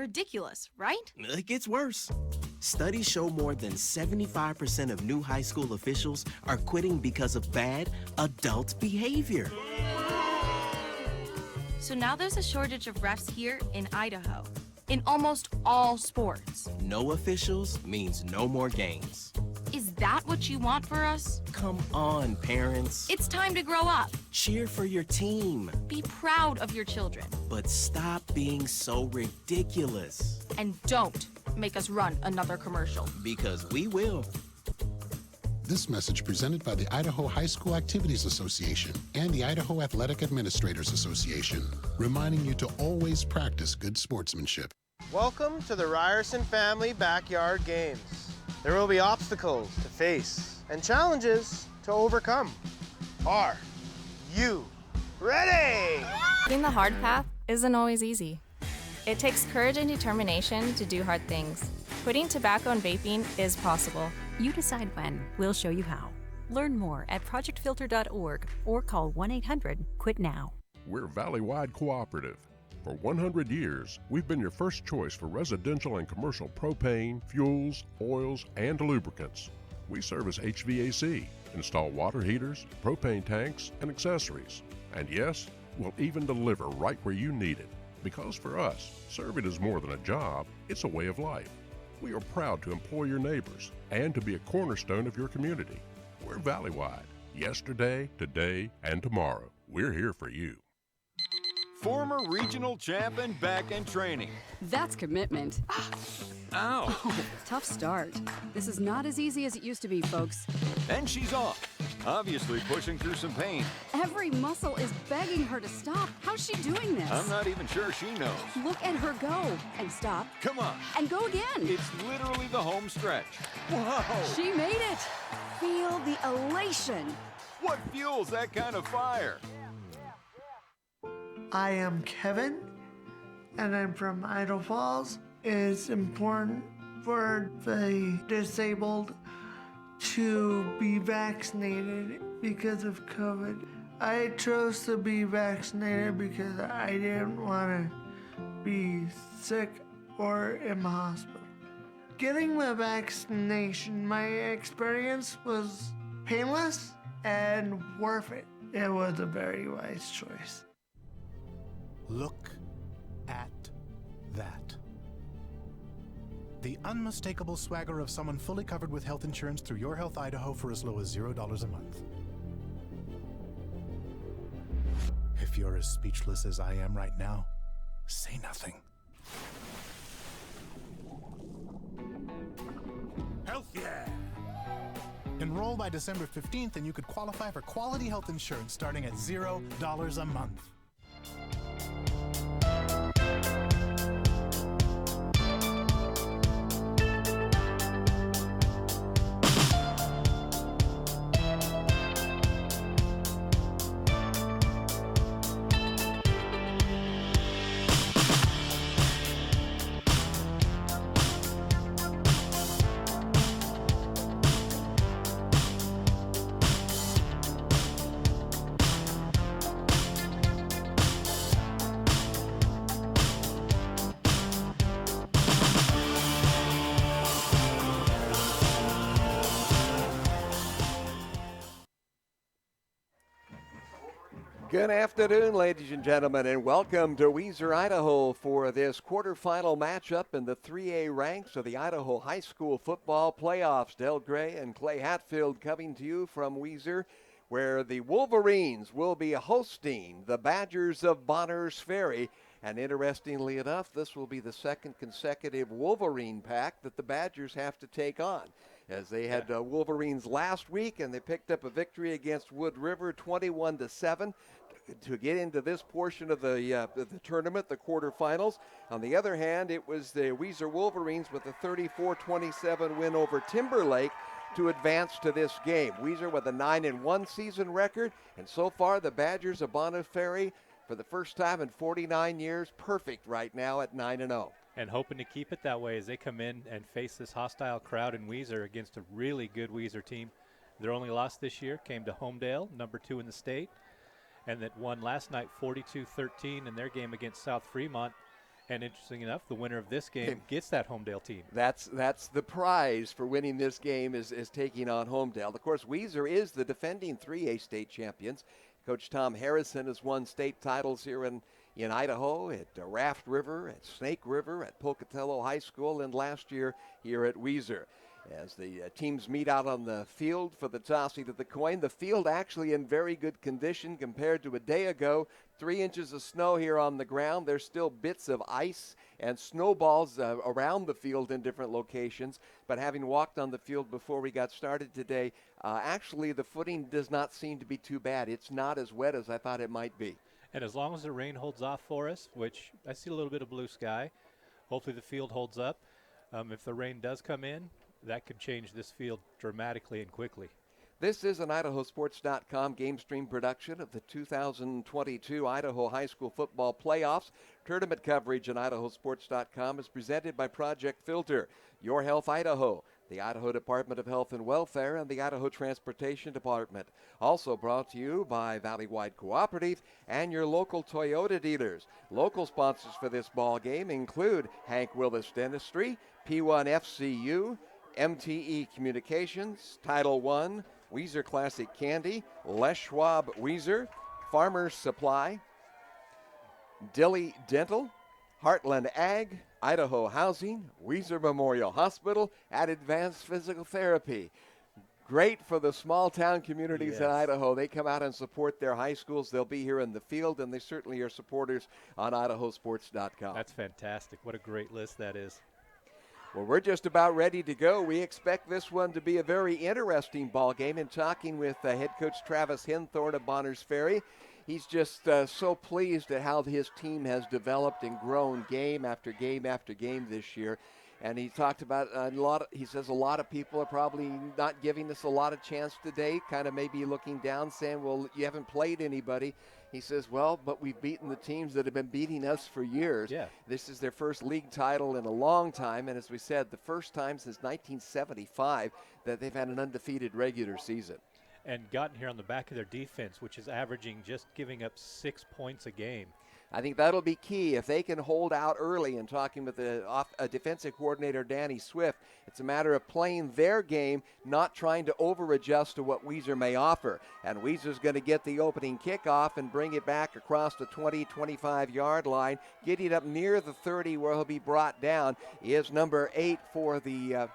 ridiculous, right? It gets worse. Studies show more than 75% of new high school officials are quitting because of bad adult behavior. So now there's a shortage of refs here in Idaho, in almost all sports. No officials means no more games. Is that what you want for us? Come on, parents. It's time to grow up. Cheer for your team. Be proud of your children. But stop being so ridiculous. And don't make us run another commercial. Because we will. This message presented by the Idaho High School Activities Association and the Idaho Athletic Administrators Association, reminding you to always practice good sportsmanship. Welcome to the Ryerson Family Backyard Games. There will be obstacles to face and challenges to overcome. Are you ready? Taking the hard path isn't always easy. It takes courage and determination to do hard things. Quitting tobacco and vaping is possible. You decide when. We'll show you how. Learn more at projectfilter.org or call 1-800-QUIT-NOW. We're Valley-wide cooperative. For 100 years, we've been your first choice for residential and commercial propane, fuels, oils, and lubricants. We service HVAC, install water heaters, propane tanks, and accessories. And yes, we'll even deliver right where you need it. Because for us, serving is more than a job, it's a way of life. We are proud to employ your neighbors and to be a cornerstone of your community. We're Valley-wide. Yesterday, today, and tomorrow. We're here for you. Former regional champ and back end training. That's commitment. Ow! Oh, tough start. This is not as easy as it used to be, folks. And she's off. Obviously pushing through some pain. Every muscle is begging her to stop. How's she doing this? I'm not even sure she knows. Look at her go. And stop. Come on. And go again. It's literally the home stretch. Whoa! She made it. Feel the elation. What fuels that kind of fire? I am Kevin, and I'm from Idaho Falls. It's important for the disabled to be vaccinated because of COVID. I chose to be vaccinated because I didn't want to be sick or in the hospital. Getting the vaccination, my experience was painless and worth it. It was a very wise choice. Look at that. The unmistakable swagger of someone fully covered with health insurance through Your Health Idaho for as low as $0 a month. If you're as speechless as I am right now, say nothing. Health yeah! Enroll by December 15th and you could qualify for quality health insurance starting at $0 a month. Good afternoon, ladies and gentlemen, and welcome to Weiser, Idaho for this quarterfinal matchup in the 3A ranks of the Idaho High School football playoffs. Del Gray and Clay Hatfield coming to you from Weiser, where the Wolverines will be hosting the Badgers of Bonners Ferry. And interestingly enough, this will be the second consecutive Wolverine pack that the Badgers have to take on, as they had Wolverines last week, and they picked up a victory against Wood River 21-7 to get into this portion of the tournament, the quarterfinals. On the other hand, it was the Weiser Wolverines with a 34-27 win over Timberlake to advance to this game. Weiser with a 9-1 season record, and so far the Badgers of Bonners Ferry, for the first time in 49 years, perfect right now at 9-0. And hoping to keep it that way as they come in and face this hostile crowd in Weiser against a really good Weiser team. Their only loss this year came to Homedale, number 2 in the state, and that won last night 42-13 in their game against South Fremont. And interesting enough, the winner of this game gets that Homedale team. That's the prize for winning this game is taking on Homedale. Of course, Weiser is the defending 3A state champions. Coach Tom Harrison has won state titles here in Idaho, at Raft River, at Snake River, at Pocatello High School, and last year here at Weiser. As the teams meet out on the field for the tossing of the coin, the field actually in very good condition compared to a day ago. 3 inches of snow here on the ground. There's still bits of ice and snowballs around the field in different locations. But having walked on the field before we got started today, actually the footing does not seem to be too bad. It's not as wet as I thought it might be. And as long as the rain holds off for us, which I see a little bit of blue sky, hopefully the field holds up. If the rain does come in, that could change this field dramatically and quickly. This is an IdahoSports.com game stream production of the 2022 Idaho High School Football Playoffs. Tournament coverage on IdahoSports.com is presented by Project Filter, Your Health Idaho, the Idaho Department of Health and Welfare, and the Idaho Transportation Department. Also brought to you by Valley-Wide Cooperative and your local Toyota dealers. Local sponsors for this ball game include Hank Willis Dentistry, P1 FCU, MTE Communications, Title I, Weiser Classic Candy, Les Schwab Weiser, Farmers Supply, Dilly Dental, Heartland Ag, Idaho Housing, Weiser Memorial Hospital, and Advanced Physical Therapy. Great for the small town communities in Idaho. They come out and support their high schools. They'll be here in the field, and they certainly are supporters on IdahoSports.com. That's fantastic. What a great list that is. Well, we're just about ready to go. We expect this one to be a very interesting ball game. In talking with head coach Travis Hinthorn of Bonners Ferry, he's just so pleased at how his team has developed and grown game after game after game this year. And he talked about he says a lot of people are probably not giving us a lot of chance today, kind of maybe looking down, saying, well, you haven't played anybody. He says, well, but we've beaten the teams that have been beating us for years. Yeah. This is their first league title in a long time, and as we said, the first time since 1975 that they've had an undefeated regular season. And gotten here on the back of their defense, which is averaging just giving up 6 points a game. I think that'll be key. If they can hold out early, and talking with the defensive coordinator, Danny Swift, it's a matter of playing their game, not trying to over-adjust to what Weiser may offer. And Weiser's going to get the opening kickoff and bring it back across the 20, 25-yard line, getting up near the 30 where he'll be brought down is number 8 for the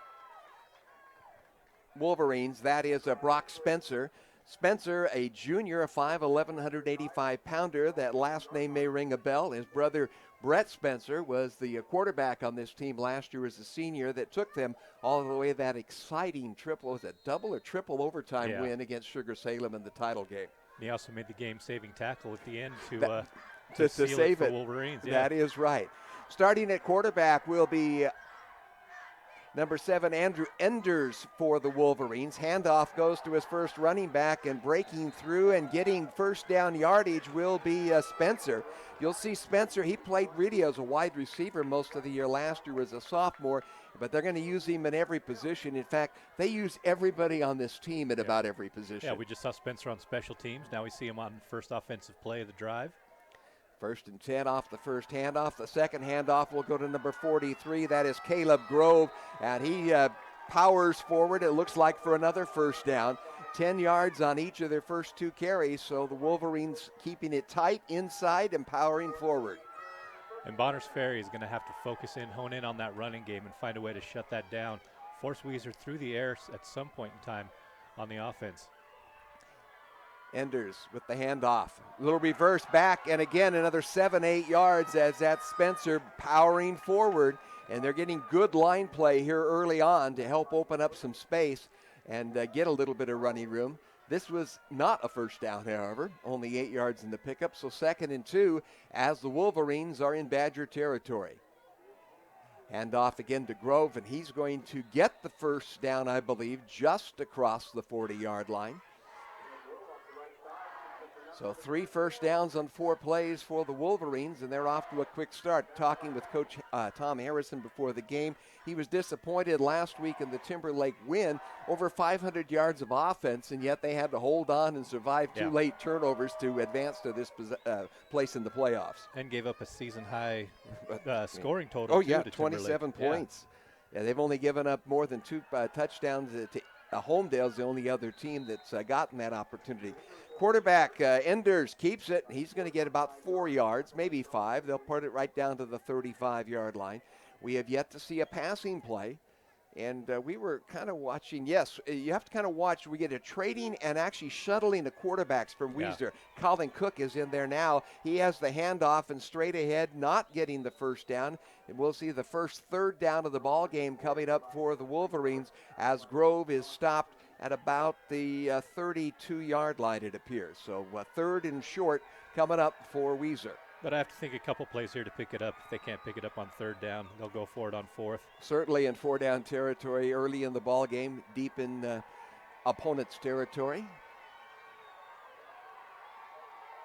Wolverines. That is Brock Spencer. Spencer, a junior, a 5'11", 185-pounder. That last name may ring a bell. His brother, Brett Spencer, was the quarterback on this team last year as a senior that took them all the way to that exciting double or triple overtime win against Sugar Salem in the title game. He also made the game-saving tackle at the end to save it for it. Wolverines. Yeah. That is right. Starting at quarterback will be number 7, Andrew Enders for the Wolverines. Handoff goes to his first running back, and breaking through and getting first down yardage will be Spencer. You'll see Spencer, he played really as a wide receiver most of the year last year as a sophomore, but they're going to use him in every position. In fact, they use everybody on this team at about every position. Yeah, we just saw Spencer on special teams. Now we see him on first offensive play of the drive. 1st and 10 off the first handoff. The second handoff will go to number 43. That is Caleb Grove, and he powers forward, it looks like, for another first down. 10 yards on each of their first 2 carries, so the Wolverines keeping it tight inside and powering forward. And Bonners Ferry is going to have to focus in, hone in on that running game and find a way to shut that down. Force Weiser through the air at some point in time on the offense. Enders with the handoff. Little reverse back, and again another 7-8 yards as that's Spencer powering forward. And they're getting good line play here early on to help open up some space and get a little bit of running room. This was not a first down, however, only 8 yards in the pickup. So 2nd and 2 as the Wolverines are in Badger territory. Handoff again to Grove, and he's going to get the first down, I believe, just across the 40-yard line. So 3 first downs on 4 plays for the Wolverines, and they're off to a quick start. Talking with Coach Tom Harrison before the game, he was disappointed last week in the Timberlake win, over 500 yards of offense, and yet they had to hold on and survive 2 late turnovers to advance to this place in the playoffs. And gave up a season-high scoring total. Oh, yeah, to 27 points. Yeah, they've only given up more than 2 touchdowns to Homedale's the only other team that's gotten that opportunity. Quarterback Enders keeps it. He's going to get about 4 yards, maybe 5. They'll put it right down to the 35-yard line. We have yet to see a passing play. And we were kind of watching. Yes, you have to kind of watch. We get a trading and actually shuttling the quarterbacks from Weiser. Yeah. Colin Cook is in there now. He has the handoff and straight ahead, not getting the first down. And we'll see the first 3rd down of the ball game coming up for the Wolverines as Grove is stopped at about the 32-yard line, it appears. So 3rd and short coming up for Weiser. But I have to think a couple plays here to pick it up. If they can't pick it up on 3rd down, they'll go for it on 4th. Certainly in 4-down territory early in the ball game, deep in opponent's territory.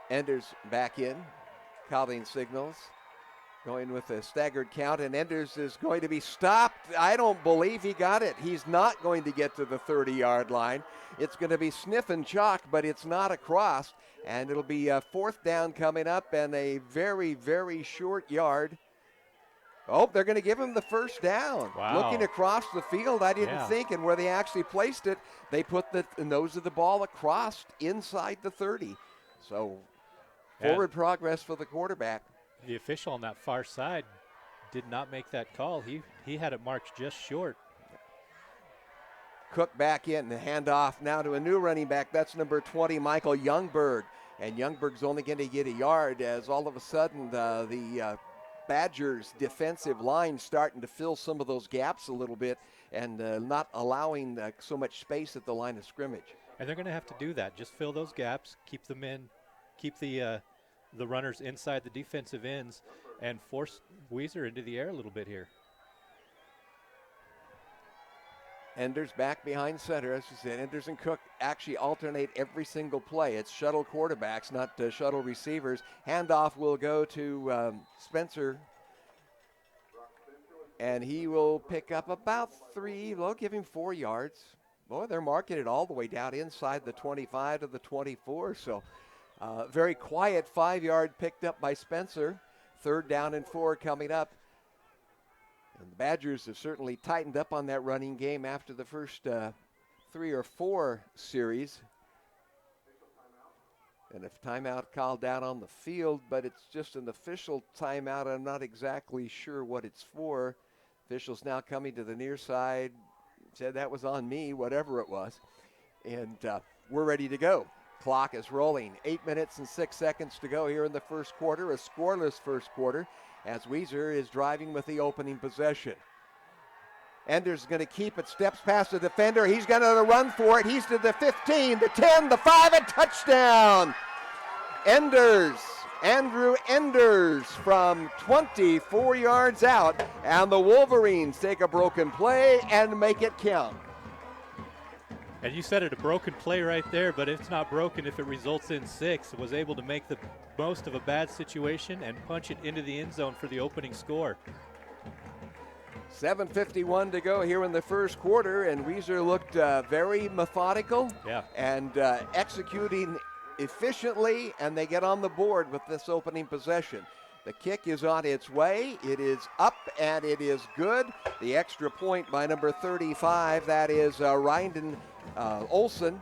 Enders back in, calling signals, going with a staggered count, and Enders is going to be stopped. I don't believe he got it. He's not going to get to the 30-yard line. It's going to be sniff and chalk, but it's not across. And it'll be a 4th down coming up and a very, very short yard. Oh, they're going to give him the first down. Wow. Looking across the field, I didn't think, and where they actually placed it, they put the nose of the ball across inside the 30. So forward progress for the quarterback. The official on that far side did not make that call. He had it marked just short. Cook back in, the handoff now to a new running back. That's number 20, Michael Youngberg. And Youngberg's only going to get a yard as all of a sudden the Badgers' defensive line starting to fill some of those gaps a little bit and not allowing so much space at the line of scrimmage. And they're going to have to do that. Just fill those gaps, keep them in, keep the runners inside the defensive ends, and force Weiser into the air a little bit here. Enders back behind center, as you said. Enders and Cook actually alternate every single play. It's shuttle quarterbacks, not shuttle receivers. Handoff will go to Spencer, and he will pick up about 3. They'll give him 4 yards. Boy, they're marking it all the way down inside the 25 to the 24. So very quiet 5-yard picked up by Spencer. 3rd down and 4 coming up. And the Badgers have certainly tightened up on that running game after the first 3 or 4 series. And if timeout called down on the field, but it's just an official timeout. I'm not exactly sure what it's for. Officials now coming to the near side. Said that was on me, whatever it was. And we're ready to go. Clock is rolling. 8 minutes and 6 seconds to go here in the first quarter. A scoreless first quarter as Weiser is driving with the opening possession. Enders going to keep it, steps past the defender. He's going to run for it. He's to the 15, the 10, the 5, and touchdown. Enders, Andrew Enders from 24 yards out, and the Wolverines take a broken play and make it count. And you said it, a broken play right there, but it's not broken if it results in 6. It was able to make the most of a bad situation and punch it into the end zone for the opening score. 7:51 to go here in the first quarter, and Weiser looked very methodical and executing efficiently, and they get on the board with this opening possession. The kick is on its way. It is up, and it is good. The extra point by number 35, that is Rynden Olson,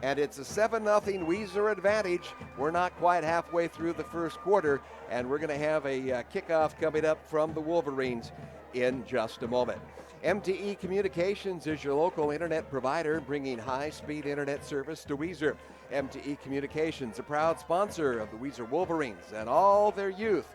and it's a 7-0 Weiser advantage. We're not quite halfway through the first quarter, and we're going to have a kickoff coming up from the Wolverines in just a moment. MTE Communications is your local internet provider, bringing high-speed internet service to Weiser. MTE Communications, a proud sponsor of the Weiser Wolverines and all their youth,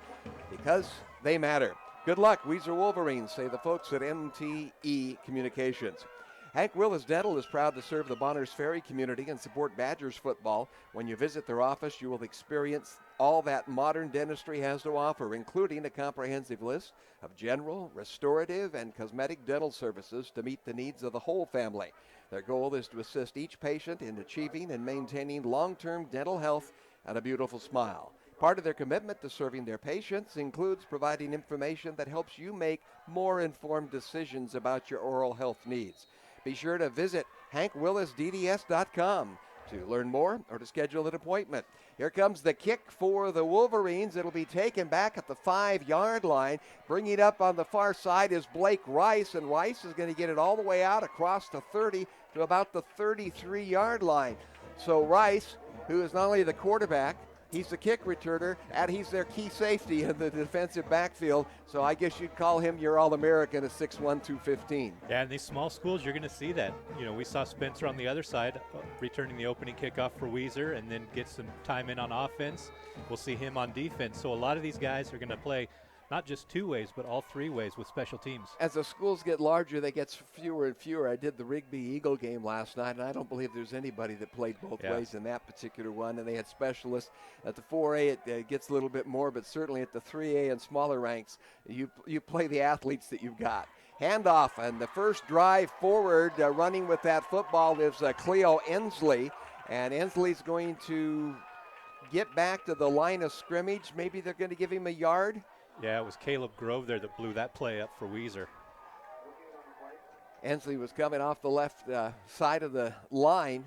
because they matter. Good luck, Weiser Wolverines, say the folks at MTE Communications. Hank Willis Dental is proud to serve the Bonners Ferry community and support Badgers football. When you visit their office, you will experience all that modern dentistry has to offer, including a comprehensive list of general, restorative, and cosmetic dental services to meet the needs of the whole family. Their goal is to assist each patient in achieving and maintaining long-term dental health and a beautiful smile. Part of their commitment to serving their patients includes providing information that helps you make more informed decisions about your oral health needs. Be sure to visit hankwillisdds.com to learn more or to schedule an appointment. Here comes the kick for the Wolverines. It'll be taken back at the 5-yard line. Bringing it up on the far side is Blake Rice, and Rice is going to get it all the way out across the 30 to about the 33-yard line. So Rice, who is not only the quarterback, he's the kick returner, and he's their key safety in the defensive backfield. So I guess you'd call him your All-American at 6'1", 215. Yeah, in these small schools, you're going to see that. We saw Spencer on the other side returning the opening kickoff for Weiser and then get some time in on offense. We'll see him on defense. So a lot of these guys are going to play not just 2 ways, but all 3 ways with special teams. As the schools get larger, they get fewer and fewer. I did the Rigby Eagle game last night, and I don't believe there's anybody that played both ways in that particular one. And they had specialists at the 4A. It gets a little bit more, but certainly at the 3A and smaller ranks, you play the athletes that you've got. Handoff, and the first drive forward, running with that football is Cleo Ensley. And Ensley's going to get back to the line of scrimmage. Maybe they're going to give him a yard. Yeah, it was Caleb Grove there that blew that play up for Weiser. Ensley was coming off the left side of the line,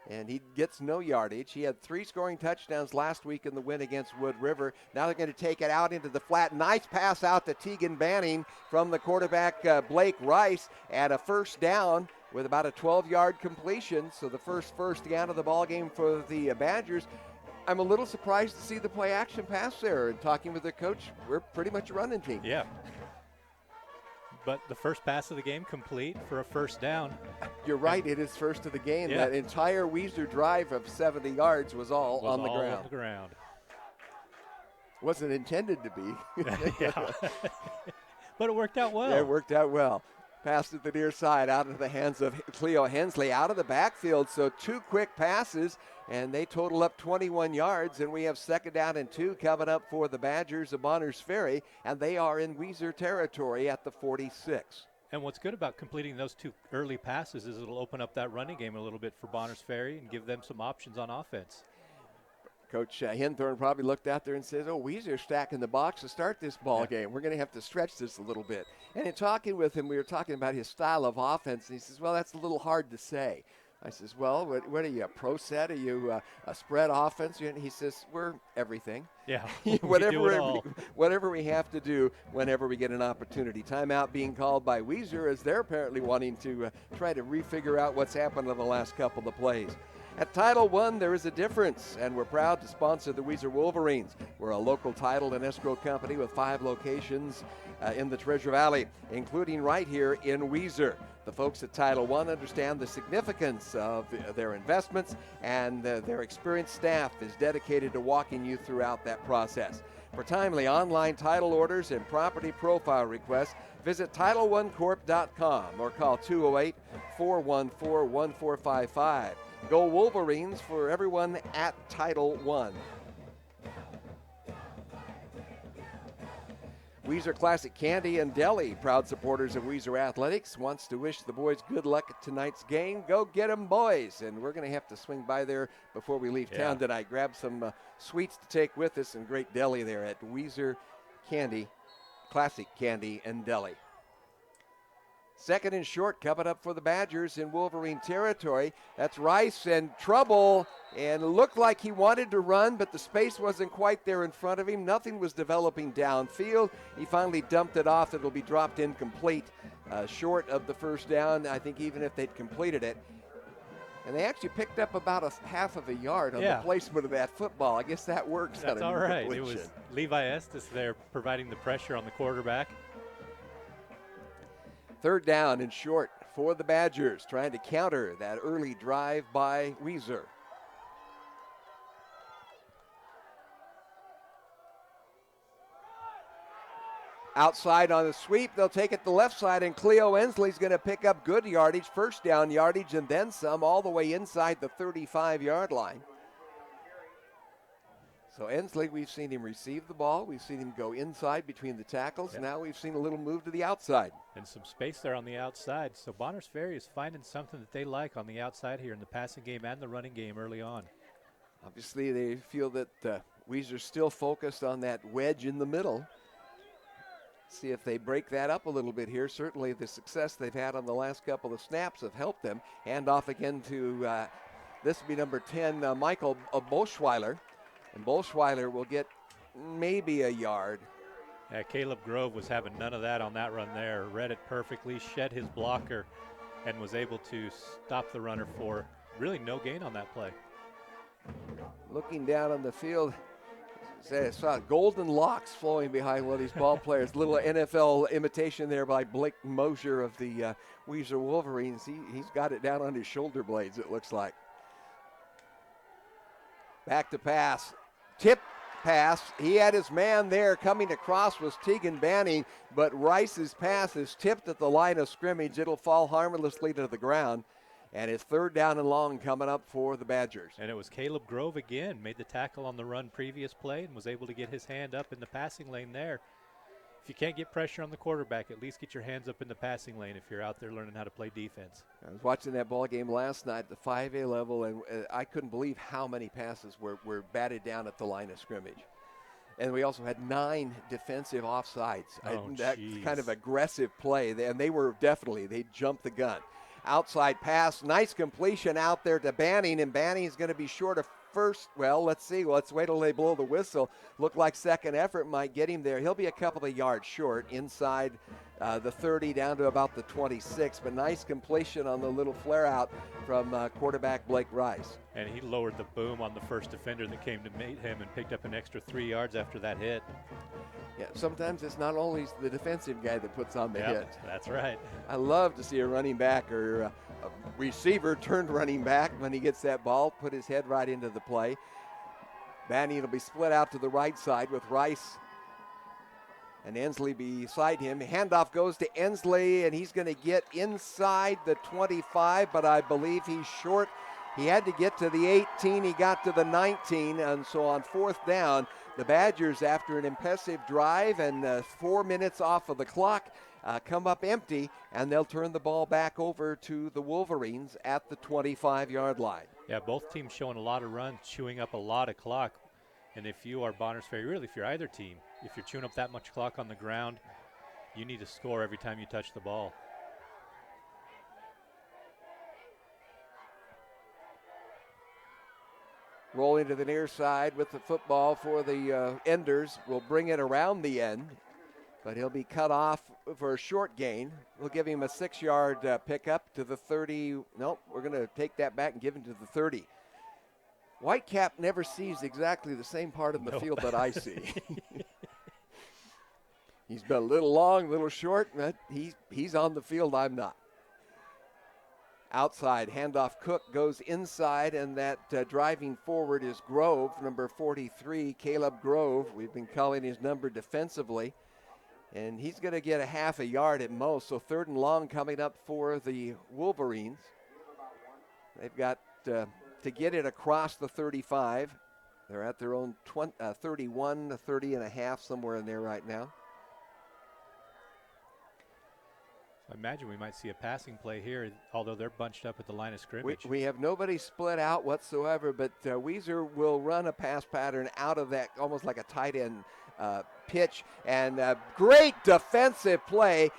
and he gets no yardage. He had 3 scoring touchdowns last week in the win against Wood River. Now they're going to take it out into the flat. Nice pass out to Tegan Banning from the quarterback Blake Rice, and a first down with about a 12-yard completion. So the first down of the ball game for the Badgers. I'm a little surprised to see the play action pass there. And talking with the coach, we're pretty much a running team. Yeah. But the first pass of the game complete for a first down. You're right, it is first of the game. Yeah. That entire Weiser drive of 70 yards was all on the ground. On the ground. Wasn't intended to be. Yeah. But it worked out well. Yeah, it worked out well. Pass to the near side, out into the hands of Cleo Hensley, out of the backfield. So 2 quick passes, and they total up 21 yards. And we have 2nd down and 2 coming up for the Badgers of Bonners Ferry, and they are in Weiser territory at the 46. And what's good about completing those 2 early passes is it'll open up that running game a little bit for Bonners Ferry and give them some options on offense. Coach Hinthorn probably looked out there and says, Weiser stacking the box to start this ball game. We're going to have to stretch this a little bit. And in talking with him, we were talking about his style of offense, and he says, well, that's a little hard to say. I says, well, what are you, a pro set? Are you a spread offense? And he says, we're everything. Yeah, whatever we have to do whenever we get an opportunity. Timeout being called by Weiser as they're apparently wanting to try to refigure out what's happened in the last couple of plays. At Title I, there is a difference, and we're proud to sponsor the Weiser Wolverines. We're a local title and escrow company with 5 locations in the Treasure Valley, including right here in Weiser. The folks at Title I understand the significance of their investments, and their experienced staff is dedicated to walking you throughout that process. For timely online title orders and property profile requests, visit TitleOneCorp.com or call 208-414-1455. Go Wolverines for everyone at Title I. Weiser Classic Candy and Deli, proud supporters of Weiser Athletics, wants to wish the boys good luck at tonight's game. Go get 'em, boys. And we're going to have to swing by there before we leave town tonight. Grab some sweets to take with us, and great deli there at Weiser Candy, Classic Candy and Deli. 2nd and short coming up for the Badgers in Wolverine territory. That's Rice in trouble, and it looked like he wanted to run, but the space wasn't quite there in front of him. Nothing was developing downfield. He finally dumped it off. It'll be dropped incomplete, short of the first down, I think, even if they'd completed it. And they actually picked up about a half of a yard on the placement of that football. I guess that works. That's all right. It was Levi Estes there providing the pressure on the quarterback. 3rd down and short for the Badgers, trying to counter that early drive by Weiser. Outside on the sweep, they'll take it to the left side, and Cleo Ensley's going to pick up good yardage, first down yardage, and then some, all the way inside the 35-yard line. So Ensley, we've seen him receive the ball. We've seen him go inside between the tackles. Yeah. Now we've seen a little move to the outside. And some space there on the outside. So Bonners Ferry is finding something that they like on the outside here in the passing game and the running game early on. Obviously, they feel that Weiser's still focused on that wedge in the middle. See if they break that up a little bit here. Certainly the success they've had on the last couple of snaps have helped them. Hand off again to, this will be number 10, Michael Boschweiler. And Boschweiler will get maybe a yard. Yeah, Caleb Grove was having none of that on that run there. Read it perfectly, shed his blocker, and was able to stop the runner for really no gain on that play. Looking down on the field, I saw golden locks flowing behind one of these ball players. Little NFL imitation there by Blake Mosier of the Weiser Wolverines. He's got it down on his shoulder blades, it looks like. Back to pass. Tip pass. He had his man there. Coming across was Tegan Banning, but Rice's pass is tipped at the line of scrimmage. It'll fall harmlessly to the ground. And it's 3rd down and long coming up for the Badgers. And it was Caleb Grove again, made the tackle on the run previous play and was able to get his hand up in the passing lane there. If you can't get pressure on the quarterback, at least get your hands up in the passing lane if you're out there learning how to play defense. I was watching that ball game last night at the 5A level, and I couldn't believe how many passes were batted down at the line of scrimmage. And we also had 9 defensive offsides. That kind of aggressive play, and they jumped the gun. Outside pass, nice completion out there to Banning, and Banning is going to be short of first. Well, let's see. Let's wait till they blow the whistle. Look like second effort might get him there. He'll be a couple of yards short inside the 30 down to about the 26, but nice completion on the little flare out from quarterback Blake Rice. And he lowered the boom on the first defender that came to meet him and picked up an extra 3 yards after that hit. Yeah, sometimes it's not always the defensive guy that puts on the hit. That's right. I love to see a running back or a receiver turned running back when he gets that ball, put his head right into the play. Banning will be split out to the right side with Rice and Ensley beside him. Handoff goes to Ensley, and he's going to get inside the 25, but I believe he's short. He had to get to the 18. He got to the 19, and so on 4th down, the Badgers, after an impressive drive and 4 minutes off of the clock, come up empty, and they'll turn the ball back over to the Wolverines at the 25-yard line. Yeah, both teams showing a lot of runs, chewing up a lot of clock. And if you are Bonners Ferry, really if you're either team, if you're chewing up that much clock on the ground, you need to score every time you touch the ball. Rolling to the near side with the football for the Enders. Will bring it around the end, but he'll be cut off for a short gain. We'll give him a 6-yard pickup to the 30. Nope, we're going to take that back and give him to the 30. Whitecap never sees exactly the same part of the field that I see. He's been a little long, a little short, but he's on the field. I'm not. Outside, handoff Cook goes inside, and that driving forward is Grove, number 43, Caleb Grove. We've been calling his number defensively, and he's going to get a half a yard at most, so 3rd and long coming up for the Wolverines. They've got to get it across the 35. They're at their own 31, 30 and a half, somewhere in there right now. I imagine we might see a passing play here, although they're bunched up at the line of scrimmage. We have nobody split out whatsoever, but Weiser will run a pass pattern out of that, almost like a tight end pitch, and great defensive play.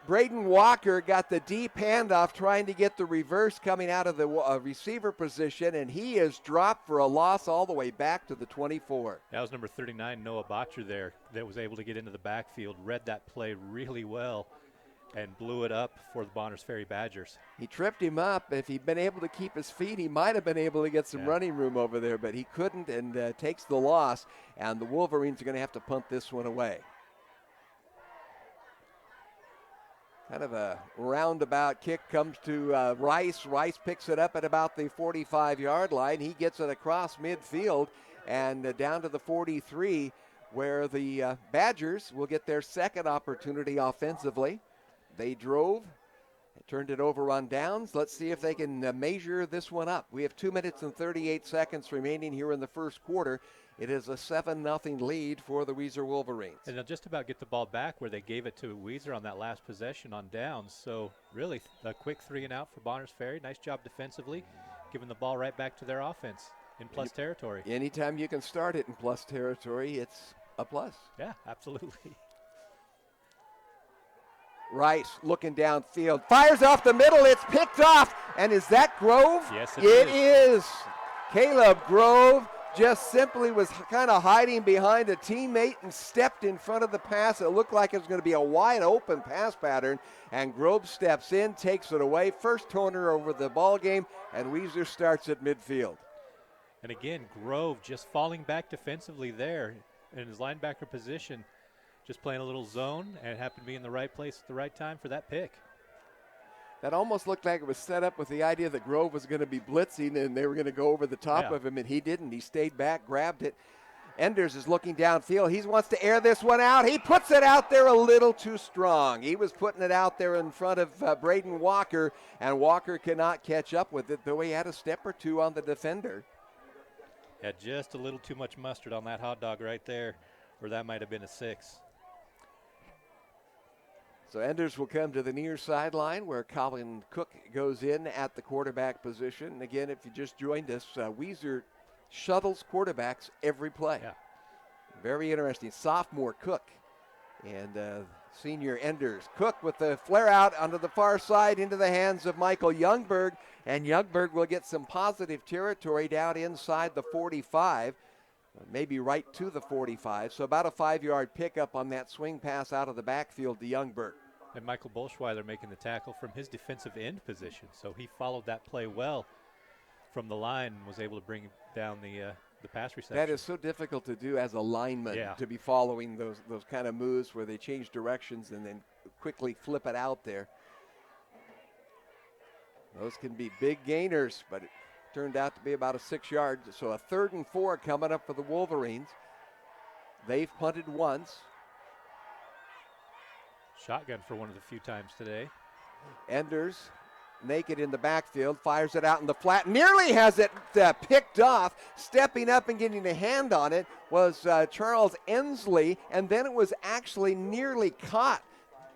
Braden Walker got the deep handoff trying to get the reverse coming out of the receiver position, and he is dropped for a loss all the way back to the 24. That was number 39, Noah Botcher there, that was able to get into the backfield, read that play really well, and blew it up for the Bonners Ferry Badgers. He tripped him up. If he'd been able to keep his feet, he might have been able to get some running room over there, but he couldn't, and takes the loss, and the Wolverines are going to have to punt this one away. Kind of a roundabout kick comes to Rice. Rice picks it up at about the 45-yard line. He gets it across midfield and down to the 43, where the Badgers will get their second opportunity offensively. They drove, turned it over on downs. Let's see if they can measure this one up. We have 2 minutes and 38 seconds remaining here in the first quarter. It is a 7-0 lead for the Weiser Wolverines. And they'll just about get the ball back where they gave it to Weiser on that last possession on downs. So really a quick 3 and out for Bonners Ferry. Nice job defensively. giving the ball right back to their offense in plus territory. Anytime you can start it in plus territory, it's a plus. Yeah, absolutely. Rice looking downfield, fires off the middle, it's picked off, and is that Grove? Yes, it is. Caleb Grove just simply was kind of hiding behind a teammate and stepped in front of the pass. It looked like it was going to be a wide open pass pattern, and Grove steps in, takes it away. First turnover over the ball game, and Weiser starts at midfield. And again, Grove just falling back defensively there in his linebacker position, just playing a little zone, and happened to be in the right place at the right time for that pick. That almost looked like it was set up with the idea that Grove was going to be blitzing and they were going to go over the top of him, and he didn't. He stayed back, grabbed it. Enders is looking downfield. He wants to air this one out. He puts it out there a little too strong. He was putting it out there in front of Braden Walker, and Walker cannot catch up with it, though he had a step or two on the defender. Yeah, just a little too much mustard on that hot dog right there, or that might have been a 6. So Enders will come to the near sideline where Colin Cook goes in at the quarterback position. And again, if you just joined us, Weiser shuttles quarterbacks every play. Yeah. Very interesting. Sophomore Cook and senior Enders. Cook with the flare out onto the far side into the hands of Michael Youngberg. And Youngberg will get some positive territory down inside the 45. Maybe right to the 45, so about a 5-yard pickup on that swing pass out of the backfield to Youngberg. And Michael Bolschweiler making the tackle from his defensive end position, so he followed that play well from the line and was able to bring down the pass reception. That is so difficult to do as a lineman, to be following those kind of moves where they change directions and then quickly flip it out there. Those can be big gainers, but turned out to be about a 6 yard. So a 3rd and 4 coming up for the Wolverines. They've punted once. Shotgun for one of the few times today. Enders naked in the backfield, fires it out in the flat, nearly has it picked off. Stepping up and getting a hand on it was Charles Ensley, and then it was actually nearly caught.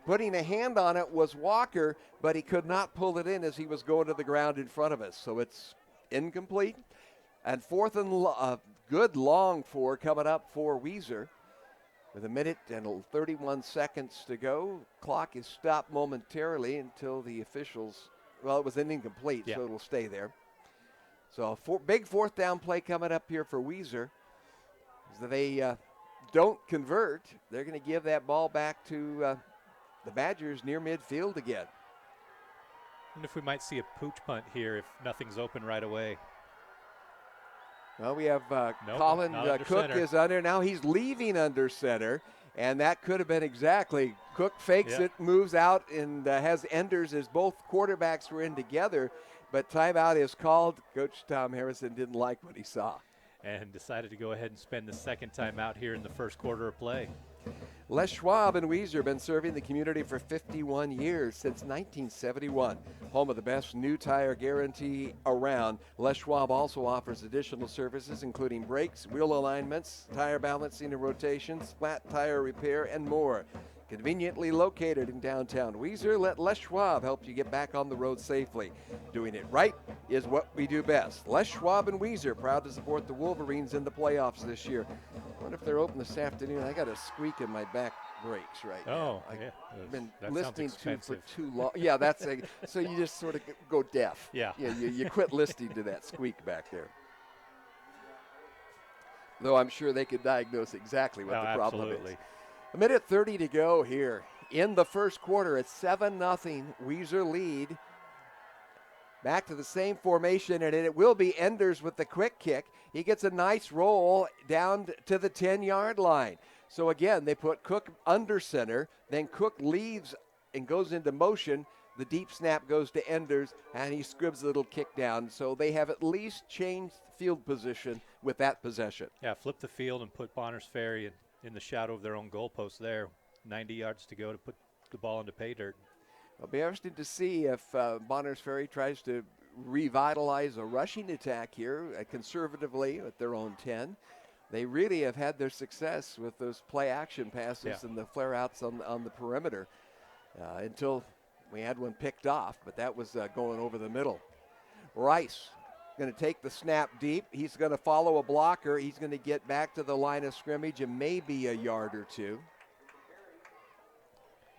Putting a hand on it was Walker, but he could not pull it in as he was going to the ground in front of us. So it's incomplete. And 4th and good long 4 coming up for Weiser. With 1 minute and 31 seconds to go. Clock is stopped momentarily until the officials, well, it was an incomplete, so it'll stay there. So a big 4th down play coming up here for Weiser. As they don't convert, they're going to give that ball back to the Badgers near midfield again. I wonder if we might see a pooch punt here if nothing's open right away. Well, we have Colin Cook is under. Now he's leaving under center, and that could have been exactly. Cook fakes it, moves out, and has Enders as both quarterbacks were in together. But timeout is called. Coach Tom Harrison didn't like what he saw. And decided to go ahead and spend the second timeout here in the first quarter of play. Les Schwab and Weiser have been serving the community for 51 years, since 1971. Home of the best new tire guarantee around. Les Schwab also offers additional services including brakes, wheel alignments, tire balancing and rotations, flat tire repair, and more. Conveniently located in downtown Weiser, let Les Schwab help you get back on the road safely. Doing it right is what we do best. Les Schwab and Weiser, proud to support the Wolverines in the playoffs this year. I wonder if they're open this afternoon. I got a squeak in my back brakes right now. I've been listening to for too long. Yeah, that's so you just sort of go deaf. You quit listening to that squeak back there. Though I'm sure they could diagnose exactly what the problem is. 1 minute 30 to go here in the first quarter. It's 7-0 Weiser lead. Back to the same formation, and it will be Enders with the quick kick. He gets a nice roll down to the 10-yard line. So again, they put Cook under center, then Cook leaves and goes into motion. The deep snap goes to Enders, and he scribs a little kick down. So they have at least changed field position with that possession. Yeah, flip the field and put Bonners Ferry in the shadow of their own goalpost there. 90 yards to go to put the ball into pay dirt. I'll be interested to see if Bonners Ferry tries to revitalize a rushing attack here conservatively at their own 10. They really have had their success with those play action passes and the flare outs on the perimeter until we had one picked off, but that was going over the middle. Rice going to take the snap deep. He's going to follow a blocker. He's going to get back to the line of scrimmage and maybe a yard or two.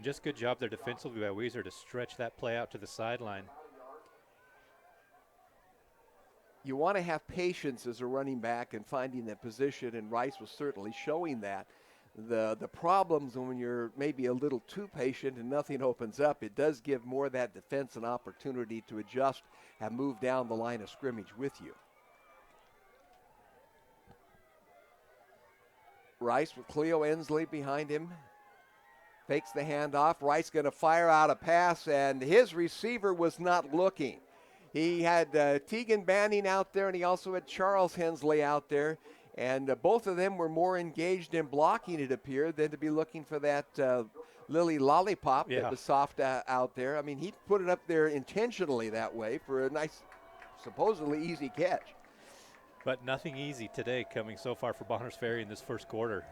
Just good job there defensively by Weiser to stretch that play out to the sideline. You want to have patience as a running back and finding that position, and Rice was certainly showing that. The problems when you're maybe a little too patient and nothing opens up, it does give more of that defense an opportunity to adjust and move down the line of scrimmage with you. Rice with Cleo Ensley behind him. Fakes the handoff. Rice going to fire out a pass, and his receiver was not looking. He had Tegan Banning out there, and he also had Charles Hensley out there. And both of them were more engaged in blocking, it appeared, than to be looking for that Lily Lollipop that was soft out there. I mean, he put it up there intentionally that way for a nice, supposedly easy catch. But nothing easy today coming so far for Bonners Ferry in this first quarter.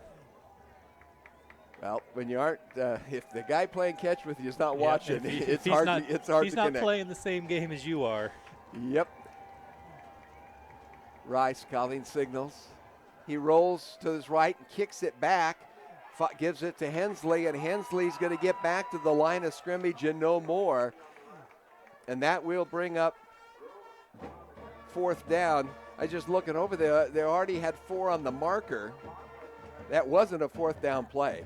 Well, when you aren't, if the guy playing catch with you is not watching, it's hard to connect. He's not playing the same game as you are. Yep. Rice calling signals. He rolls to his right and kicks it back, gives it to Hensley, and Hensley's going to get back to the line of scrimmage and no more. And that will bring up fourth down. I just looking over there, they already had 4 on the marker. That wasn't a fourth down play.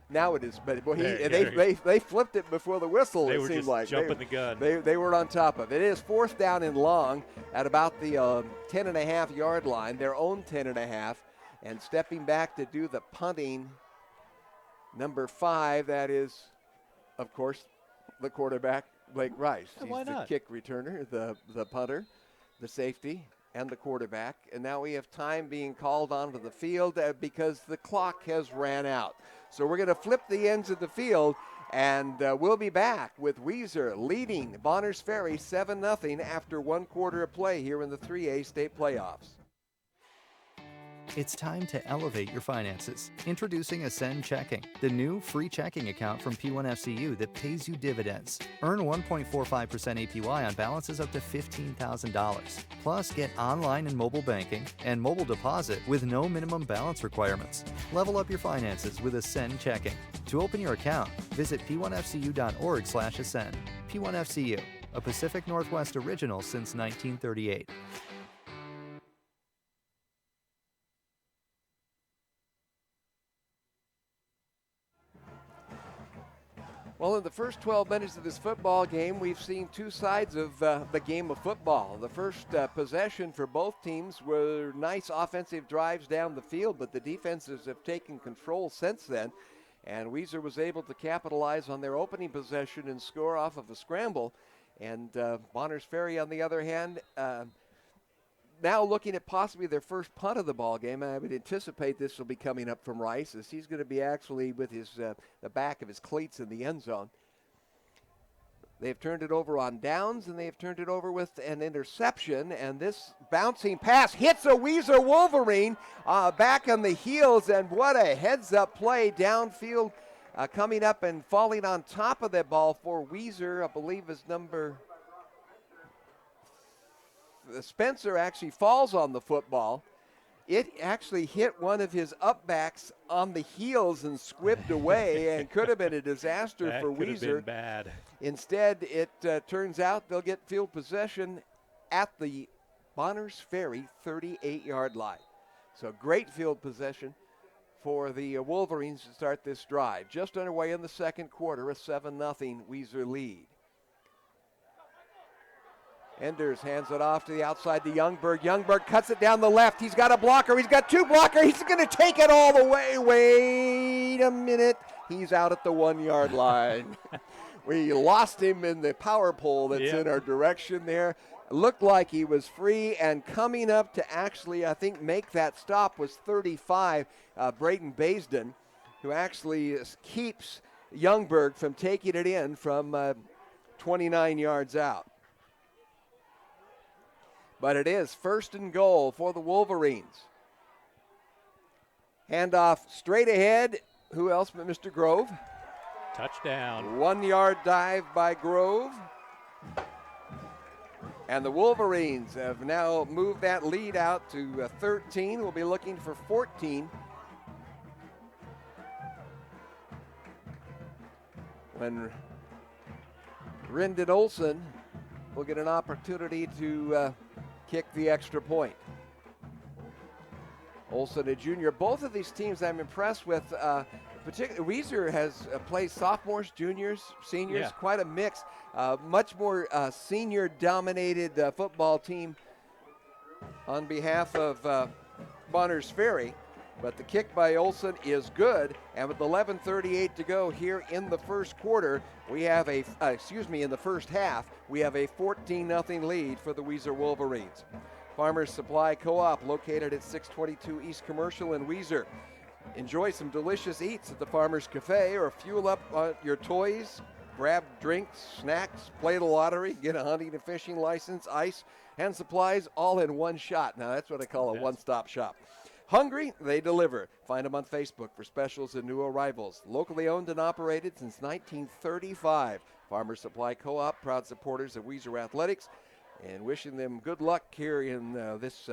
Now it is, but they flipped it before the whistle. They it were seemed just like jumping the gun. They were on top of it. It is fourth down and long at about the 10.5 yard line, their own 10.5, and stepping back to do the punting. Number 5, that is, of course, the quarterback Blake Rice. He's the kick returner, the punter, the safety, and the quarterback. And now we have time being called onto the field because the clock has ran out. So we're going to flip the ends of the field, and we'll be back with Weiser leading Bonners Ferry 7-0 after 1 quarter of play here in the 3A state playoffs. It's time to elevate your finances. Introducing Ascend Checking, the new free checking account from P1FCU that pays you dividends. Earn 1.45% APY on balances up to $15,000. Plus, get online and mobile banking and mobile deposit with no minimum balance requirements. Level up your finances with Ascend Checking. To open your account, visit p1fcu.org/ascend. P1FCU, a Pacific Northwest original since 1938. Well, in the first 12 minutes of this football game, we've seen 2 sides of the game of football. The first possession for both teams were nice offensive drives down the field, but the defenses have taken control since then. And Weiser was able to capitalize on their opening possession and score off of a scramble. And Bonners Ferry, on the other hand, now looking at possibly their first punt of the ball game. I would anticipate this will be coming up from Rice, as he's going to be actually with his the back of his cleats in the end zone. They've turned it over on downs, and they've turned it over with an interception. And this bouncing pass hits a Weiser Wolverine back on the heels, and what a heads-up play downfield, coming up and falling on top of that ball for Weiser, I believe is number. Spencer actually falls on the football. It actually hit one of his upbacks on the heels and squibbed away, and could have been a disaster for Weiser. That could have been bad. Instead, it turns out they'll get field possession at the Bonners Ferry 38-yard line. So great field possession for the Wolverines to start this drive. Just underway in the second quarter, a 7-0 Weiser lead. Enders hands it off to the outside to Youngberg. Youngberg cuts it down the left. He's got a blocker. He's got 2 blockers. He's going to take it all the way. Wait a minute. He's out at the 1-yard line. We lost him in the power pole that's in our direction there. Looked like he was free, and coming up to actually, I think, make that stop was 35, Brayden Baisden, who actually keeps Youngberg from taking it in from 29 yards out. But it is 1st and goal for the Wolverines. Handoff straight ahead. Who else but Mr. Grove? Touchdown. 1-yard dive by Grove. And the Wolverines have now moved that lead out to 13. We'll be looking for 14 when Rendon Olson will get an opportunity to kick the extra point. Olson, a junior. Both of these teams I'm impressed with. Particularly, Weiser has played sophomores, juniors, seniors, quite a mix. Much more senior-dominated football team on behalf of Bonners Ferry. But the kick by Olson is good, and with 11:38 to go here in the first quarter, we have in the first half, we have a 14-0 lead for the Weiser Wolverines. Farmers Supply Co-op, located at 622 East Commercial in Weiser. Enjoy some delicious eats at the Farmers Cafe, or fuel up on your toys, grab drinks, snacks, play the lottery, get a hunting and fishing license, ice, and supplies all in one shot. Now that's what I call a one-stop shop. Hungry? They deliver. Find them on Facebook for specials and new arrivals. Locally owned and operated since 1935. Farmers Supply Co-op, proud supporters of Weiser Athletics, and wishing them good luck here in this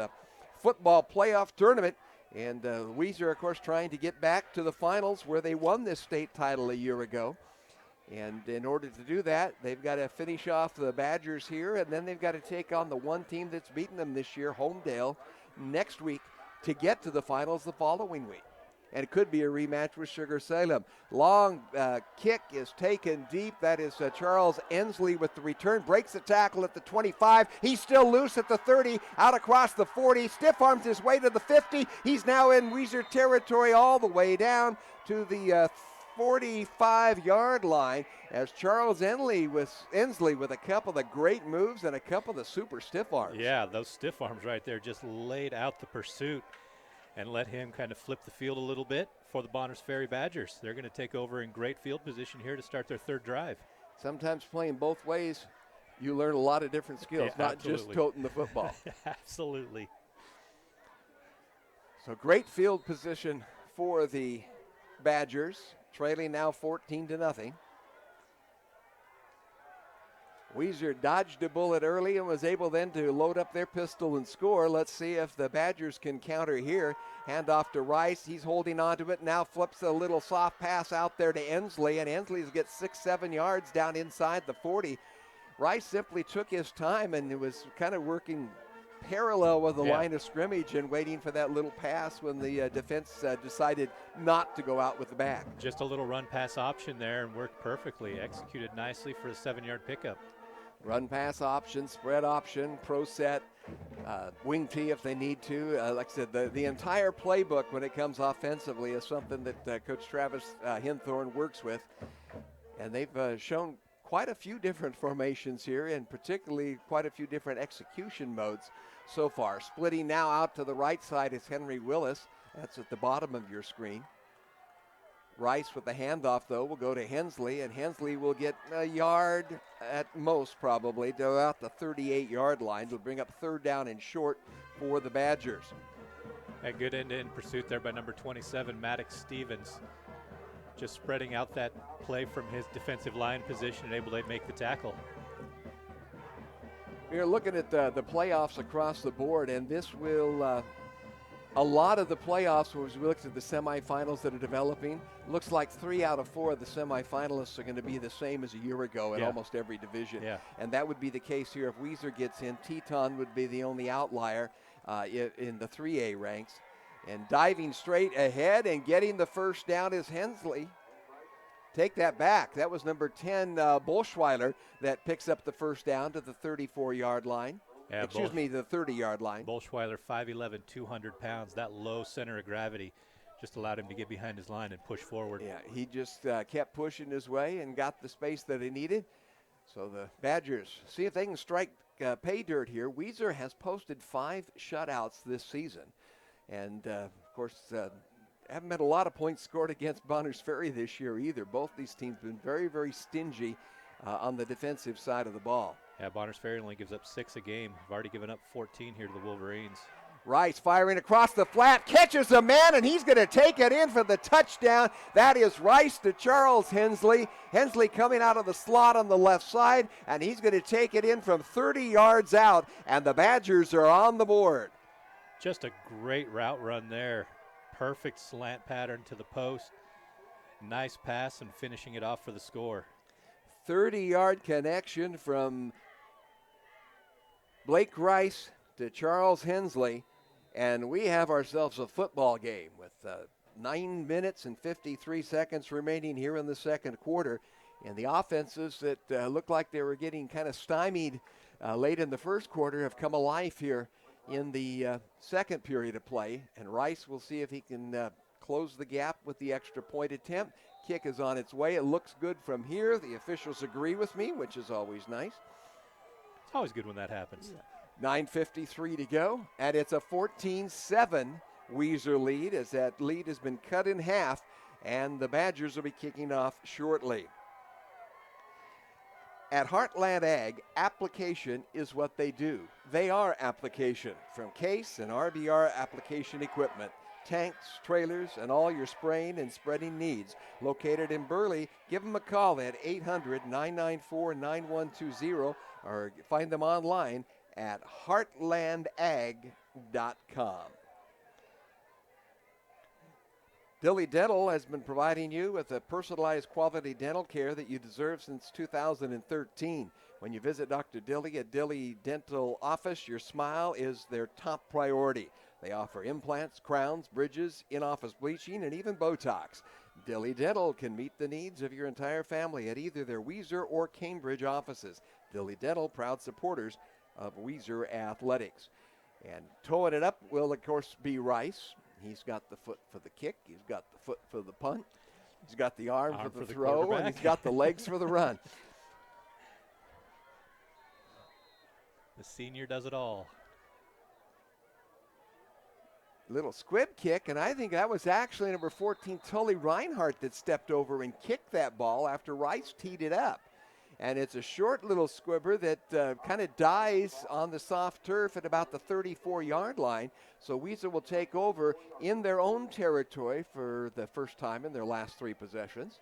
football playoff tournament. And Weiser, of course, trying to get back to the finals where they won this state title a year ago. And in order to do that, they've got to finish off the Badgers here, and then they've got to take on the one team that's beaten them this year, Homedale, next week, to get to the finals the following week. And it could be a rematch with Sugar Salem. Long kick is taken deep. That is Charles Ensley with the return. Breaks the tackle at the 25. He's still loose at the 30. Out across the 40. Stiff arms his way to the 50. He's now in Weiser territory all the way down to the 45-yard line as Charles Ensley with a couple of great moves and a couple of the super stiff arms. Yeah, those stiff arms right there just laid out the pursuit and let him kind of flip the field a little bit for the Bonners Ferry Badgers. They're going to take over in great field position here to start their third drive. Sometimes playing both ways, you learn a lot of different skills, not just toting the football. Absolutely. So great field position for the Badgers, trailing now 14-0. Weiser dodged a bullet early and was able then to load up their pistol and score. Let's see if the Badgers can counter here. Hand off to Rice. He's holding on to it. Now flips a little soft pass out there to Ensley, and Ensley gets 6-7 yards down inside the 40. Rice simply took his time and was kind of working parallel with the line of scrimmage and waiting for that little pass when the defense decided not to go out with the back. Just a little run pass option there and worked perfectly. Executed nicely for a 7-yard pickup. Run pass option, spread option, pro set, wing tee if they need to. Like I said, the entire playbook when it comes offensively is something that Coach Travis Hinthorn works with. And they've shown quite a few different formations here, and particularly quite a few different execution modes so far. Splitting now out to the right side is Henry Willis. That's at the bottom of your screen. Rice with the handoff, though, will go to Hensley, and Hensley will get a yard at most, probably, to about the 38-yard line. Will bring up third down and short for the Badgers. A good end-to-end pursuit there by number 27, Maddox Stevens. Just spreading out that play from his defensive line position and able to make the tackle. We're looking at the playoffs across the board, and this will a lot of the playoffs, as we look at the semifinals that are developing, looks like 3 out of 4 of the semifinalists are going to be the same as a year ago in almost every division. And that would be the case here if Weiser gets in. Teton would be the only outlier in the 3A ranks. And diving straight ahead and getting the first down is Hensley. Take that back. That was number 10, Bolschweiler, that picks up the first down to the 34-yard line. Yeah, Excuse me, the 30-yard line. Bolschweiler, 5'11", 200 pounds. That low center of gravity just allowed him to get behind his line and push forward. Yeah, he just kept pushing his way and got the space that he needed. So the Badgers see if they can strike pay dirt here. Weiser has posted 5 shutouts this season. And, of course, haven't been a lot of points scored against Bonners Ferry this year either. Both these teams have been very, very stingy on the defensive side of the ball. Yeah, Bonners Ferry only gives up 6 a game. We've already given up 14 here to the Wolverines. Rice firing across the flat, catches a man, and he's going to take it in for the touchdown. That is Rice to Charles Hensley. Hensley coming out of the slot on the left side, and he's going to take it in from 30 yards out, and the Badgers are on the board. Just a great route run there. Perfect slant pattern to the post. Nice pass and finishing it off for the score. 30-yard connection from Blake Rice to Charles Hensley. And we have ourselves a football game with 9 minutes and 53 seconds remaining here in the second quarter. And the offenses that looked like they were getting kind of stymied late in the first quarter have come alive here in the second period of play. And Rice will see if he can close the gap with the extra point attempt. Kick is on its way. It looks good from here. The officials agree with me, which is always nice. It's always good when that happens. 9:53 to go, and it's a 14-7 Weiser lead as that lead has been cut in half, and the Badgers will be kicking off shortly. At Heartland Ag, application is what they do. They are application, from Case and RBR application equipment, tanks, trailers, and all your spraying and spreading needs. Located in Burley, give them a call at 800-994-9120 or find them online at heartlandag.com. Dilly Dental has been providing you with a personalized quality dental care that you deserve since 2013. When you visit Dr. Dilly at Dilly Dental Office, your smile is their top priority. They offer implants, crowns, bridges, in-office bleaching, and even Botox. Dilly Dental can meet the needs of your entire family at either their Weiser or Cambridge offices. Dilly Dental, proud supporters of Weiser Athletics. And towing it up will, of course, be Rice. He's got the foot for the kick. He's got the foot for the punt. He's got the arm for the throw, and he's got the legs for the run. The senior does it all. Little squib kick, and I think that was actually number 14, Tully Reinhardt, that stepped over and kicked that ball after Rice teed it up. And it's a short little squibber that kind of dies on the soft turf at about the 34-yard line. So Weiser will take over in their own territory for the first time in their last 3 possessions.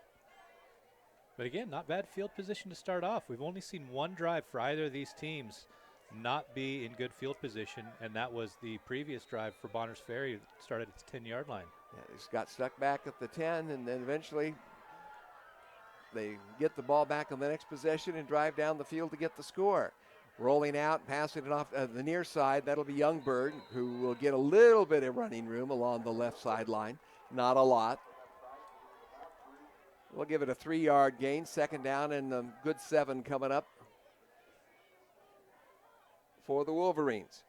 But again, not bad field position to start off. We've only seen one drive for either of these teams not be in good field position, and that was the previous drive for Bonners Ferry. It started at the 10-yard line. Yeah, he's got stuck back at the 10, and then eventually they get the ball back on the next possession and drive down the field to get the score. Rolling out, passing it off the near side, that'll be Youngberg, who will get a little bit of running room along the left sideline. Not a lot. We'll give it a 3-yard gain, second down, and a good 7 coming up for the Wolverines.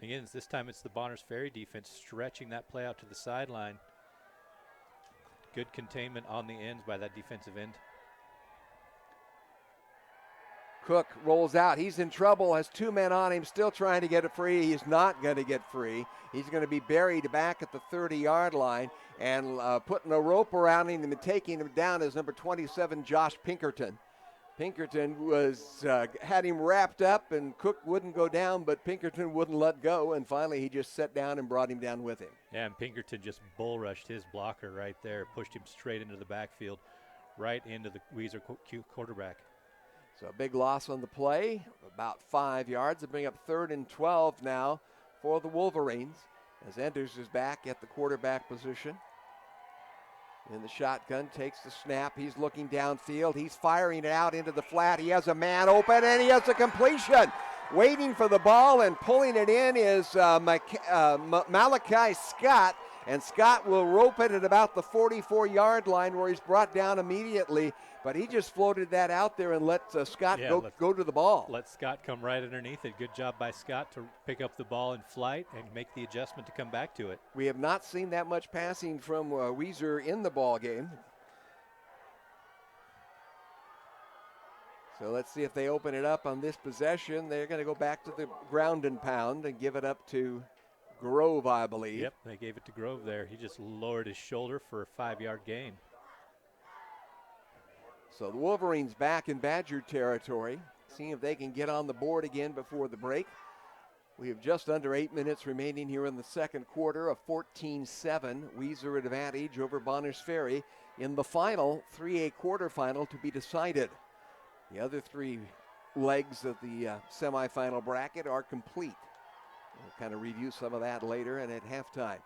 Again, this time it's the Bonners Ferry defense stretching that play out to the sideline. Good containment on the ends by that defensive end. Cook rolls out. He's in trouble, has 2 men on him, still trying to get it free. He's not going to get free. He's going to be buried back at the 30-yard line, and putting a rope around him and taking him down is number 27, Josh Pinkerton. Pinkerton had him wrapped up, and Cook wouldn't go down, but Pinkerton wouldn't let go, and finally he just sat down and brought him down with him. Yeah, and Pinkerton just bull rushed his blocker right there, pushed him straight into the backfield, right into the Weiser quarterback. So a big loss on the play, about 5 yards, to bring up 3rd and 12 now for the Wolverines, as Enders is back at the quarterback position. In the shotgun, takes the snap. He's looking downfield. He's firing it out into the flat. He has a man open, and he has a completion. Waiting for the ball and pulling it in is Malachi Scott, and Scott will rope it at about the 44-yard line where he's brought down immediately. But he just floated that out there and let Scott go to the ball. Let Scott come right underneath it. Good job by Scott to pick up the ball in flight and make the adjustment to come back to it. We have not seen that much passing from Weiser in the ball game. So let's see if they open it up on this possession. They're going to go back to the ground and pound and give it up to Grove, I believe. Yep, they gave it to Grove there. He just lowered his shoulder for a 5-yard gain. So the Wolverines back in Badger territory, seeing if they can get on the board again before the break. We have just under 8 minutes remaining here in the second quarter. A 14-7 Weiser advantage over Bonners Ferry in the final 3A quarterfinal to be decided. The other three legs of the semifinal bracket are complete. We'll kind of review some of that later and at halftime.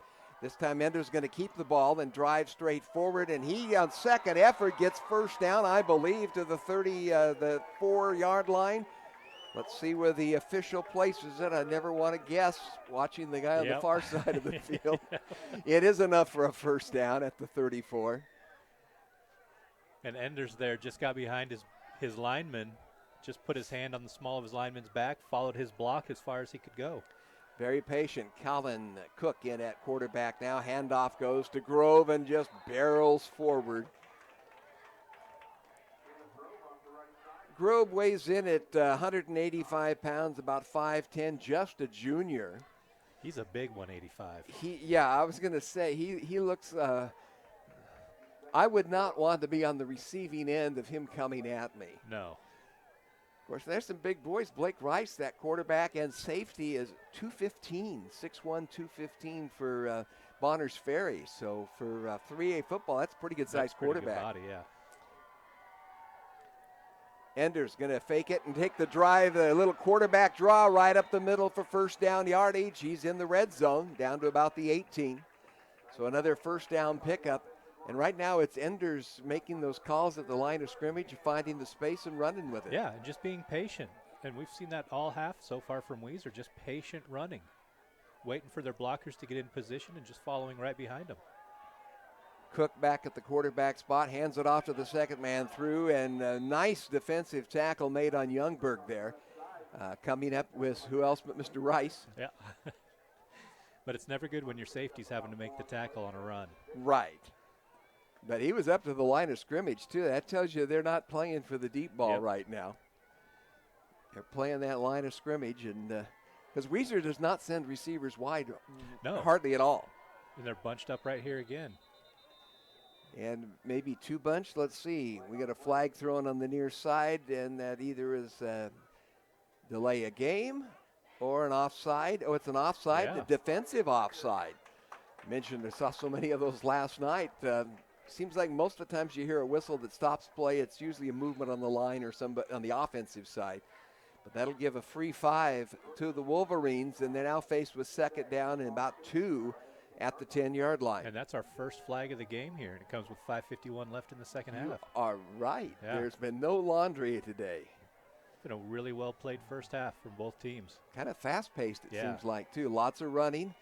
This time Ender's going to keep the ball and drive straight forward, and he on second effort gets first down, I believe, to the 4-yard line. Let's see where the official places it. I never want to guess watching the guy on the far side of the field. It is enough for a first down at the 34. And Enders there just got behind his lineman, just put his hand on the small of his lineman's back, followed his block as far as he could go. Very patient. Calvin Cook in at quarterback now. Handoff goes to Grove and just barrels forward. Grove weighs in at 185 pounds, about 5'10", just a junior. He's a big 185. I was going to say, he looks, I would not want to be on the receiving end of him coming at me. No. Of course, there's some big boys. Blake Rice, that quarterback and safety, is 215, 6'1", 215 for Bonners Ferry. So for 3A football, that's a pretty good-sized quarterback. Good body, yeah. Ender's going to fake it and take the drive, a little quarterback draw right up the middle for first down yardage. He's in the red zone, down to about the 18. So another first down pickup. And right now it's Enders making those calls at the line of scrimmage, finding the space and running with it. Yeah, and just being patient. And we've seen that all half so far from Weiser, just patient running. Waiting for their blockers to get in position and just following right behind them. Cook back at the quarterback spot, hands it off to the second man through, and a nice defensive tackle made on Youngberg there. Coming up with who else but Mr. Rice. Yeah. But it's never good when your safety's having to make the tackle on a run. Right. But he was up to the line of scrimmage, too. That tells you they're not playing for the deep ball right now. They're playing that line of scrimmage, and because Weiser does not send receivers wide, hardly at all. And they're bunched up right here again. And maybe two bunched. Let's see. We got a flag thrown on the near side, and that either is delay a game or an offside. Oh, it's an offside, a defensive offside. I mentioned I saw so many of those last night. Seems like most of the times you hear a whistle that stops play, it's usually a movement on the line or somebody on the offensive side. But that'll give a free 5 to the Wolverines, and they're now faced with second down and about 2 at the 10-yard line. And that's our first flag of the game here, and it comes with 5:51 left in the second half. All right. Yeah. There's been no laundry today. It's been a really well-played first half from both teams. Kind of fast-paced, it seems like, too. Lots of running.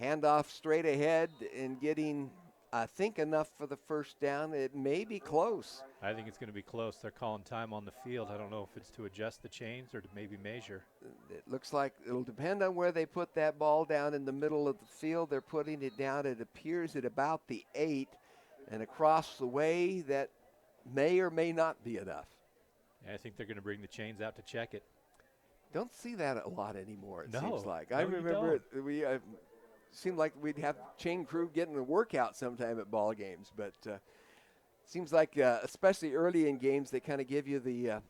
Handoff straight ahead and getting, I think, enough for the first down. It may be close. I think it's going to be close. They're calling time on the field. I don't know if it's to adjust the chains or to maybe measure. It looks like it'll depend on where they put that ball down in the middle of the field. They're putting it down, it appears, at about the 8, and across the way that may or may not be enough. Yeah, I think they're going to bring the chains out to check it. Don't see that a lot anymore, it seems like. No, I remember we seemed like we'd have chain crew getting a workout sometime at ball games, but seems like especially early in games they kind of give you the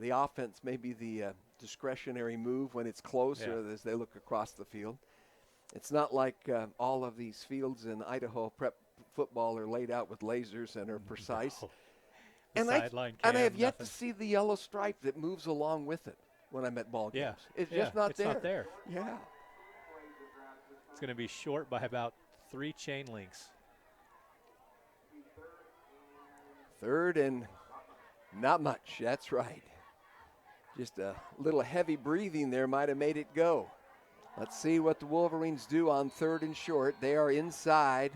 offense maybe the discretionary move when it's close or as they look across the field. It's not like all of these fields in Idaho prep football are laid out with lasers and are precise. No. And I have yet to see the yellow stripe that moves along with it when I'm at ball games. It's just not there. It's not there. Yeah. It's going to be short by about 3 chain links. Third and not much. That's right. Just a little heavy breathing there might have made it go. Let's see what the Wolverines do on 3rd and short. They are inside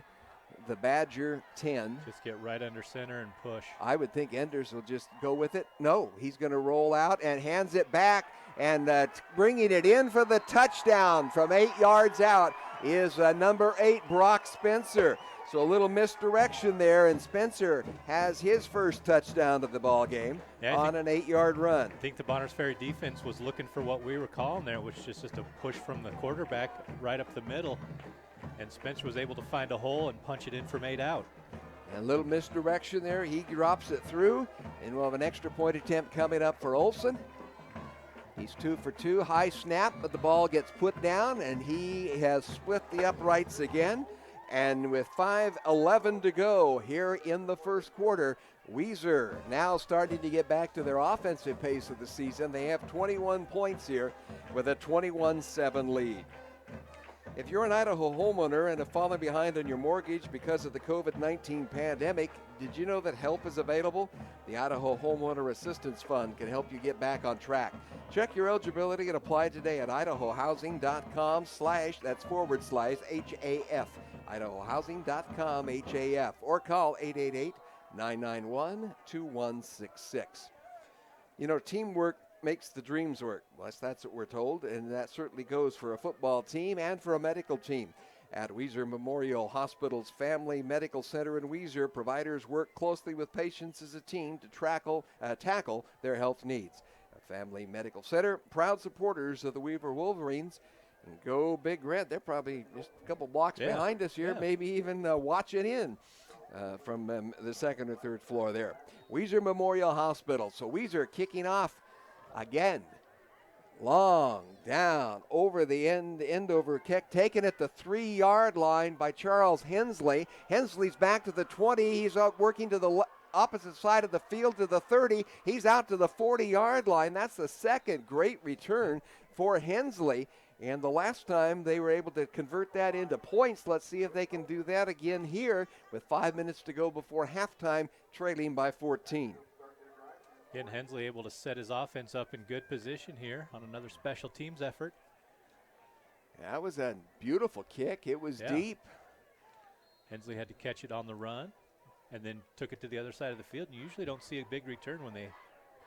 the Badger 10. Just get right under center and push. I would think Enders will just go with it. No, he's going to roll out and hands it back, and bringing it in for the touchdown from 8 yards out is number 8, Brock Spencer. So a little misdirection there, and Spencer has his first touchdown of the ball game on an 8-yard run. I think the Bonners Ferry defense was looking for what we were calling there, which is just a push from the quarterback right up the middle. And Spencer was able to find a hole and punch it in from 8 out. And a little misdirection there. He drops it through, and we'll have an extra point attempt coming up for Olson. He's 2 for 2. High snap, but the ball gets put down, and he has split the uprights again. And with 5:11 to go here in the first quarter, Weiser now starting to get back to their offensive pace of the season. They have 21 points here with a 21-7 lead. If you're an Idaho homeowner and have fallen behind on your mortgage because of the COVID-19 pandemic, did you know that help is available? The Idaho Homeowner Assistance Fund can help you get back on track. Check your eligibility and apply today at IdahoHousing.com /that's /HAF. IdahoHousing.com HAF, or call 888-991-2166. You know, teamwork makes the dreams work. Well, that's what we're told, and that certainly goes for a football team and for a medical team. At Weiser Memorial Hospital's Family Medical Center in Weiser, providers work closely with patients as a team to tackle their health needs. A Family Medical Center, proud supporters of the Weaver Wolverines. And go Big Red. They're probably just a couple blocks behind us here, maybe even watching in from the second or third floor there. Weiser Memorial Hospital. So Weiser kicking off again. Long down over the end over kick, taken at the 3-yard line by Charles Hensley. Hensley's back to the 20. He's out working to the opposite side of the field to the 30. He's out to the 40-yard line. That's the second great return for Hensley. And the last time they were able to convert that into points. Let's see if they can do that again here with 5 minutes to go before halftime, trailing by 14. Again, Hensley able to set his offense up in good position here on another special teams effort. That was a beautiful kick. It was deep. Hensley had to catch it on the run and then took it to the other side of the field. You usually don't see a big return when they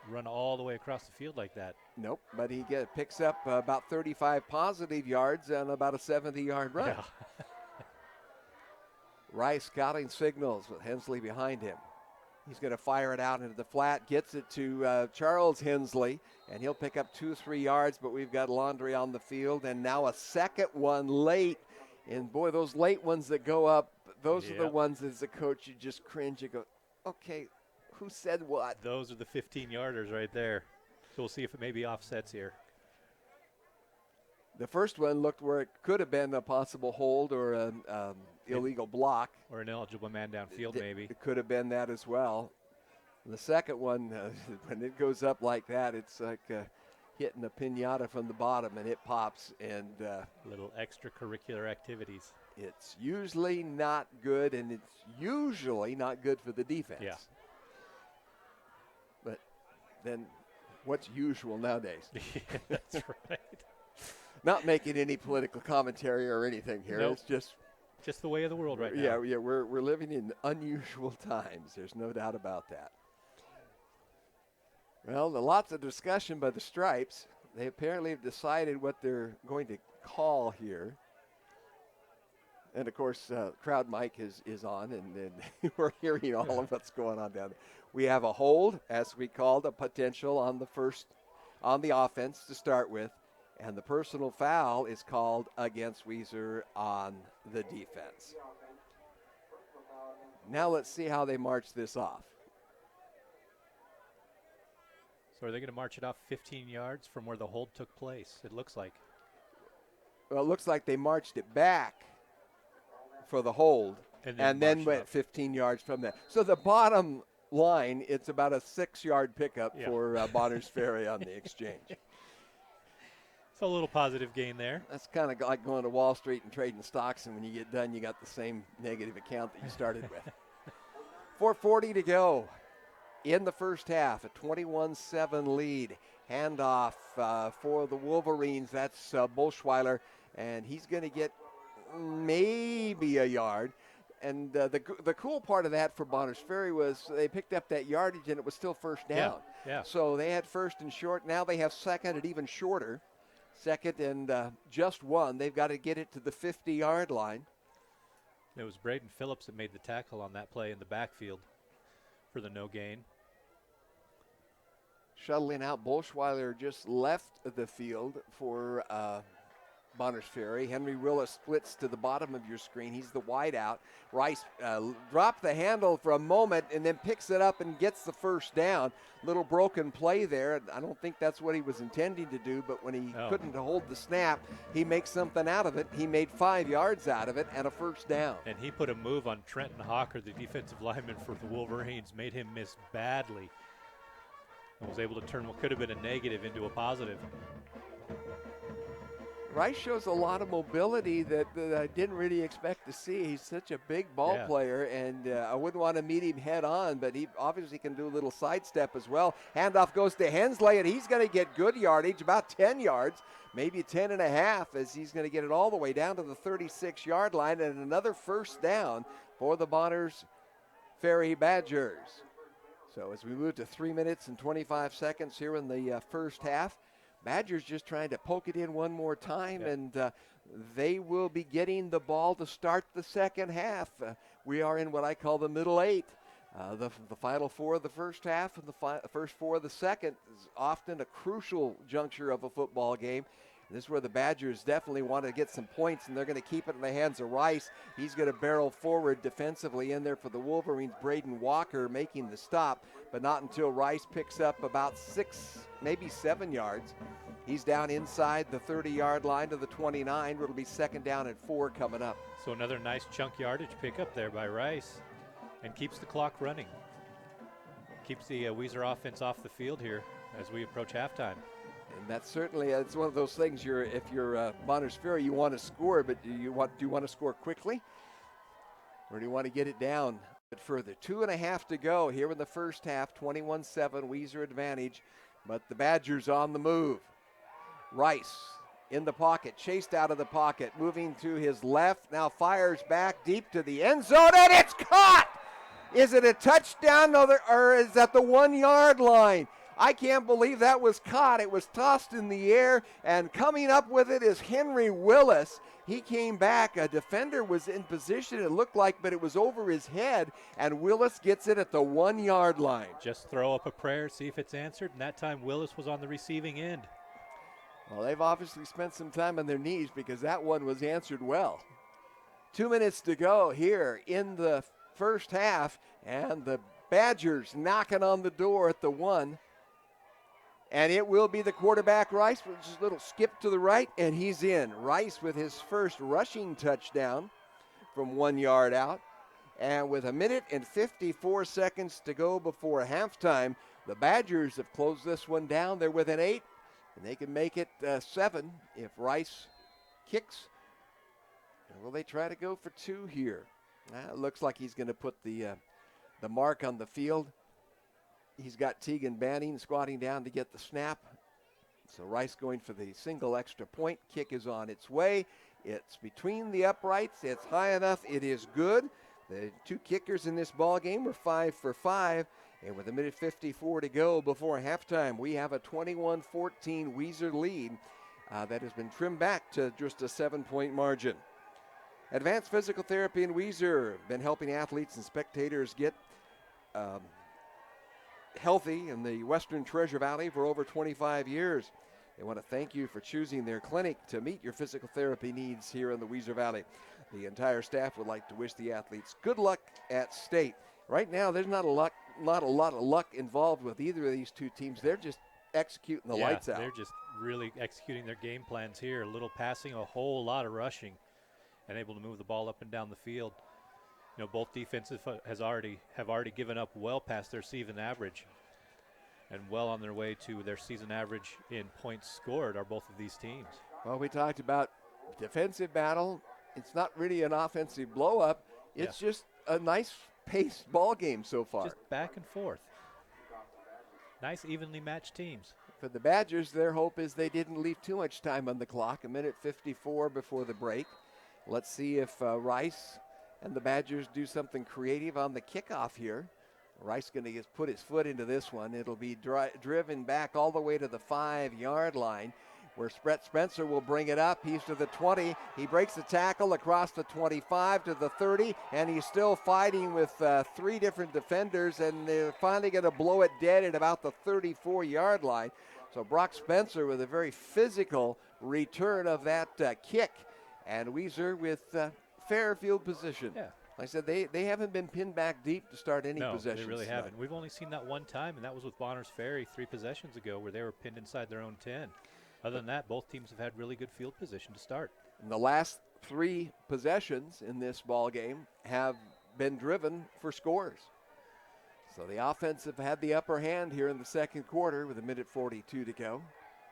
run all the way across the field like that. Nope, but he picks up about 35 positive yards and about a 70-yard run. Yeah. Rice scouting signals with Hensley behind him. He's going to fire it out into the flat, gets it to Charles Hensley, and he'll pick up 2-3 yards, but we've got Laundry on the field, and now a second one late. And, boy, those late ones that go up, those are the ones as a coach you just cringe. You go, okay, who said what? Those are the 15-yarders right there. So we'll see if it maybe offsets here. The first one looked where it could have been a possible hold or an illegal block. Or an eligible man downfield, maybe. It could have been that as well. The second one, when it goes up like that, it's like hitting a piñata from the bottom, and it pops. And little extracurricular activities. It's usually not good, and it's usually not good for the defense. Yeah. But then what's usual nowadays? Yeah, that's right. Not making any political commentary or anything here. Nope. It's just the way of the world right now. Yeah, we're living in unusual times. There's no doubt about that. Well, lots of discussion by the Stripes. They apparently have decided what they're going to call here. And, of course, crowd mic is on, and we're hearing all of what's going on down there. We have a hold, as we called, a potential on the offense to start with. And the personal foul is called against Weiser on the defense. Now let's see how they march this off. So are they going to march it off 15 yards from where the hold took place, it looks like? Well, it looks like they marched it back for the hold and then went 15 yards from that. So the bottom line, it's about a 6-yard pickup for Bonners Ferry on the exchange. A little positive gain there. That's kind of like going to Wall Street and trading stocks, and when you get done, you got the same negative account that you started with. 4:40 to go in the first half, a 21-7 lead. Handoff for the Wolverines. That's Bolschweiler, and he's going to get maybe a yard. And the cool part of that for Bonners Ferry was they picked up that yardage, and it was still first down. Yeah. So they had first and short. Now they have second and even shorter. Second and just one. They've got to get it to the 50-yard line. It was Braden Phillips that made the tackle on that play in the backfield for the no gain. Shuttling out, Bolschweiler just left the field for Bonners Ferry. Henry Willis splits to the bottom of your screen. He's the wide out. Rice dropped the handle for a moment and then picks it up and gets the first down. Little broken play there. I don't think that's what he was intending to do, but when he couldn't hold the snap, he makes something out of it. He made 5 yards out of it and a first down. And he put a move on Trenton Hawker, the defensive lineman for the Wolverines, made him miss badly. And was able to turn what could have been a negative into a positive. Rice shows a lot of mobility that I didn't really expect to see. He's such a big ball player, and I wouldn't want to meet him head on, but he obviously can do a little sidestep as well. Handoff goes to Hensley, and he's going to get good yardage, about 10 yards, maybe 10 and a half, as he's going to get it all the way down to the 36-yard line, and another first down for the Bonners Ferry Badgers. So as we move to 3 minutes and 25 seconds here in the first half, Badgers just trying to poke it in one more time, and they will be getting the ball to start the second half. We are in what I call the middle eight. The final four of the first half and the first four of the second is often a crucial juncture of a football game. This is where the Badgers definitely want to get some points, and they're going to keep it in the hands of Rice. He's going to barrel forward defensively in there for the Wolverines. Braden Walker making the stop, but not until Rice picks up about 6, maybe 7 yards. He's down inside the 30-yard line to the 29. It'll be second down and 4 coming up. So another nice chunk yardage pickup there by Rice, and keeps the clock running. Keeps the Weiser offense off the field here as we approach halftime. And that's certainly, it's one of those things, if you're Bonners Ferry, you want to score, but do you want to score quickly? Or do you want to get it down a bit further? 2.5 to go here in the first half, 21-7, Weiser advantage, but the Badgers on the move. Rice in the pocket, chased out of the pocket, moving to his left, now fires back deep to the end zone, and it's caught! Is it a touchdown, or is that the 1-yard line? I can't believe that was caught. It was tossed in the air, and coming up with it is Henry Willis. He came back. A defender was in position, it looked like, but it was over his head, and Willis gets it at the 1-yard line. Just throw up a prayer, see if it's answered, and that time Willis was on the receiving end. Well, they've obviously spent some time on their knees because that one was answered well. 2 minutes to go here in the first half, and the Badgers knocking on the door at the 1. And it will be the quarterback, Rice, with just a little skip to the right, and he's in. Rice with his first rushing touchdown from 1 yard out. And with 1 minute and 54 seconds to go before halftime, the Badgers have closed this one down. They're within 8, and they can make it 7 if Rice kicks. And will they try to go for 2 here? It looks like he's going to put the mark on the field. He's got Tegan Banning squatting down to get the snap. So Rice going for the single extra point. Kick is on its way. It's between the uprights. It's high enough. It is good. The 2 kickers in this ball game were 5 for 5. And with 1 minute 54 to go before halftime, we have a 21-14 Weiser lead that has been trimmed back to just a 7-point margin. Advanced Physical Therapy in Weiser been helping athletes and spectators get healthy in the Western Treasure Valley for over 25 years. They want to thank you for choosing their clinic to meet your physical therapy needs here in the Weiser Valley. The entire staff would like to wish the athletes good luck at state. Right now, there's not a lot of luck involved with either of these two teams. They're just executing the lights out. They're just really executing their game plans here. A little passing, a whole lot of rushing, and able to move the ball up and down the field. You know, both defenses have already given up well past their season average, and well on their way to their season average in points scored are both of these teams. Well, we talked about defensive battle. It's not really an offensive blow-up. It's just a nice paced ball game so far. Just back and forth. Nice evenly matched teams. For the Badgers, their hope is they didn't leave too much time on the clock. 1 minute 54 before the break. Let's see if Rice and the Badgers do something creative on the kickoff here. Rice going to just put his foot into this one. It'll be driven back all the way to the 5-yard line, where Brett Spencer will bring it up. He's to the 20. He breaks the tackle across the 25 to the 30, and he's still fighting with 3 different defenders, and they're finally going to blow it dead at about the 34-yard line. So Brock Spencer with a very physical return of that kick. And Weiser with fair field position. Yeah. Like I said, they haven't been pinned back deep to start any possessions. No, they really haven't. We've only seen that one time, and that was with Bonners Ferry 3 possessions ago where they were pinned inside their own 10. Other than that, both teams have had really good field position to start. And the last 3 possessions in this ball game have been driven for scores. So the offense have had the upper hand here in the second quarter with 1:42 to go.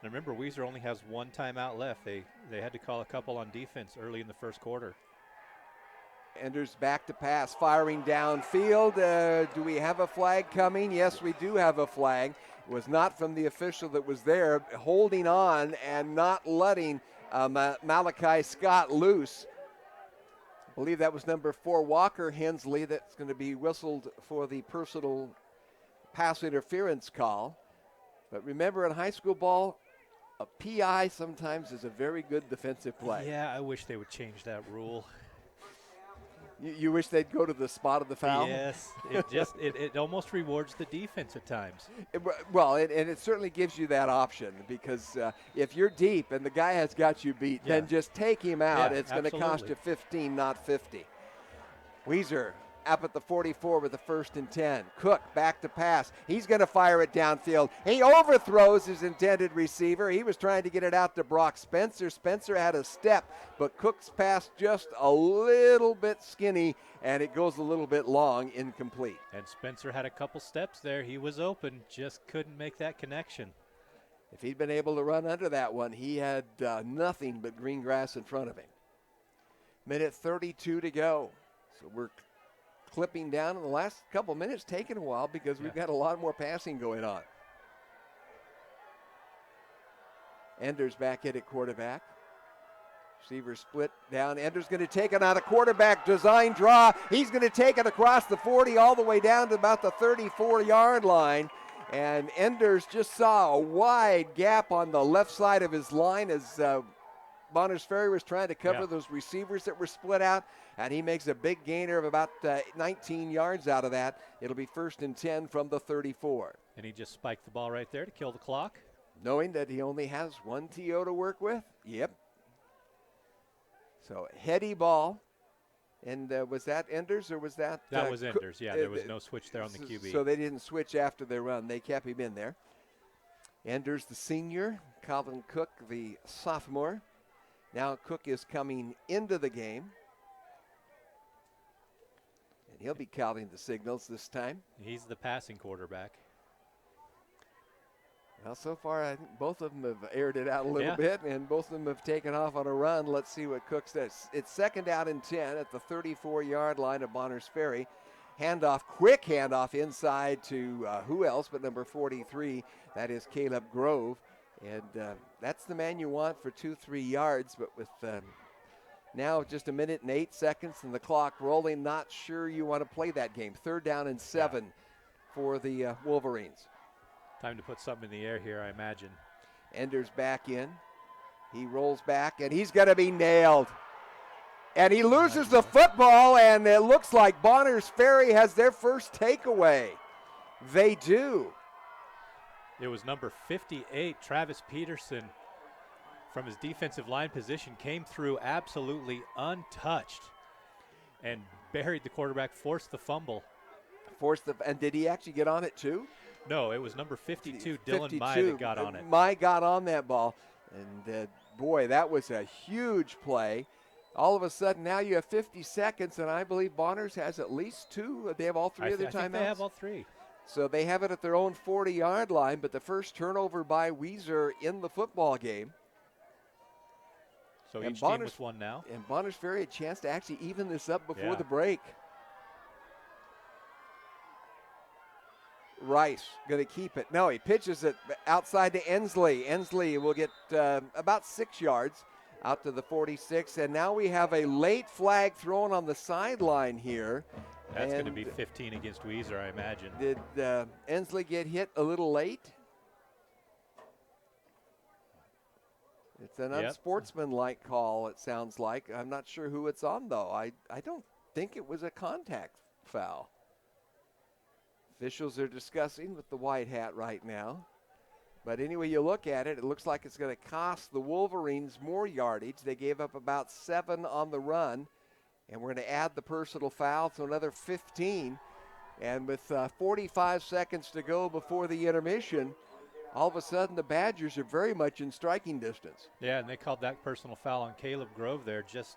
And remember, Weiser only has 1 timeout left. They had to call a couple on defense early in the first quarter. Enders back to pass, firing downfield. Do we have a flag coming? Yes, we do have a flag. It was not from the official that was there, holding on and not letting Malachi Scott loose. I believe that was number 4, Walker Hensley, that's going to be whistled for the personal pass interference call. But remember, in high school ball, a PI sometimes is a very good defensive play. Yeah, I wish they would change that rule. You wish they'd go to the spot of the foul? Yes, it almost rewards the defense at times. And it certainly gives you that option because if you're deep and the guy has got you beat, then just take him out. It's going to cost you 15, not 50. Weiser up at the 44 with the 1st and 10. Cook back to pass. He's going to fire it downfield. He overthrows his intended receiver. He was trying to get it out to Brock Spencer. Spencer had a step, but Cook's pass just a little bit skinny, and it goes a little bit long, incomplete. And Spencer had a couple steps there. He was open, just couldn't make that connection. If he'd been able to run under that one, he had nothing but green grass in front of him. 1:32 to go. So we're clipping down in the last couple minutes, taking a while because we've got a lot more passing going on. Enders back in at quarterback. Receiver split down. Enders going to take it on a quarterback design draw. He's going to take it across the 40 all the way down to about the 34-yard line. And Enders just saw a wide gap on the left side of his line as Bonners Ferry was trying to cover those receivers that were split out, and he makes a big gainer of about 19 yards out of that. It'll be 1st and 10 from the 34. And he just spiked the ball right there to kill the clock. Knowing that he only has 1 TO to work with? Yep. So heady ball. And was that Enders or was that? That was Enders, there was no switch there on the QB. So they didn't switch after their run. They kept him in there. Enders, the senior. Calvin Cook, the sophomore. Now Cook is coming into the game. And he'll be counting the signals this time. He's the passing quarterback. Well, so far, I think both of them have aired it out a little bit, and both of them have taken off on a run. Let's see what Cook says. It's 2nd down and 10 at the 34-yard line of Bonners Ferry. Handoff, quick handoff inside to who else but number 43. That is Caleb Grove. And that's the man you want for 2-3 yards, but with now just 1 minute and 8 seconds and the clock rolling, not sure you want to play that game. 3rd down and 7 for the Wolverines. Time to put something in the air here, I imagine. Enders back in. He rolls back, and he's going to be nailed. And he loses the football, and it looks like Bonners Ferry has their first takeaway. They do. It was number 58, Travis Peterson, from his defensive line position, came through absolutely untouched and buried the quarterback, forced the fumble. And did he actually get on it too? No, it was number 52, Dylan Mai, that got on it. Mai got on that ball, and boy, that was a huge play. All of a sudden, now you have 50 seconds, and I believe Bonners has at least 2. They have all 3 of their timeouts. I think they have all 3. So they have it at their own 40-yard line, but the first turnover by Weiser in the football game. So each team with 1 now. And Bonners Ferry a chance to actually even this up before the break. Rice going to keep it. No, he pitches it outside to Ensley. Ensley will get about 6 yards out to the 46. And now we have a late flag thrown on the sideline here. That's going to be 15 against Weiser, I imagine. Did Ensley get hit a little late? It's an unsportsmanlike call, it sounds like. I'm not sure who it's on, though. I don't think it was a contact foul. Officials are discussing with the white hat right now. But anyway you look at it, it looks like it's going to cost the Wolverines more yardage. They gave up about 7 on the run, and we're going to add the personal foul to another 15. And with 45 seconds to go before the intermission, all of a sudden the Badgers are very much in striking distance. Yeah, and they called that personal foul on Caleb Grove there, just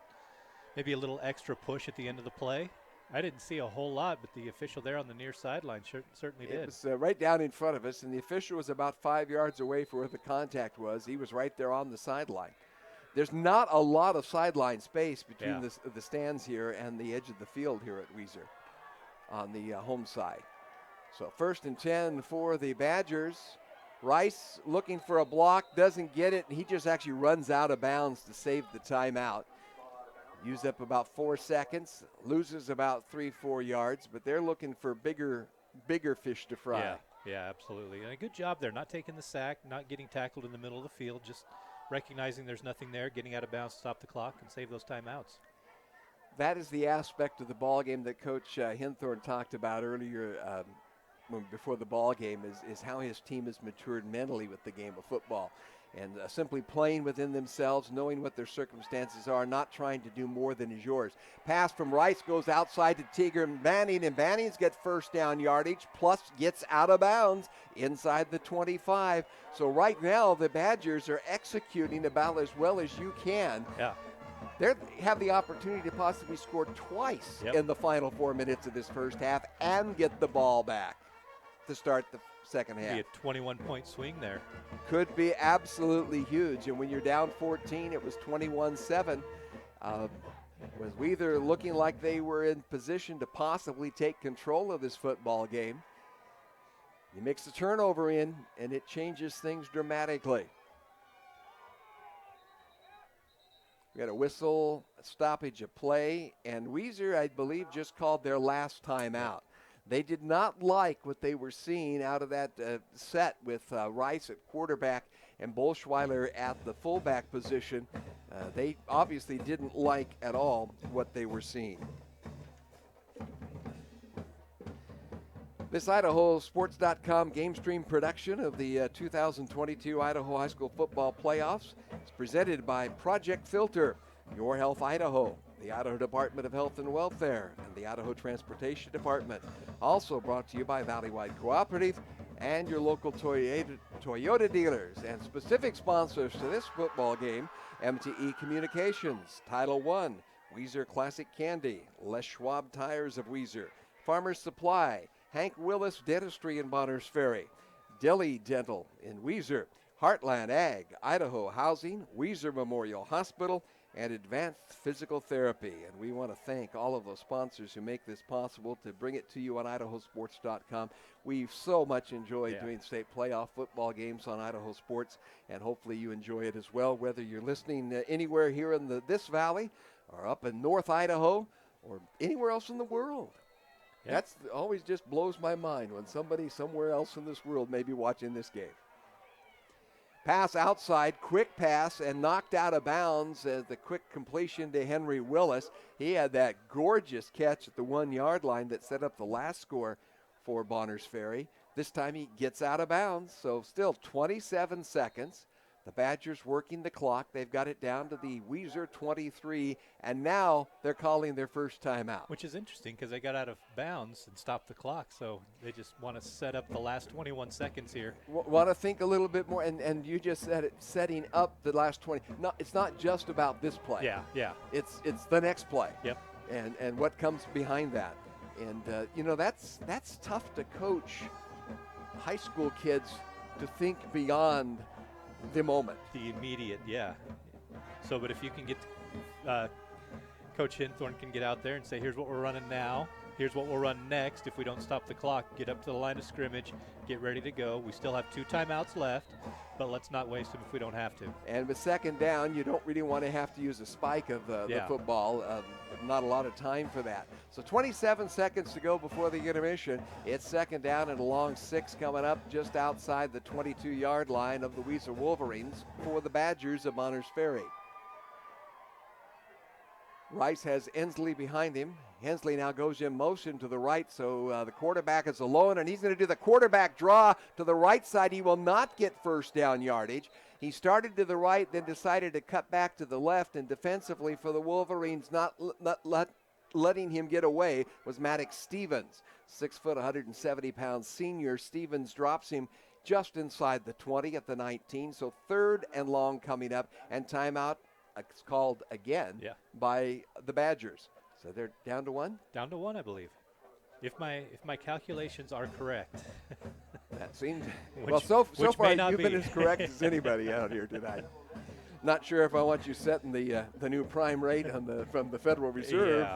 maybe a little extra push at the end of the play. I didn't see a whole lot, but the official there on the near sideline certainly did. It was right down in front of us, and the official was about 5 yards away from where the contact was. He was right there on the sideline. There's not a lot of sideline space between the stands here and the edge of the field here at Weiser on the home side. So 1st and 10 for the Badgers. Rice looking for a block, doesn't get it, and he just actually runs out of bounds to save the timeout. Used up about 4 seconds, loses about 3-4 yards, but they're looking for bigger fish to fry. Yeah, absolutely. And a good job there, not taking the sack, not getting tackled in the middle of the field, just recognizing there's nothing there, getting out of bounds, stop the clock, and save those timeouts. That is the aspect of the ball game that Coach Hinthorn talked about earlier before the ball game is how his team has matured mentally with the game of football. And simply playing within themselves, knowing what their circumstances are, not trying to do more than is yours. Pass from Rice goes outside to Tigger and Banning's got first down yardage, plus gets out of bounds inside the 25. So right now, the Badgers are executing about as well as you can. Yeah. They have the opportunity to possibly score twice in the final 4 minutes of this first half and get the ball back to start the second half. Be a 21-point swing there. Could be absolutely huge. And when you're down 14, it was 21-7. With Weiser looking like they were in position to possibly take control of this football game. You mix the turnover in, and it changes things dramatically. We got a whistle, a stoppage of play, and Weiser, I believe, just called their last timeout. They did not like what they were seeing out of that set with Rice at quarterback and Bolschweiler at the fullback position. They obviously didn't like at all what they were seeing. This IdahoSports.com GameStream production of the 2022 Idaho High School Football Playoffs is presented by Project Filter, Your Health Idaho, the Idaho Department of Health and Welfare, and the Idaho Transportation Department. Also brought to you by Valleywide Cooperative and your local Toyota dealers. And specific sponsors to this football game, MTE Communications, Title I, Weiser Classic Candy, Les Schwab Tires of Weiser, Farmers Supply, Hank Willis Dentistry in Bonners Ferry, Deli Dental in Weiser, Heartland Ag, Idaho Housing, Weiser Memorial Hospital, and Advanced Physical Therapy. And we want to thank all of those sponsors who make this possible to bring it to you on IdahoSports.com. We've so much enjoyed doing state playoff football games on Idaho Sports, and hopefully you enjoy it as well, whether you're listening anywhere here in this valley or up in North Idaho or anywhere else in the world. Yeah. That's always just blows my mind when somebody somewhere else in this world may be watching this game. Pass outside, quick pass, and knocked out of bounds as the quick completion to Henry Willis. He had that gorgeous catch at the 1 yard line that set up the last score for Bonners Ferry. This time he gets out of bounds, so still 27 seconds. The Badgers working the clock. They've got it down to the Weiser 23, and now they're calling their first timeout. Which is interesting because they got out of bounds and stopped the clock, so they just want to set up the last 21 seconds here. Want to think a little bit more, and you just said it, setting up the last 20. No, it's not just about this play. Yeah. It's the next play. Yep. And what comes behind that. And, that's tough to coach high school kids to think beyond the moment. The immediate, yeah. So, but if you can get, Coach Hinthorn can get out there and say, here's what we're running now, here's what we'll run next. If we don't stop the clock, get up to the line of scrimmage, get ready to go. We still have 2 timeouts left, but let's not waste them if we don't have to. And with second down, you don't really want to have to use a spike of the football. Not a lot of time for that. So 27 seconds to go before the intermission. It's second down and a long 6 coming up just outside the 22-yard line of the Weiser Wolverines for the Badgers of Bonners Ferry. Rice has Ensley behind him. Hensley now goes in motion to the right, so the quarterback is alone, and he's going to do the quarterback draw to the right side. He will not get first down yardage. He started to the right, then decided to cut back to the left, and defensively for the Wolverines, not letting him get away was Maddox Stevens. 6 foot, 170-pound senior. Stevens drops him just inside the 20 at the 19, so 3rd and long coming up, and timeout is called again by the Badgers. So they're down to 1? Down to 1, I believe. If my calculations are correct. That seems well. So far you've been as correct as anybody out here tonight. Not sure if I want you setting the new prime rate from the Federal Reserve,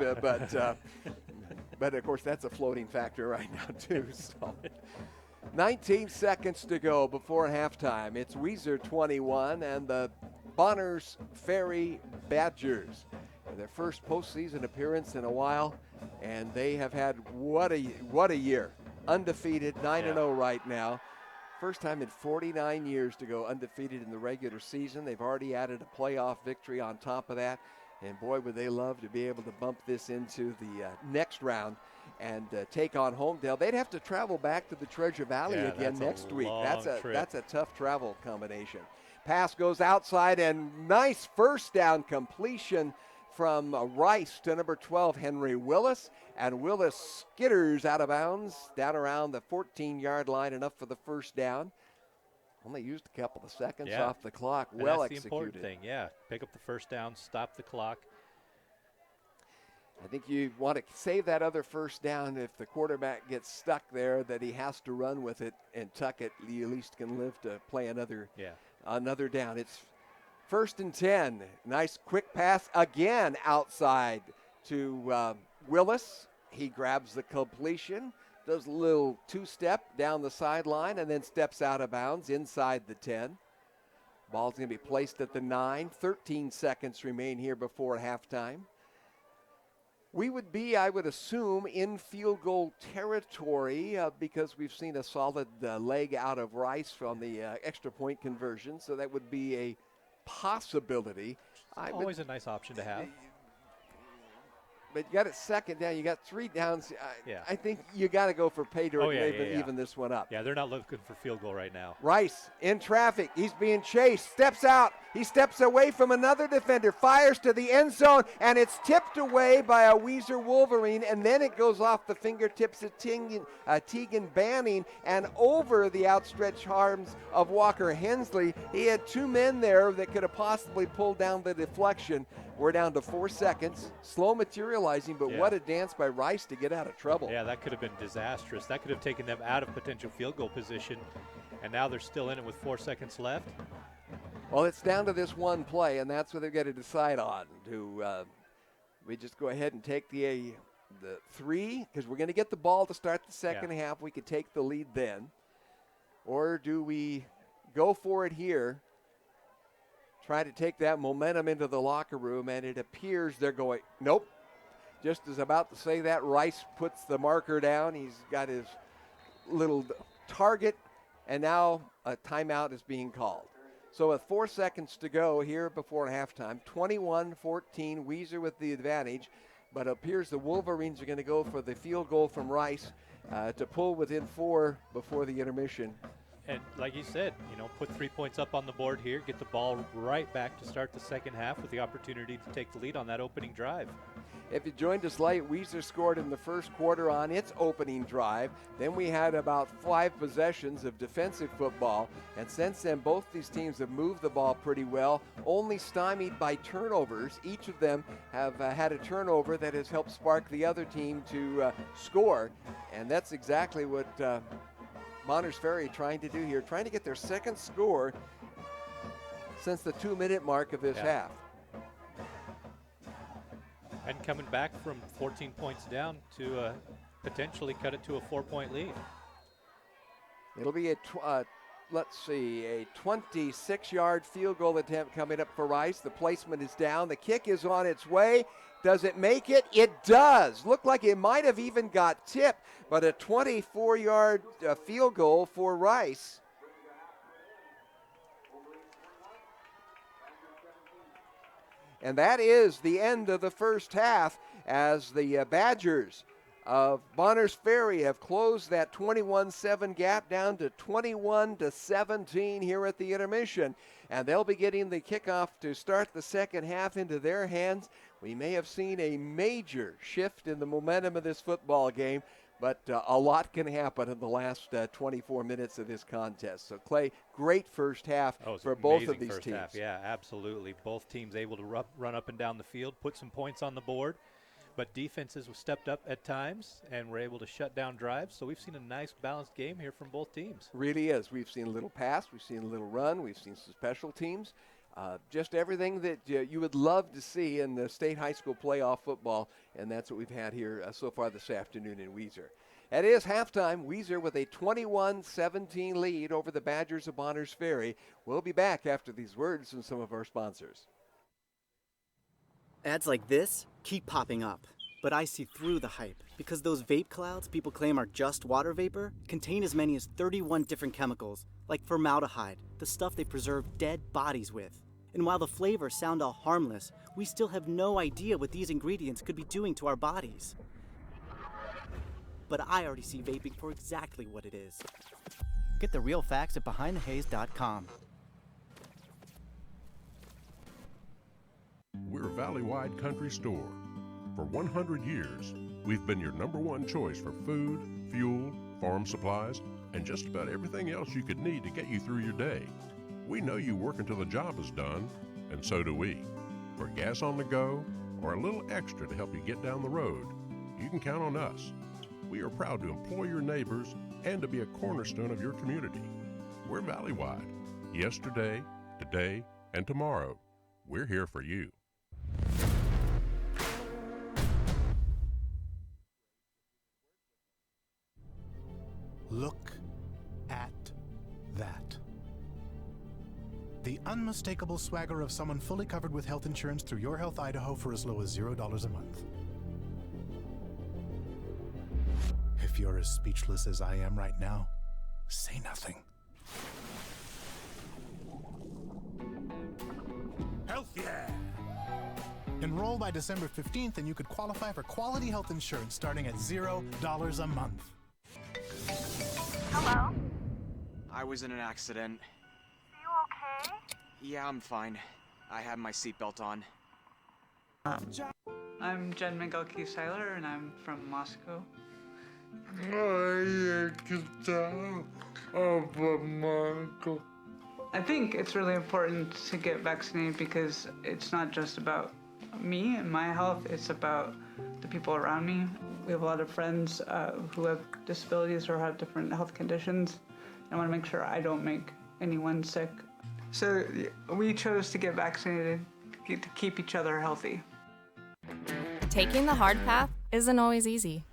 but of course that's a floating factor right now too. So 19 seconds to go before halftime. It's Weiser 21 and the Bonners Ferry Badgers. Their first postseason appearance in a while, and they have had what a year. Undefeated, 9-0 right now. First time in 49 years to go undefeated in the regular season. They've already added a playoff victory on top of that, and boy, would they love to be able to bump this into the next round and take on Homedale. They'd have to travel back to the Treasure Valley again next week. That's a tough travel combination. Pass goes outside, and nice first down completion from Rice to number 12, Henry Willis. And Willis skitters out of bounds down around the 14-yard line, enough for the first down. Only used a couple of seconds off the clock. And well that's executed. The important thing, pick up the first down, stop the clock. I think you want to save that other first down if the quarterback gets stuck there, that he has to run with it and tuck it. You at least can live to play another down. It's 1st and 10. Nice quick pass again outside to Willis. He grabs the completion, does a little two-step down the sideline, and then steps out of bounds inside the 10. Ball's going to be placed at the 9. 13 seconds remain here before halftime. We would be, I would assume, in field goal territory because we've seen a solid leg out of Rice from the extra point conversion, so that would be a possibility. Always a nice option to have. But you got it second down. You got 3 downs. I think you got to go for pay dirt and even this one up. Yeah, they're not looking for field goal right now. Rice in traffic. He's being chased. Steps out. He steps away from another defender. Fires to the end zone, and it's tipped away by a Weiser Wolverine, and then it goes off the fingertips of Tegan Banning and over the outstretched arms of Walker Hensley. He had 2 men there that could have possibly pulled down the deflection. We're down to 4 seconds. Slow materializing, but what a dance by Rice to get out of trouble. Yeah, that could have been disastrous. That could have taken them out of potential field goal position, and now they're still in it with 4 seconds left. Well, it's down to this one play, and that's what they've got to decide on. Do we just go ahead and take the 3? Because we're going to get the ball to start the second half. We could take the lead then. Or do we go for it here? Try to take that momentum into the locker room, and it appears they're going, nope. Just as about to say that, Rice puts the marker down. He's got his little target, and now a timeout is being called. So with 4 seconds to go here before halftime, 21-14, Weiser with the advantage, but it appears the Wolverines are going to go for the field goal from Rice to pull within 4 before the intermission. And like you said, put 3 points up on the board here, get the ball right back to start the second half with the opportunity to take the lead on that opening drive. If you joined us late, Weiser scored in the first quarter on its opening drive. Then we had about 5 possessions of defensive football. And since then, both these teams have moved the ball pretty well, only stymied by turnovers. Each of them have had a turnover that has helped spark the other team to score. And that's exactly what Bonners Ferry trying to do here, trying to get their second score since the 2-minute mark of this half. And coming back from 14 points down to potentially cut it to a 4-point lead. It'll be a 26-yard field goal attempt coming up for Rice. The placement is down. The kick is on its way. Does it make it? It does. Looked like it might have even got tipped, but a 24-yard field goal for Rice. And that is the end of the first half as the Badgers of Bonners Ferry have closed that 21-7 gap down to 21-17 here at the intermission. And they'll be getting the kickoff to start the second half into their hands. We may have seen a major shift in the momentum of this football game, but a lot can happen in the last 24 minutes of this contest. So, Clay, great first half for both of these teams. Half. Yeah, absolutely. Both teams able to run up and down the field, put some points on the board. But defenses have stepped up at times and were able to shut down drives. So we've seen a nice balanced game here from both teams. Really is. We've seen a little pass. We've seen a little run. We've seen some special teams. Just everything that you would love to see in the state high school playoff football. And that's what we've had here so far this afternoon in Weiser. It is halftime. Weiser with a 21-17 lead over the Badgers of Bonners Ferry. We'll be back after these words from some of our sponsors. Ads like this keep popping up, but I see through the hype because those vape clouds people claim are just water vapor contain as many as 31 different chemicals, like formaldehyde, the stuff they preserve dead bodies with. And while the flavors sound all harmless, we still have no idea what these ingredients could be doing to our bodies. But I already see vaping for exactly what it is. Get the real facts at BehindTheHaze.com. We're a valley-wide country store. For 100 years, we've been your #1 choice for food, fuel, farm supplies, and just about everything else you could need to get you through your day. We know you work until the job is done, and so do we. For gas on the go, or a little extra to help you get down the road, you can count on us. We are proud to employ your neighbors and to be a cornerstone of your community. We're valley-wide. Yesterday, today, and tomorrow, we're here for you. Look at that. The unmistakable swagger of someone fully covered with health insurance through Your Health Idaho for as low as $0 a month. If you're as speechless as I am right now, say nothing. Health yeah! Enroll by December 15th and you could qualify for quality health insurance starting at $0 a month. Hello? I was in an accident. You okay? Yeah, I'm fine. I had my seatbelt on. I'm Jen Miguel-Seiler and I'm from Moscow. I think it's really important to get vaccinated because it's not just about me and my health, it's about the people around me. We have a lot of friends who have disabilities or have different health conditions. I want to make sure I don't make anyone sick. So we chose to get vaccinated to keep each other healthy. Taking the hard path isn't always easy.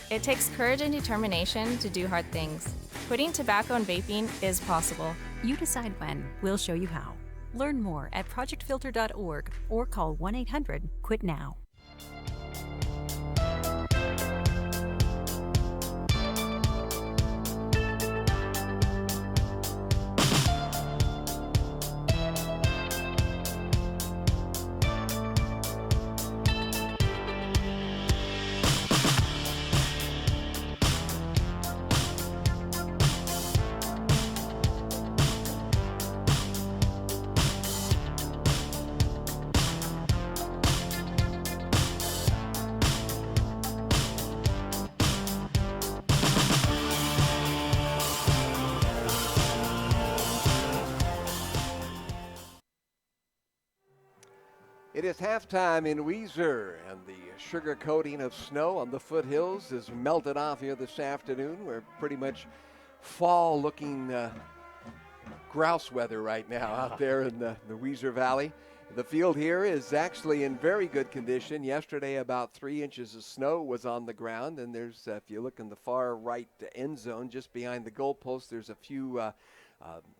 It takes courage and determination to do hard things. Quitting tobacco and vaping is possible. You decide when. We'll show you how. Learn more at projectfilter.org or call 1-800-QUIT-NOW. It is halftime in Weiser, and the sugar coating of snow on the foothills is melted off here this afternoon. We're pretty much fall-looking grouse weather right now out there in the Weiser Valley. The field here is actually in very good condition. Yesterday, about 3 inches of snow was on the ground, and there's, if you look in the far right end zone, just behind the goalpost, there's a few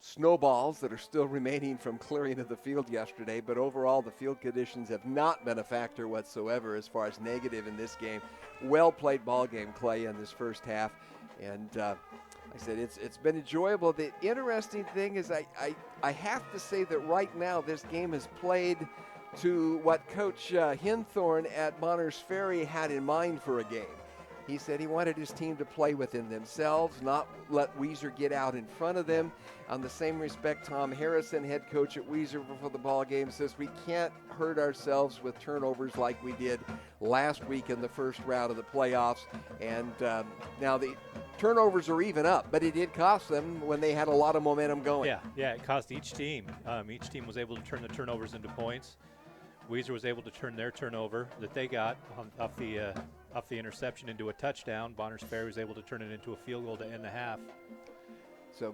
snowballs that are still remaining from clearing of the field yesterday, but overall the field conditions have not been a factor whatsoever as far as negative in this game. Well played ball game, Clay, in this first half, and like I said, it's been enjoyable. The interesting thing is I have to say that right now this game is played to what Coach Hinthorn at Bonners Ferry had in mind for a game. He said he wanted his team to play within themselves, not let Weiser get out in front of them. On the same respect, Tom Harrison, head coach at Weiser before the ball game, says we can't hurt ourselves with turnovers like we did last week in the first round of the playoffs. And now the turnovers are even up, but it did cost them when they had a lot of momentum going. Yeah, it cost each team. Each team was able to turn the turnovers into points. Weiser was able to turn their turnover that they got off the interception into a touchdown. Bonners Ferry was able to turn it into a field goal to end the half. So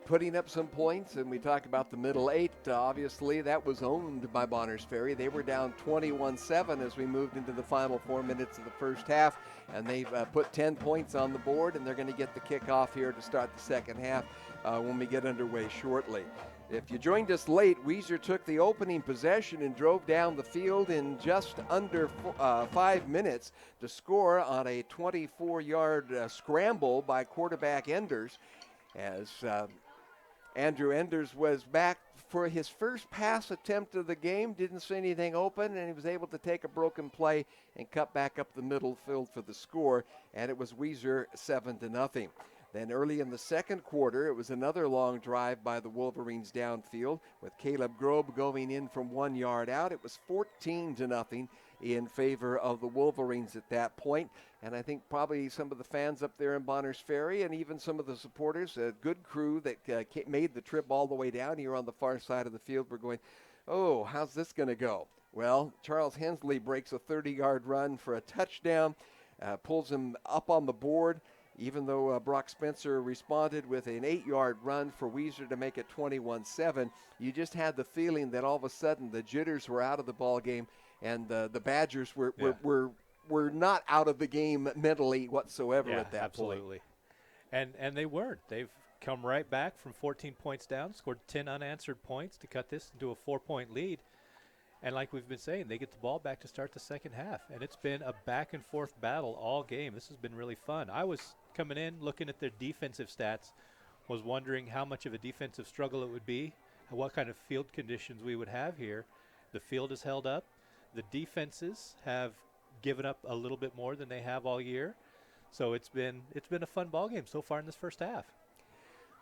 putting up some points, and we talk about the middle eight, obviously that was owned by Bonners Ferry. They were down 21-7 as we moved into the final 4 minutes of the first half, and they've put 10 points on the board, and they're going to get the kickoff here to start the second half when we get underway shortly. If you joined us late, Weiser took the opening possession and drove down the field in just under 5 minutes to score on a 24-yard scramble by quarterback Enders, as Andrew Enders was back for his first pass attempt of the game, didn't see anything open, and he was able to take a broken play and cut back up the middle field for the score, and it was Weiser 7-0. Then early in the second quarter, it was another long drive by the Wolverines downfield with Caleb Grobe going in from 1 yard out. It was 14-0 in favor of the Wolverines at that point. And I think probably some of the fans up there in Bonners Ferry and even some of the supporters, a good crew that made the trip all the way down here on the far side of the field, were going, oh, how's this going to go? Well, Charles Hensley breaks a 30-yard run for a touchdown, pulls him up on the board. Even though Brock Spencer responded with an 8-yard run for Weiser to make it 21-7, you just had the feeling that all of a sudden the jitters were out of the ball game, and the Badgers were not out of the game mentally whatsoever at that absolutely. point. And they weren't. They've come right back from 14 points down, scored 10 unanswered points to cut this into a 4-point lead. And like we've been saying, they get the ball back to start the second half. And it's been a back-and-forth battle all game. This has been really fun. I was coming in, looking at their defensive stats, was wondering how much of a defensive struggle it would be, what kind of field conditions we would have here. The field is held up. The defenses have given up a little bit more than they have all year. So it's been a fun ball game so far in this first half.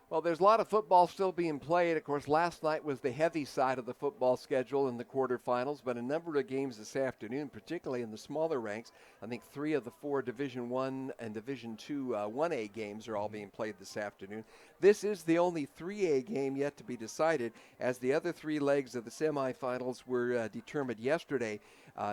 Well, there's a lot of football still being played. Of course, last night was the heavy side of the football schedule in the quarterfinals, but a number of games this afternoon, particularly in the smaller ranks. I think 3 of the 4 Division I and Division II 1A games are all being played this afternoon. This is the only 3A game yet to be decided, as the other 3 legs of the semifinals were determined yesterday.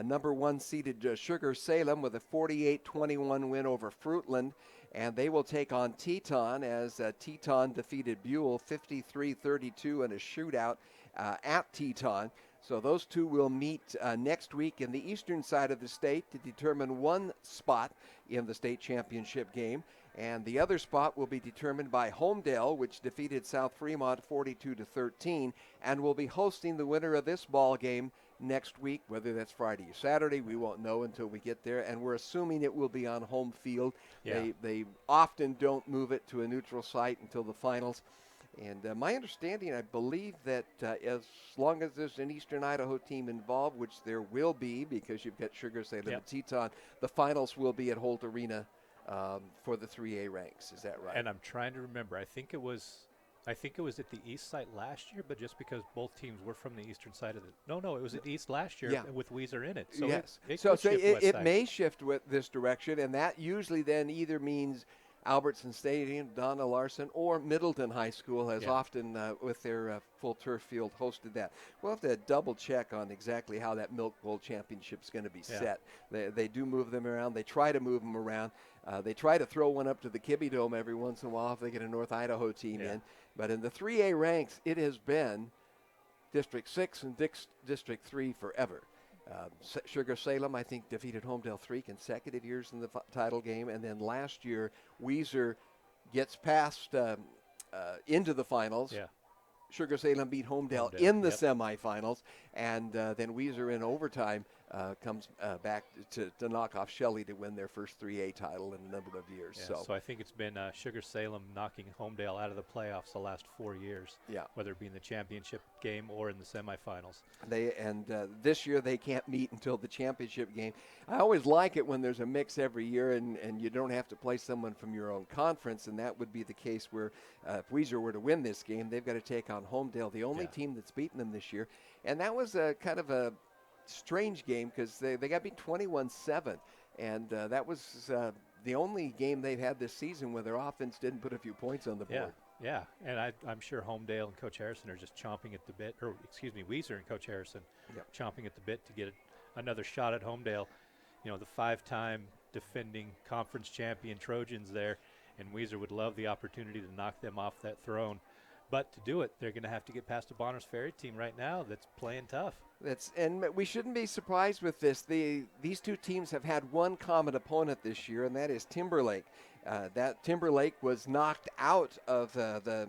Number 1 seeded Sugar Salem with a 48-21 win over Fruitland. And they will take on Teton, as Teton defeated Buell 53-32 in a shootout at Teton. So those two will meet next week in the eastern side of the state to determine one spot in the state championship game. And the other spot will be determined by Homedale, which defeated South Fremont 42-13, and will be hosting the winner of this ball game next week. Whether that's Friday or Saturday, we won't know until we get there, and we're assuming it will be on home field. Yeah. They often don't move it to a neutral site until the finals. And my understanding, I believe that as long as there's an Eastern Idaho team involved, which there will be because you've got Sugar Salem and Teton, the finals will be at Holt Arena for the 3A ranks. Is that right? And I'm trying to remember. I think it was at the east side last year, but just because both teams were from the eastern side of the – No, it was at east last year with Weiser in it. So yes. it may shift with this direction, and that usually then either means Albertson Stadium, Donna Larson, or Middleton High School has often, with their full turf field, hosted that. We'll have to double check on exactly how that Milk Bowl Championship is going to be set. They do move them around. They try to move them around. They try to throw one up to the Kibbe Dome every once in a while if they get a North Idaho team in. But in the 3A ranks, it has been District 6 and District 3 forever. Sugar Salem, I think, defeated Homedale 3 consecutive years in the title game. And then last year, Weiser gets past into the finals. Yeah. Sugar Salem beat Homedale in the semifinals. And then Weiser in overtime comes back to knock off Shelley to win their first 3A title in a number of years. Yeah, so I think it's been Sugar Salem knocking Homedale out of the playoffs the last 4 years. Yeah. Whether it be in the championship game or in the semifinals. This year they can't meet until the championship game. I always like it when there's a mix every year and you don't have to play someone from your own conference, and that would be the case where if Weiser were to win this game, they've got to take on Homedale, the only team that's beaten them this year. And that was a kind of a strange game because they got beat 21-7, and that was the only game they've had this season where their offense didn't put a few points on the board. Yeah, and I'm sure Homedale and Coach Harrison are just chomping at the bit, or excuse me, Weiser and Coach Harrison chomping at the bit to get another shot at Homedale. You know, the 5-time defending conference champion Trojans there, and Weiser would love the opportunity to knock them off that throne. But to do it, they're going to have to get past a Bonners Ferry team right now that's playing tough. And we shouldn't be surprised with this. These two teams have had one common opponent this year, and that is Timberlake. That Timberlake was knocked out of the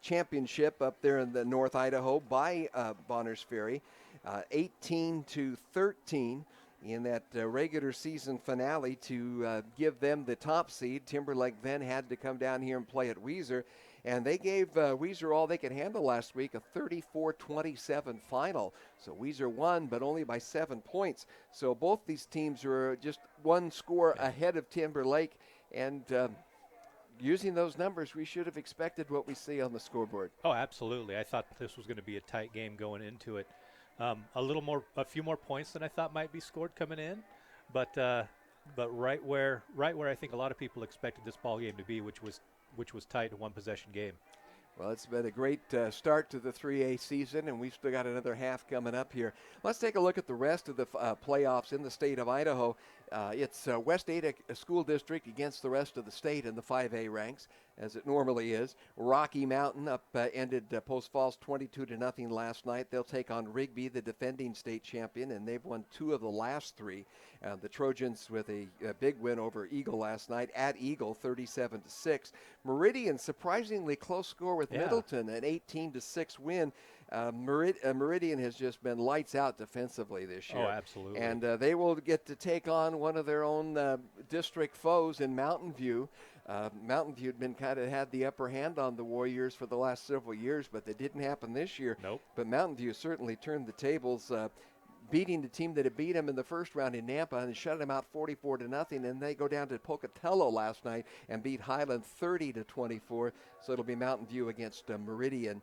championship up there in the North Idaho by Bonners Ferry, 18-13 in that regular season finale to give them the top seed. Timberlake then had to come down here and play at Weiser. And they gave Weiser all they could handle last week, a 34-27 final. So Weiser won, but only by 7 points. So both these teams are just one score ahead of Timberlake. And using those numbers, we should have expected what we see on the scoreboard. Oh, absolutely. I thought this was going to be a tight game going into it. A few more points than I thought might be scored coming in, but right where I think a lot of people expected this ball game to be, which was tight, a one-possession game. Well, it's been a great start to the 3A season, and we've still got another half coming up here. Let's take a look at the rest of the playoffs in the state of Idaho. It's West Ada School District against the rest of the state in the 5A ranks, as it normally is. Rocky Mountain ended Post Falls 22-0 last night. They'll take on Rigby, the defending state champion, and they've won 2 of the last 3. The Trojans with a big win over Eagle last night at Eagle, 37-6. Meridian, surprisingly close score with Middleton, an 18-6 win. Meridian has just been lights out defensively this year. Oh, absolutely. And they will get to take on one of their own district foes in Mountain View. Mountain View had the upper hand on the Warriors for the last several years, but that didn't happen this year. Nope. But Mountain View certainly turned the tables, beating the team that had beat them in the first round in Nampa and shut them out 44-0. And they go down to Pocatello last night and beat Highland 30-24. So it'll be Mountain View against Meridian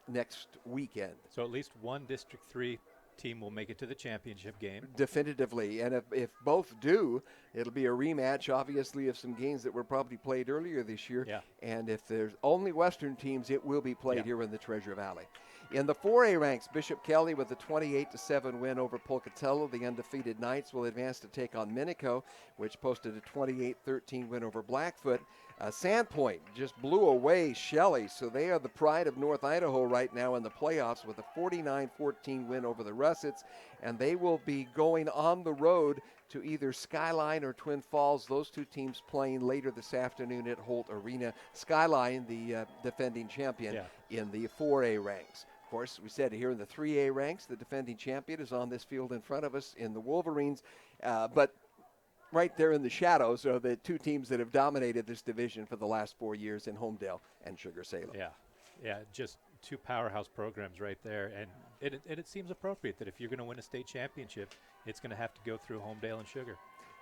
next weekend. So at least one District 3 team will make it to the championship game. Definitively. And if both do, it'll be a rematch, obviously, of some games that were probably played earlier this year. Yeah. And if there's only Western teams, it will be played here in the Treasure Valley. In the 4A ranks, Bishop Kelly with a 28-7 win over Pocatello. The undefeated Knights will advance to take on Minico, which posted a 28-13 win over Blackfoot. Sandpoint just blew away Shelley, so they are the pride of North Idaho right now in the playoffs with a 49-14 win over the Russets, and they will be going on the road to either Skyline or Twin Falls. Those two teams playing later this afternoon at Holt Arena. Skyline, the defending champion in the 4A ranks. Of course, we said here in the 3A ranks, the defending champion is on this field in front of us in the Wolverines, but right there in the shadows are the two teams that have dominated this division for the last 4 years in Homedale and Sugar Salem. Yeah, just two powerhouse programs right there, and it seems appropriate that if you're going to win a state championship, it's going to have to go through Homedale and Sugar.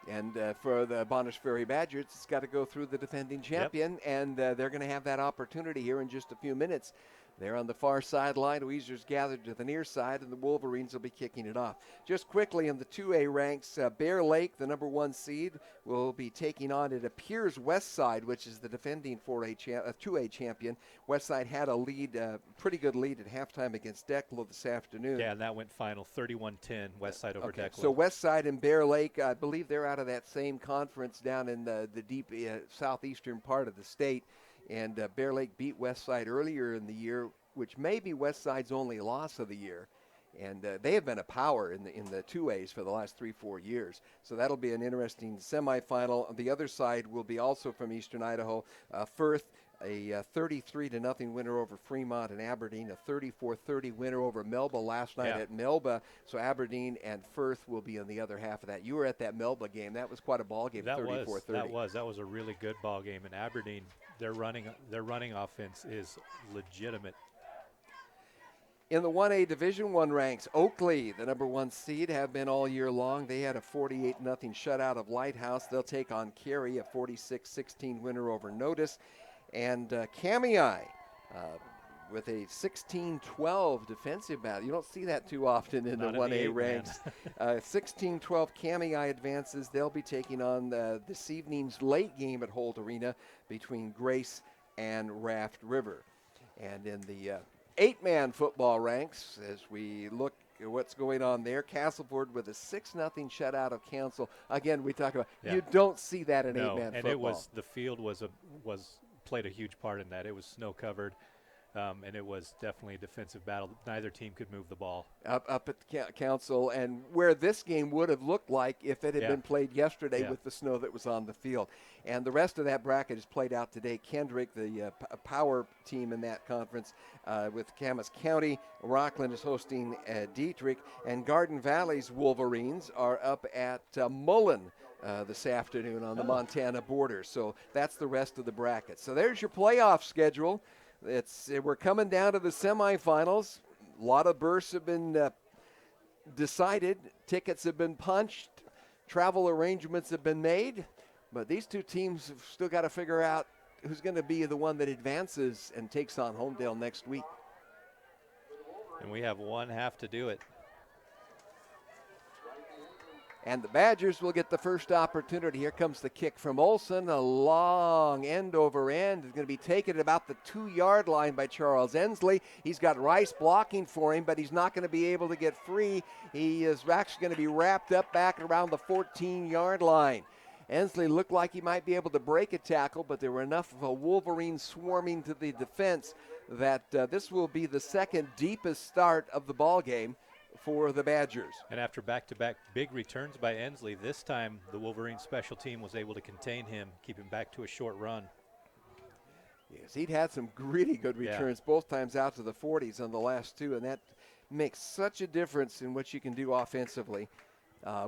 And for the Bonners Ferry Badgers, it's got to go through the defending champion, and they're going to have that opportunity here in just a few minutes. They're on the far sideline. Weezer's gathered to the near side, and the Wolverines will be kicking it off. Just quickly in the 2A ranks, Bear Lake, the number 1 seed, will be taking on, it appears, Westside, which is the defending 2A champion. Westside had a lead, pretty good lead at halftime against Declo this afternoon. Yeah, and that went final 31-10, Westside over Declo. So Westside and Bear Lake, I believe they're out of that same conference down in the deep southeastern part of the state. And Bear Lake beat Westside earlier in the year, which may be Westside's only loss of the year. And they have been a power in the 2As for the last 3-4 years. So that'll be an interesting semifinal. The other side will be also from Eastern Idaho. Firth a 33-0 winner over Fremont and Aberdeen, a 34-30 winner over Melba last night at Melba. So Aberdeen and Firth will be on the other half of that. You were at that Melba game. That was quite a ball game, 34-30. That was a really good ball game. And Aberdeen, their running offense is legitimate. In the 1A Division I ranks, Oakley, the number 1 seed, have been all year long. They had a 48-0 shutout of Lighthouse. They'll take on Cary, a 46-16 winner over Notice. And Kamei with a 16-12 defensive battle. You don't see that too often in the 1A ranks. 16-12 Kamei advances. They'll be taking on this evening's late game at Holt Arena between Grace and Raft River. And in the 8-man football ranks, as we look at what's going on there, Castleford with a 6-0 shutout of Council. Again, we talk about you don't see that in 8-man football. And the field played a huge part in that. It was snow covered, and it was definitely a defensive battle. Neither team could move the ball. Up at the Council, and where this game would have looked like if it had been played yesterday with the snow that was on the field. And the rest of that bracket is played out today. Kendrick, the power team in that conference, with Camas County. Rockland is hosting Dietrich, and Garden Valley's Wolverines are up at Mullen this afternoon on the Montana border. So that's the rest of the bracket. So there's your playoff schedule. We're coming down to the semifinals. A lot of berths have been decided. Tickets have been punched. Travel arrangements have been made. But these two teams have still got to figure out who's going to be the one that advances and takes on Homedale next week. And we have one half to do it. And the Badgers will get the first opportunity. Here comes the kick from Olson. A long end over end. It's going to be taken at about the 2-yard line by Charles Ensley. He's got Rice blocking for him, but he's not going to be able to get free. He is actually going to be wrapped up back around the 14-yard line. Ensley looked like he might be able to break a tackle, but there were enough of a Wolverine swarming to the defense that this will be the second deepest start of the ball game for the Badgers. And after back-to-back big returns by Ensley, this time the Wolverine special team was able to contain him, keep him back to a short run. Yes, he'd had some really good returns both times out to the 40s on the last two, and that makes such a difference in what you can do offensively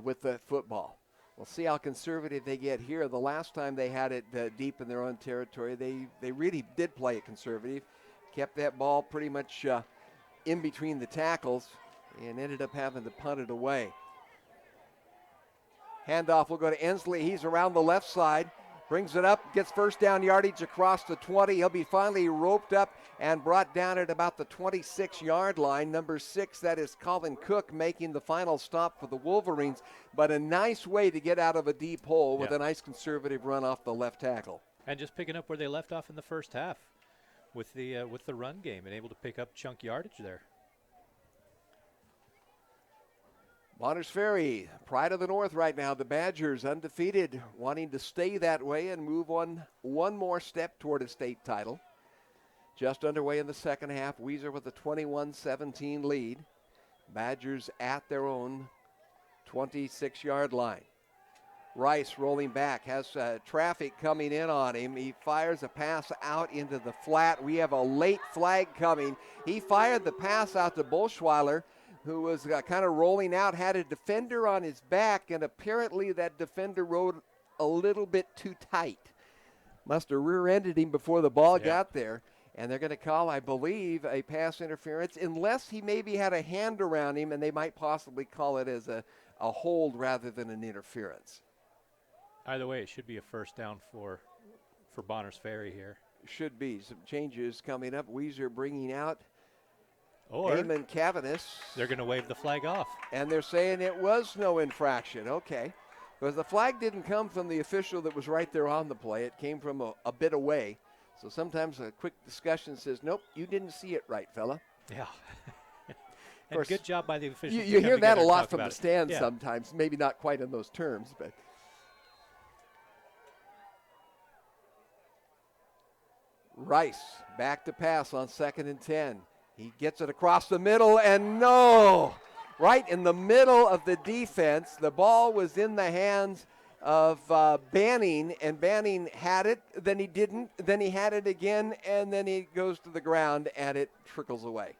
with the football. We'll see how conservative they get here. The last time they had it deep in their own territory, they really did play it conservative, kept that ball pretty much in between the tackles, and ended up having to punt it away. Handoff will go to Ensley. He's around the left side. Brings it up, gets first down yardage across the 20. He'll be finally roped up and brought down at about the 26-yard line. Number 6, that is Colin Cook, making the final stop for the Wolverines. But a nice way to get out of a deep hole with a nice conservative run off the left tackle. And just picking up where they left off in the first half with the run game and able to pick up chunk yardage there. Bonners Ferry, pride of the North right now. The Badgers undefeated, wanting to stay that way and move on one more step toward a state title. Just underway in the second half. Weiser with a 21-17 lead. Badgers at their own 26-yard line. Rice rolling back, has traffic coming in on him. He fires a pass out into the flat. We have a late flag coming. He fired the pass out to Bolschweiler, who was kind of rolling out, had a defender on his back, and apparently that defender rode a little bit too tight. Must have rear-ended him before the ball got there. And they're going to call, I believe, a pass interference, unless he maybe had a hand around him, and they might possibly call it as a hold rather than an interference. Either way, it should be a first down for Bonners Ferry here. Should be. Some changes coming up. Weiser bringing out or Eamon Cavanis. They're going to wave the flag off. And they're saying it was no infraction. Okay. Because the flag didn't come from the official that was right there on the play. It came from a bit away. So sometimes a quick discussion says, nope, you didn't see it right, fella. Yeah. And course, good job by the officials. You hear that a lot from the stands sometimes. Maybe not quite in those terms, but. Rice back to pass on 2nd and 10. He gets it across the middle, and no! Right in the middle of the defense. The ball was in the hands of Banning, and Banning had it, then he didn't, then he had it again, and then he goes to the ground, and it trickles away.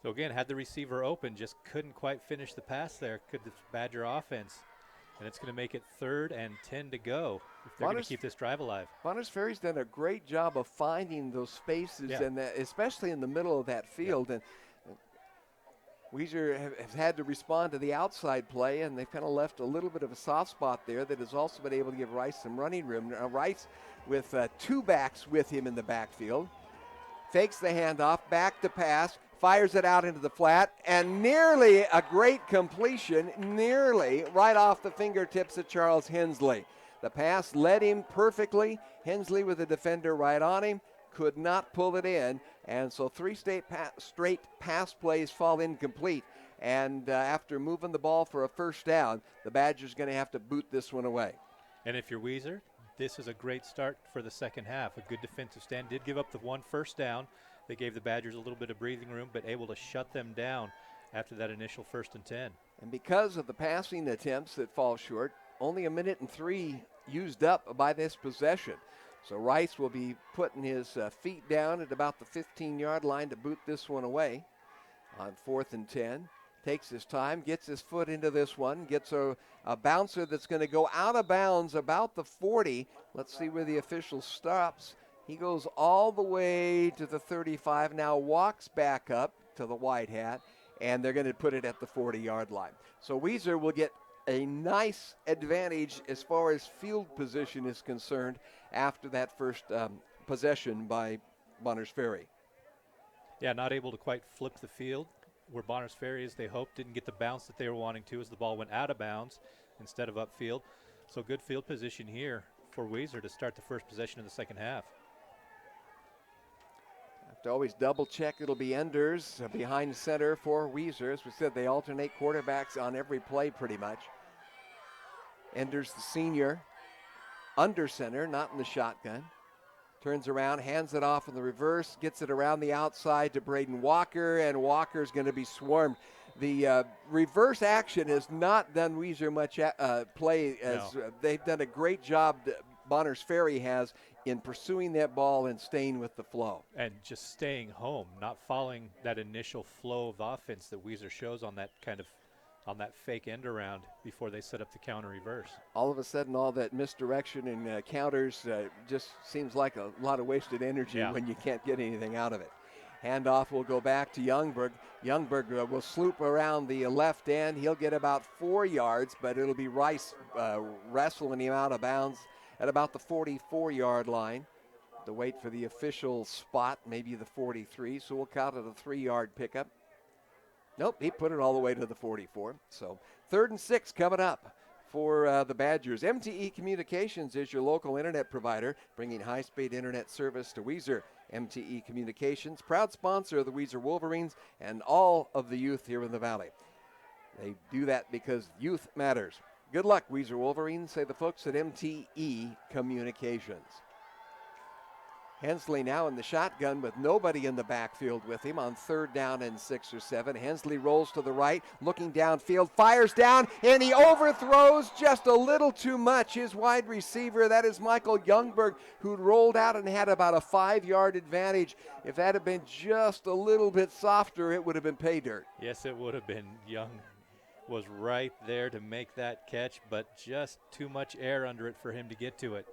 So again, had the receiver open, just couldn't quite finish the pass there. Could the Badger offense. And it's going to make it 3rd and 10 to go if they're going to keep this drive alive. Bonners Ferry's done a great job of finding those spaces, and especially in the middle of that field. And Weiser has had to respond to the outside play, and they've kind of left a little bit of a soft spot there that has also been able to give Rice some running room. Now Rice with 2 backs with him in the backfield. Fakes the handoff, back to pass, fires it out into the flat, and nearly a great completion, nearly right off the fingertips of Charles Hensley. The pass led him perfectly. Hensley with the defender right on him, could not pull it in, and so 3 straight pass plays fall incomplete. And after moving the ball for a first down, the Badgers going to have to boot this one away. And if you're Weiser, this is a great start for the second half. A good defensive stand. Did give up the 1 first down. They gave the Badgers a little bit of breathing room, but able to shut them down after that initial 1st and 10. And because of the passing attempts that fall short, only 1 minute and 3 used up by this possession. So Rice will be putting his feet down at about the 15-yard line to boot this one away on 4th and 10. Takes his time, gets his foot into this one, gets a bouncer that's going to go out of bounds about the 40. Let's see where the official stops. He goes all the way to the 35, now walks back up to the white hat, and they're going to put it at the 40-yard line. So Weiser will get a nice advantage as far as field position is concerned after that first possession by Bonners Ferry. Yeah, not able to quite flip the field where Bonners Ferry, as they hoped, didn't get the bounce that they were wanting to as the ball went out of bounds instead of upfield. So good field position here for Weiser to start the first possession of the second half. Have to always double check. It'll be Enders behind center for Weiser. As we said, they alternate quarterbacks on every play pretty much. Enders, the senior, under center, not in the shotgun. Turns around, hands it off in the reverse, gets it around the outside to Braden Walker, and Walker's going to be swarmed. The reverse action has not done Weiser much play. They've done a great job, Bonners Ferry has, in pursuing that ball and staying with the flow. And just staying home, not following that initial flow of offense that Weiser shows on that fake end around before they set up the counter reverse. All of a sudden, all that misdirection and counters just seems like a lot of wasted energy when you can't get anything out of it. Handoff will go back to Youngberg. Youngberg will sloop around the left end. He'll get about 4 yards, but it'll be Rice wrestling him out of bounds at about the 44-yard line. To wait for the official spot, maybe the 43, so we'll count it a 3-yard pickup. Nope, he put it all the way to the 44. So 3rd and 6 coming up for the Badgers. MTE Communications is your local internet provider, bringing high-speed internet service to Weiser. MTE Communications, proud sponsor of the Weiser Wolverines and all of the youth here in the Valley. They do that because youth matters. Good luck, Weiser Wolverines, say the folks at MTE Communications. Hensley now in the shotgun with nobody in the backfield with him on 3rd down and 6 or 7. Hensley rolls to the right, looking downfield, fires down, and he overthrows just a little too much. His wide receiver, that is Michael Youngberg, who rolled out and had about a 5-yard advantage. If that had been just a little bit softer, it would have been pay dirt. Yes, it would have been. Young was right there to make that catch, but just too much air under it for him to get to it.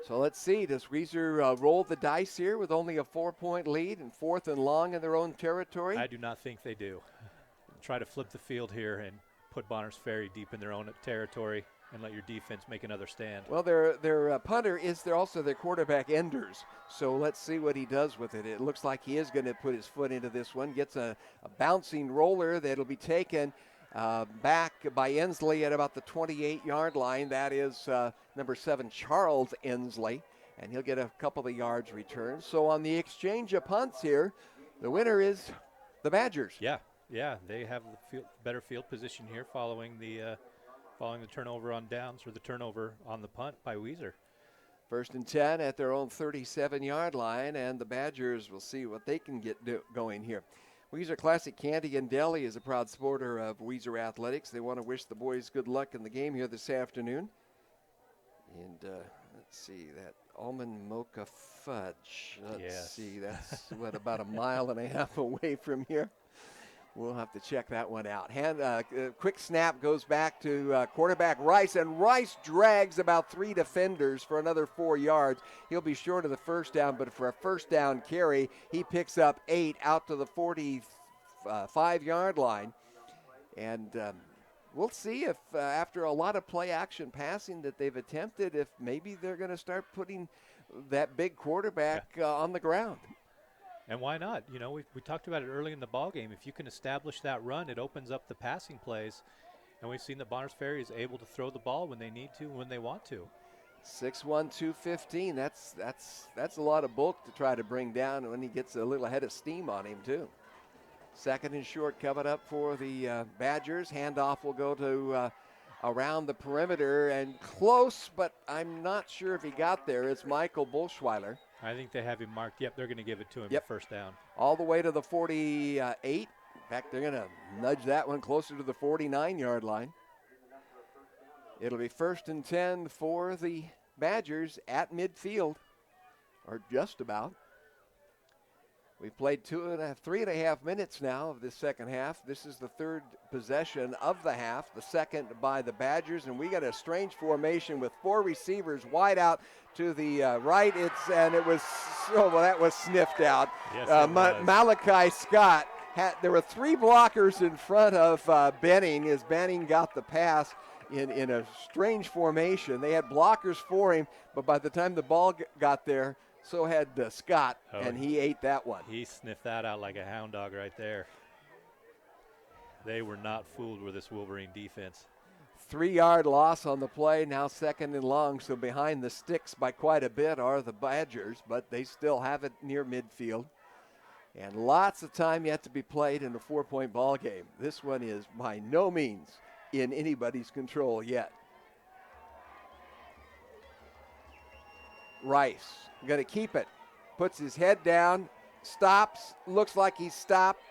So let's see, does Weiser roll the dice here with only a 4-point lead and 4th and long in their own territory? I do not think they do. Try to flip the field here and put Bonners Ferry deep in their own territory and let your defense make another stand. Well, their punter is also their quarterback, Enders. So let's see what he does with it. It looks like he is going to put his foot into this one. Gets a bouncing roller that'll be taken back by Ensley at about the 28-yard line. That is number 7, Charles Ensley, and he'll get a couple of yards returned. So on the exchange of punts here, the winner is the Badgers. Yeah, they have the better field position here following the turnover on downs, or the turnover on the punt by Weiser. 1st and 10 at their own 37-yard line, and the Badgers will see what they can get going here. Weiser Classic Candy and Deli is a proud supporter of Weiser Athletics. They want to wish the boys good luck in the game here this afternoon. And let's see, that almond mocha fudge. Let's see, that's what, about a mile and a half away from here. We'll have to check that one out. Quick snap goes back to quarterback Rice, and Rice drags about 3 defenders for another 4 yards. He'll be short of the first down, but for a first down carry, he picks up 8 out to the 45-yard line. And we'll see if after a lot of play action passing that they've attempted, if maybe they're going to start putting that big quarterback on the ground. And why not? You know, we talked about it early in the ball game. If you can establish that run, it opens up the passing plays. And we've seen that Bonners Ferry is able to throw the ball when they need to, when they want to. 6'1", 215. That's a lot of bulk to try to bring down when he gets a little head of steam on him, too. Second and short coming up for the Badgers. Handoff will go to around the perimeter and close, but I'm not sure if he got there. It's Michael Bullschweiler. I think they have him marked. Yep, they're going to give it to him for first down. All the way to the 48. In fact, they're going to nudge that one closer to the 49-yard line. It'll be 1st and 10 for the Badgers at midfield, or just about. We've played 3.5 minutes now of this second half. This is the third possession of the half, the second by the Badgers, and we got a strange formation with 4 receivers wide out to the right. That was sniffed out. Yes, it was. Malachi Scott there were 3 blockers in front of Benning as Benning got the pass in a strange formation. They had blockers for him, but by the time the ball got there, so had Scott, and he ate that one. He sniffed that out like a hound dog right there. They were not fooled with this Wolverine defense. 3-yard loss on the play, now 2nd and long, so behind the sticks by quite a bit are the Badgers, but they still have it near midfield. And lots of time yet to be played in a 4-point ball game. This one is by no means in anybody's control yet. Rice going to keep it, puts his head down, stops, looks like he's stopped.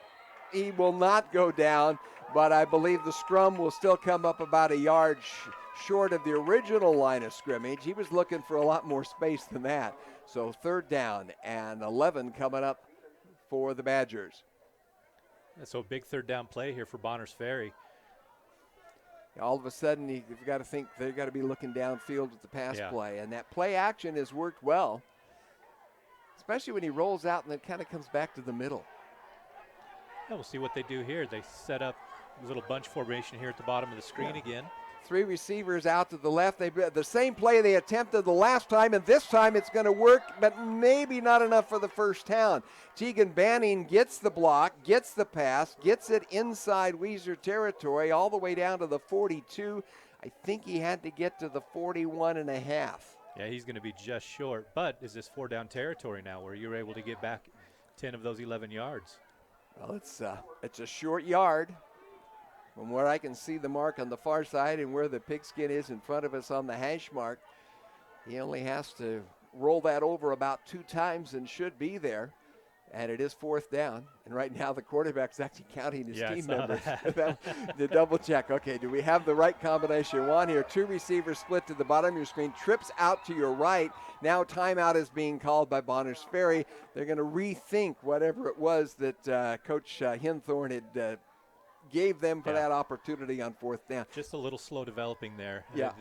He will not go down, but I believe the scrum will still come up about a yard short of the original line of scrimmage. He was looking for a lot more space than that. So 3rd down and 11 coming up for the Badgers. So a big 3rd down play here for Bonners Ferry. All of a sudden, you've got to think they've got to be looking downfield with the pass play. And that play action has worked well, especially when he rolls out and then kind of comes back to the middle. Yeah, we'll see what they do here. They set up a little bunch formation here at the bottom of the screen again. 3 receivers out to the left. The same play they attempted the last time, and this time it's going to work, but maybe not enough for the first down. Tegan Banning gets the block, gets the pass, gets it inside Weiser territory all the way down to the 42. I think he had to get to the 41 and a half. Yeah, he's going to be just short, but is this 4-down territory now where you're able to get back 10 of those 11 yards? Well, it's a short yard. From where I can see the mark on the far side and where the pigskin is in front of us on the hash mark, he only has to roll that over about 2 times and should be there. And it is 4th down. And right now the quarterback's actually counting his team members to double check. Okay, do we have the right combination? 1 here. 2 receivers split to the bottom of your screen. Trips out to your right. Now timeout is being called by Bonners Ferry. They're going to rethink whatever it was that Coach Hinthorn had gave them for that opportunity on 4th down. Just a little slow developing there. Yeah.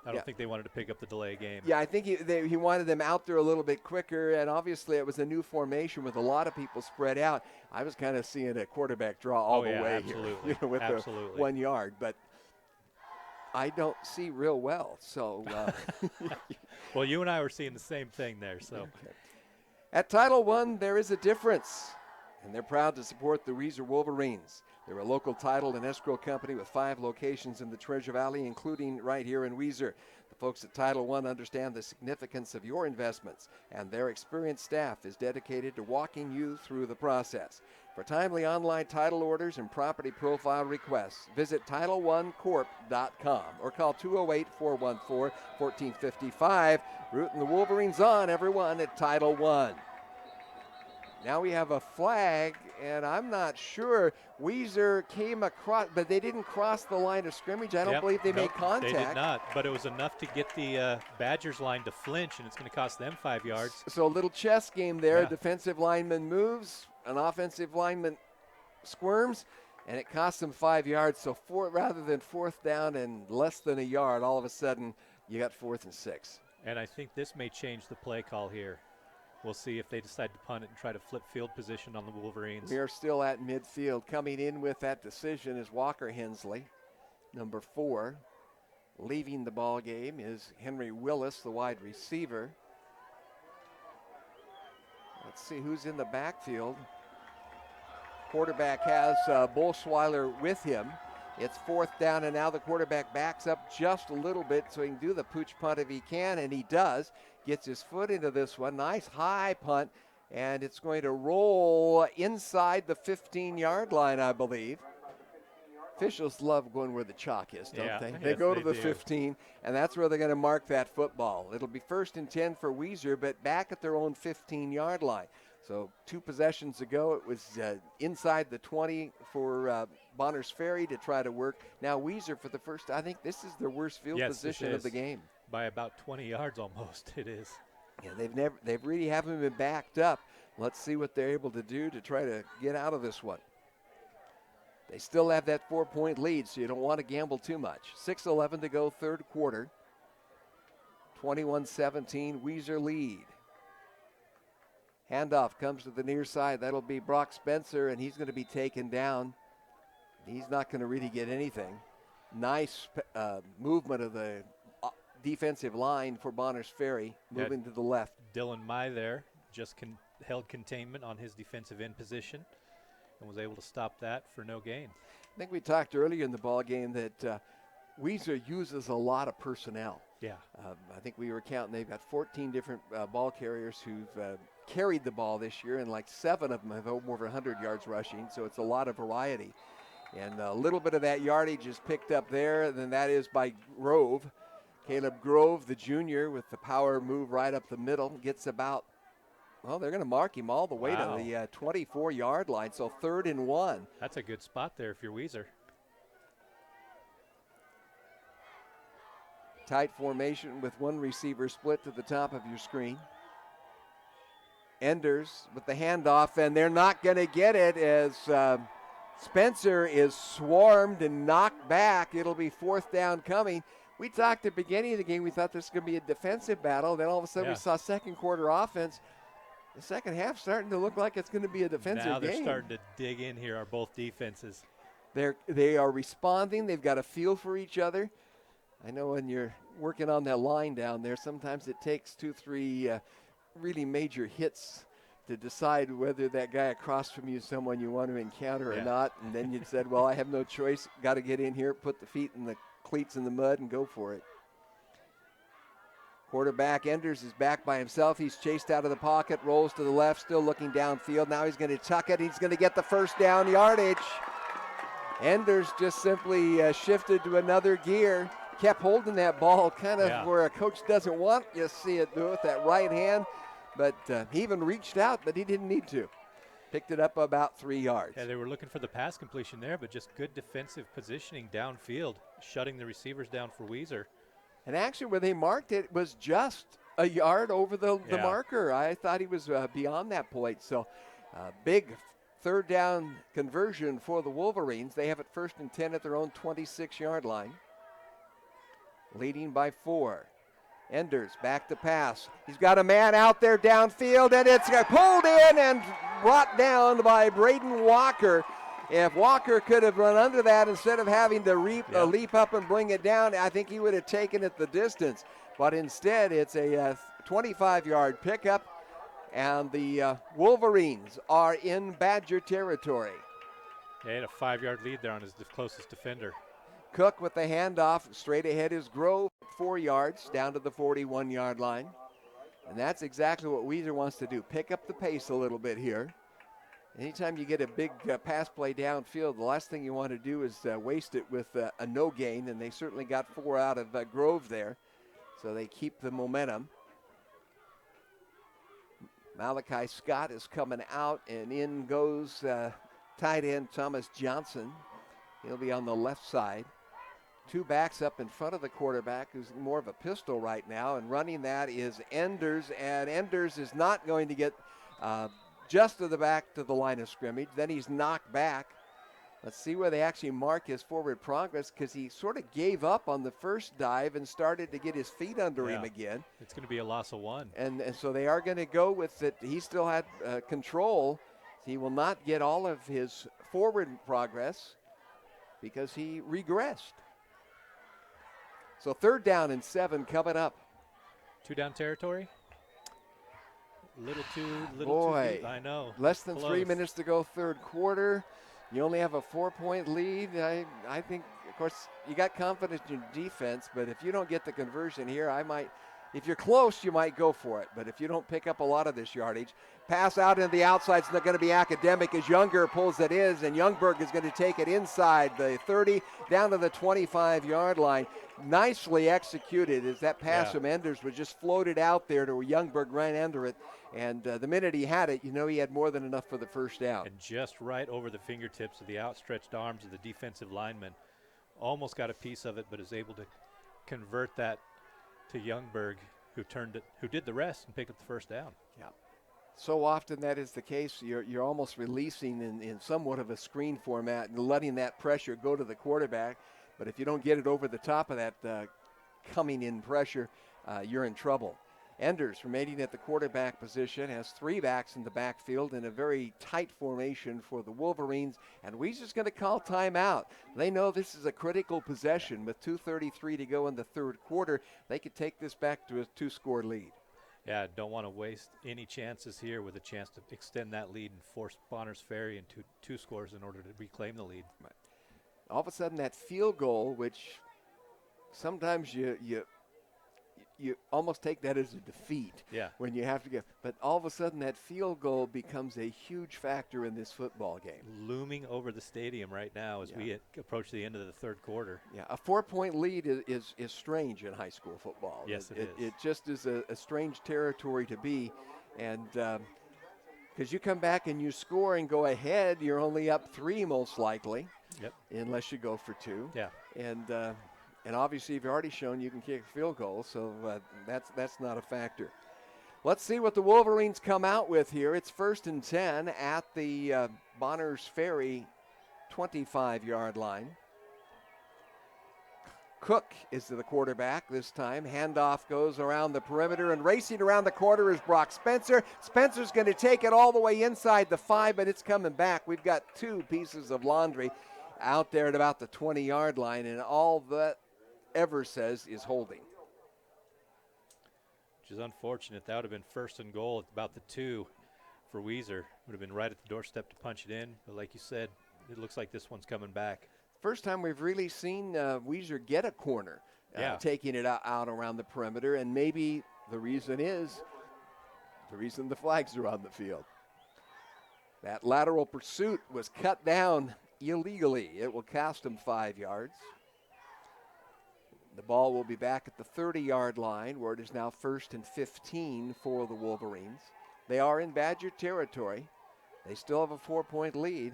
I don't think they wanted to pick up the delay game. Yeah, I think he wanted them out there a little bit quicker, and obviously it was a new formation with a lot of people spread out. I was kind of seeing a quarterback draw all the way absolutely. here with the 1 yard, but I don't see real well. So, well, you and I were seeing the same thing there. So, okay. At Title I, there is a difference, and they're proud to support the Weiser Wolverines. They're a local title and escrow company with 5 locations in the Treasure Valley, including right here in Weiser. The folks at Title I understand the significance of your investments, and their experienced staff is dedicated to walking you through the process. For timely online title orders and property profile requests, visit TitleOneCorp.com or call 208-414-1455. Rooting the Wolverines on, everyone, at Title I. Now we have a flag, and I'm not sure. Weiser came across, but they didn't cross the line of scrimmage. I don't believe they made contact. They did not, but it was enough to get the Badgers line to flinch, and it's going to cost them 5 yards. So a little chess game there. Yeah. Defensive lineman moves, an offensive lineman squirms, and it costs them 5 yards. So rather than 4th down and less than a yard, all of a sudden you got 4th and 6. And I think this may change the play call here. We'll see if they decide to punt it and try to flip field position on the Wolverines. We are still at midfield. Coming in with that decision is Walker Hensley, number 4. Leaving the ball game is Henry Willis, the wide receiver. Let's see who's in the backfield. Quarterback has Bolschweiler with him. It's 4th down, and now the quarterback backs up just a little bit so he can do the pooch punt if he can, and he does. Gets his foot into this one. Nice high punt, and it's going to roll inside the 15-yard line, I believe. Officials love going where the chalk is, don't they? They go to the 15, and that's where they're going to mark that football. It'll be 1st and 10 for Weiser, but back at their own 15-yard line. So 2 possessions ago, it was inside the 20 for Bonners Ferry to try to work. Now Weiser for the first, I think this is their worst field position of the game. By about 20 yards almost, it is. Yeah, they really haven't been backed up. Let's see what they're able to do to try to get out of this one. They still have that 4-point lead, so you don't want to gamble too much. 6:11 to go, 3rd quarter. 21-17, Weiser lead. Handoff comes to the near side. That'll be Brock Spencer, and he's going to be taken down. He's not going to really get anything. Nice movement of the defensive line for Bonners Ferry, moving to the left. Dylan Mai there just held containment on his defensive end position and was able to stop that for no gain. I think we talked earlier in the ball game that Weiser uses a lot of personnel. Yeah. I think we were counting, they've got 14 different ball carriers who've carried the ball this year, and like 7 of them have over 100 yards rushing, so it's a lot of variety. And a little bit of that yardage is picked up there, and then that is by Grove. Caleb Grove, the junior, with the power move right up the middle, gets about, well, they're going to mark him all the way to the 24-yard line, so 3rd and 1. That's a good spot there if you're Weiser. Tight formation with 1 receiver split to the top of your screen. Enders with the handoff, and they're not going to get it as Spencer is swarmed and knocked back. It'll be 4th down coming. We talked at the beginning of the game, we thought this was going to be a defensive battle. Then all of a sudden we saw 2nd quarter offense. The second half starting to look like it's going to be a defensive game. Now they're starting to dig in here, are both defenses. They are responding. They've got a feel for each other. I know when you're working on that line down there, sometimes it takes 2-3 really major hits to decide whether that guy across from you is someone you want to encounter or not. And then you said, well, I have no choice. Got to get in here, put the feet in the cleats in the mud and go for it. Quarterback Enders is back by himself. He's chased out of the pocket, rolls to the left, still looking downfield. Now he's going to tuck it. He's going to get the 1st down yardage. Enders just simply shifted to another gear. Kept holding that ball kind of where a coach doesn't want you to see it do with that right hand. But he even reached out, but he didn't need to. Picked it up about 3 yards. Yeah, they were looking for the pass completion there, but just good defensive positioning downfield, shutting the receivers down for Weiser. And actually where they marked it was just a yard over the marker. I thought he was beyond that point. So big 3rd down conversion for the Wolverines. They have it 1st and 10 at their own 26-yard line. Leading by 4. Enders back to pass. He's got a man out there downfield, and it's pulled in and brought down by Braden Walker. If Walker could have run under that instead of having to leap up and bring it down, I think he would have taken it the distance. But instead, it's a 25-yard pickup, and the Wolverines are in Badger territory. They had a 5-yard lead there on his closest defender. Cook with the handoff. Straight ahead is Grove, 4 yards, down to the 41-yard line. And that's exactly what Weiser wants to do, pick up the pace a little bit here. Anytime you get a big pass play downfield, the last thing you want to do is waste it with a no gain, and they certainly got 4 out of Grove there. So they keep the momentum. Malachi Scott is coming out, and in goes tight end Thomas Johnson. He'll be on the left side. Two backs up in front of the quarterback, who's more of a pistol right now, and running that is Enders, and Enders is not going to get just to the back to the line of scrimmage. Then he's knocked back. Let's see where they actually mark his forward progress, because he sort of gave up on the first dive and started to get his feet under him again. It's going to be a loss of 1. And so they are going to go with it. He still had control. He will not get all of his forward progress because he regressed. So 3rd down and 7 coming up. 2-down territory? Little too deep. I know. Less than Close. 3 minutes to go, 3rd quarter. You only have a 4-point lead. I think, of course, you got confidence in your defense, but if you don't get the conversion here, if you're close, you might go for it. But if you don't pick up a lot of this yardage, pass out into the outside, it's not going to be academic as Younger pulls it in, and Youngberg is going to take it inside the 30 down to the 25-yard line. Nicely executed as that pass from Enders was just floated out there to where Youngberg ran under it. And the minute he had it, he had more than enough for the 1st down. And just right over the fingertips of the outstretched arms of the defensive lineman. Almost got a piece of it, but is able to convert that to Youngberg, who did the rest and picked up the 1st down. Yeah. So often that is the case. You're almost releasing in somewhat of a screen format and letting that pressure go to the quarterback. But if you don't get it over the top of that coming in pressure, you're in trouble. Enders remaining at the quarterback position, has 3 backs in the backfield in a very tight formation for the Wolverines, and Weiser's going to call timeout. They know this is a critical possession. With 2:33 to go in the 3rd quarter, they could take this back to a 2-score lead. Yeah, don't want to waste any chances here with a chance to extend that lead and force Bonners Ferry into 2 scores in order to reclaim the lead. Right. All of a sudden that field goal, which sometimes you almost take that as a defeat when you have to get. But all of a sudden that field goal becomes a huge factor in this football game. Looming over the stadium right now as we approach the end of the 3rd quarter. Yeah, a 4-point lead is strange in high school football. Yes, it is. It just is a strange territory to be. And because you come back and you score and go ahead, you're only up 3 most likely. Yep. Unless you go for 2. Yeah. And obviously, you've already shown you can kick a field goal, so that's not a factor. Let's see what the Wolverines come out with here. It's 1st and 10 at the Bonners Ferry 25-yard line. Cook is the quarterback this time. Handoff goes around the perimeter, and racing around the corner is Brock Spencer. Spencer's going to take it all the way inside the 5, but it's coming back. We've got 2 pieces of laundry out there at about the 20-yard line, and all that ever says is holding. Which is unfortunate. That would have been 1st and goal at about the 2 for Weiser. Would have been right at the doorstep to punch it in, but like you said, it looks like this one's coming back. First time we've really seen Weiser get a corner, taking it out around the perimeter, and maybe the reason the flags are on the field. That lateral pursuit was cut down illegally. It will cost them 5 yards. The ball will be back at the 30-yard line, where it is now 1st and 15 for the Wolverines. They are in Badger territory. They still have a 4-point lead.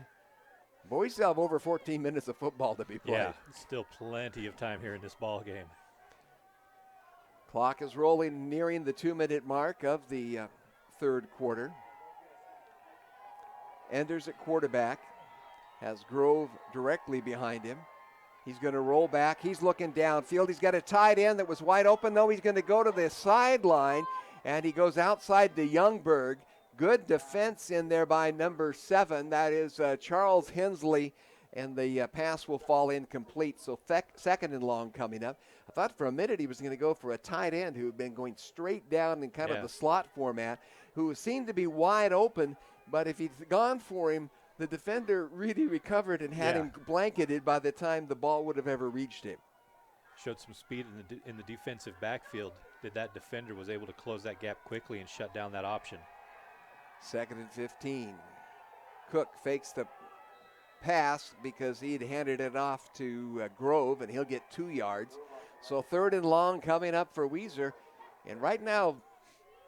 But we still have over 14 minutes of football to be played. Yeah, still plenty of time here in this ball game. Clock is rolling, nearing the 2-minute mark of the 3rd quarter. Enders at quarterback, has Grove directly behind him. He's going to roll back. He's looking downfield. He's got a tight end that was wide open, though. He's going to go to the sideline, and he goes outside to Youngberg. Good defense in there by number 7. That is Charles Hensley, and the pass will fall incomplete. So 2nd and long coming up. I thought for a minute he was going to go for a tight end who had been going straight down in kind of the slot format, who seemed to be wide open, but if he'd gone for him, the defender really recovered and had him blanketed by the time the ball would have ever reached him. Showed some speed in the defensive backfield. That defender was able to close that gap quickly and shut down that option. 2nd and 15. Cook fakes the pass because he'd handed it off to Grove, and he'll get 2 yards. So 3rd and long coming up for Weiser. And right now,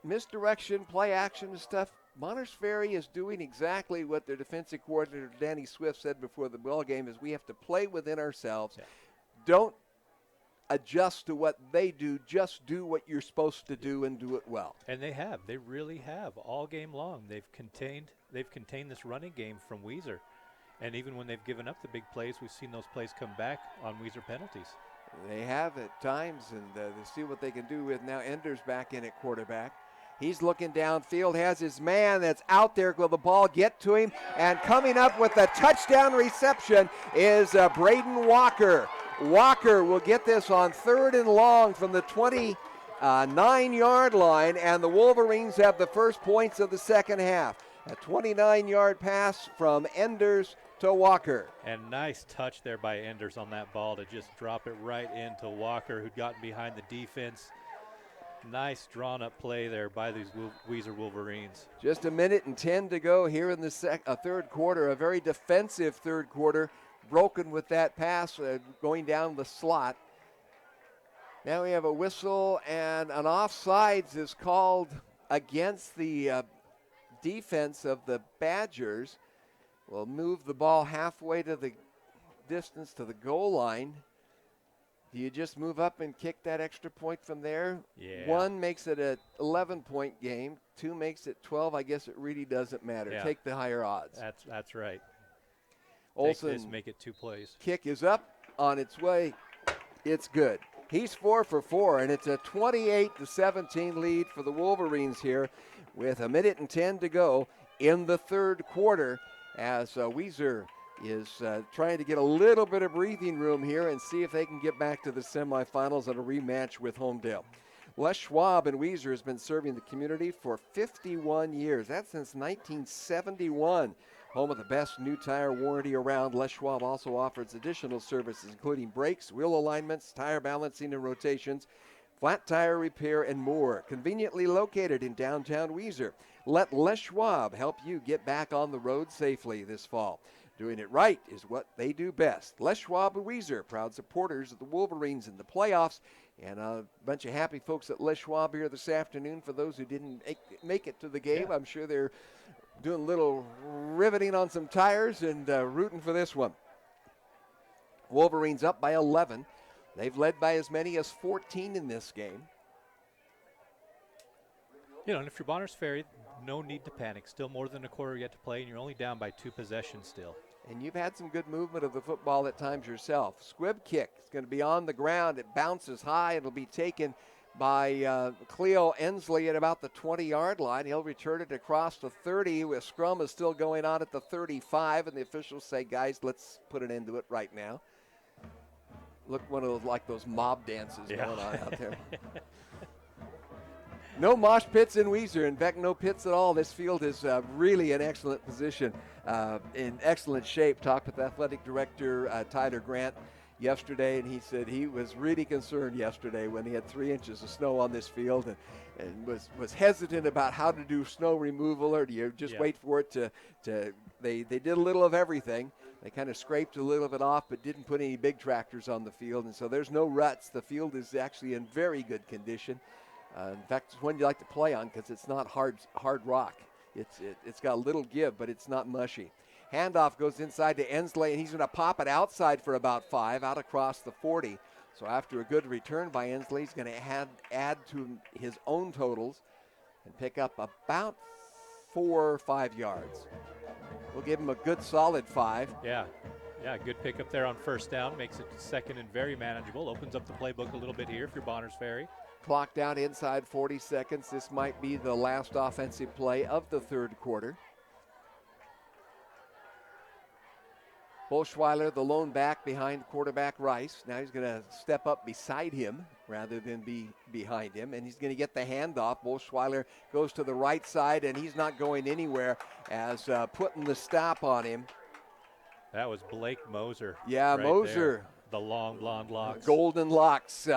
misdirection, play action and stuff, Bonners Ferry is doing exactly what their defensive coordinator Danny Swift said before the ball game is we have to play within ourselves. Yeah. Don't adjust to what they do. Just do what you're supposed to do and do it well. And they have. They really have all game long. They've contained this running game from Weiser. And even when they've given up the big plays, we've seen those plays come back on Weiser penalties. They have at times, and they see what they can do with now Enders back in at quarterback. He's looking downfield, has his man that's out there. Will the ball get to him? And coming up with a touchdown reception is Braden Walker. Walker will get this on 3rd and long from the 29-yard line, and the Wolverines have the first points of the second half. A 29-yard pass from Enders to Walker. And nice touch there by Enders on that ball to just drop it right into Walker, who'd gotten behind the defense. Nice drawn-up play there by these Weiser Wolverines. Just a minute and 10 to go here in the third quarter. A very defensive third quarter, broken with that pass going down the slot. Now we have a whistle, and an offsides is called against the defense of the Badgers. Will move the ball halfway to the distance to the goal line. Do you just move up and kick that extra point from there? Yeah. 1 makes it an 11-point game. 2 makes it 12. I guess it really doesn't matter. Yeah. Take the higher odds. That's right. Olsen, Take this, make it 2 plays. Kick is up, on its way. It's good. He's 4 for 4, and it's a 28-17 lead for the Wolverines here with a minute and 10 to go in the third quarter as Weiser is trying to get a little bit of breathing room here and see if they can get back to the semifinals on a rematch with Homedale. Les Schwab and Weiser has been serving the community for 51 years. That's since 1971. Home of the best new tire warranty around, Les Schwab also offers additional services including brakes, wheel alignments, tire balancing and rotations, flat tire repair, and more. Conveniently located in downtown Weiser. Let Les Schwab help you get back on the road safely this fall. Doing it right is what they do best. Les Schwab and Weiser, proud supporters of the Wolverines in the playoffs, and a bunch of happy folks at Les Schwab here this afternoon. For those who didn't make it to the game, I'm sure they're doing a little riveting on some tires and rooting for this one. Wolverines up by 11. They've led by as many as 14 in this game. You know, and if you're Bonners Ferry, no need to panic. Still more than a quarter yet to play, and you're only down by 2 possessions still. And you've had some good movement of the football at times yourself. Squib kick. It's going to be on the ground. It bounces high. It'll be taken by Cleo Ensley at about the 20-yard line. He'll return it across the 30. With scrum is still going on at the 35, and the officials say, guys, let's put an end to it right now. Look, one of those, like those mob dances going on out there. No mosh pits in Weiser. In fact, no pits at all. This field is really in excellent position, in excellent shape. Talked with athletic director Tyler Grant yesterday, and he said he was really concerned yesterday when he had 3 inches of snow on this field and was hesitant about how to do snow removal, or do you just wait for it to they did a little of everything. They kind of scraped a little of it off but didn't put any big tractors on the field, and so there's no ruts. The field is actually in very good condition. In fact, it's one you like to play on because it's not hard rock. It's got a little give, but it's not mushy. Handoff goes inside to Ensley, and he's going to pop it outside for about 5, out across the 40. So after a good return by Ensley, he's going to add to his own totals and pick up about 4 or 5 yards. We'll give him a good solid 5. Yeah, good pickup there on first down. Makes it second and very manageable. Opens up the playbook a little bit here if you're Bonners Ferry. Clock down inside 40 seconds. This might be the last offensive play of the third quarter. Bolschweiler, the lone back behind quarterback Rice. Now he's going to step up beside him rather than be behind him, and he's going to get the handoff. Bolschweiler goes to the right side, and he's not going anywhere as putting the stop on him. That was Blake Moser. Yeah, right Moser. There. The long blonde locks. Golden locks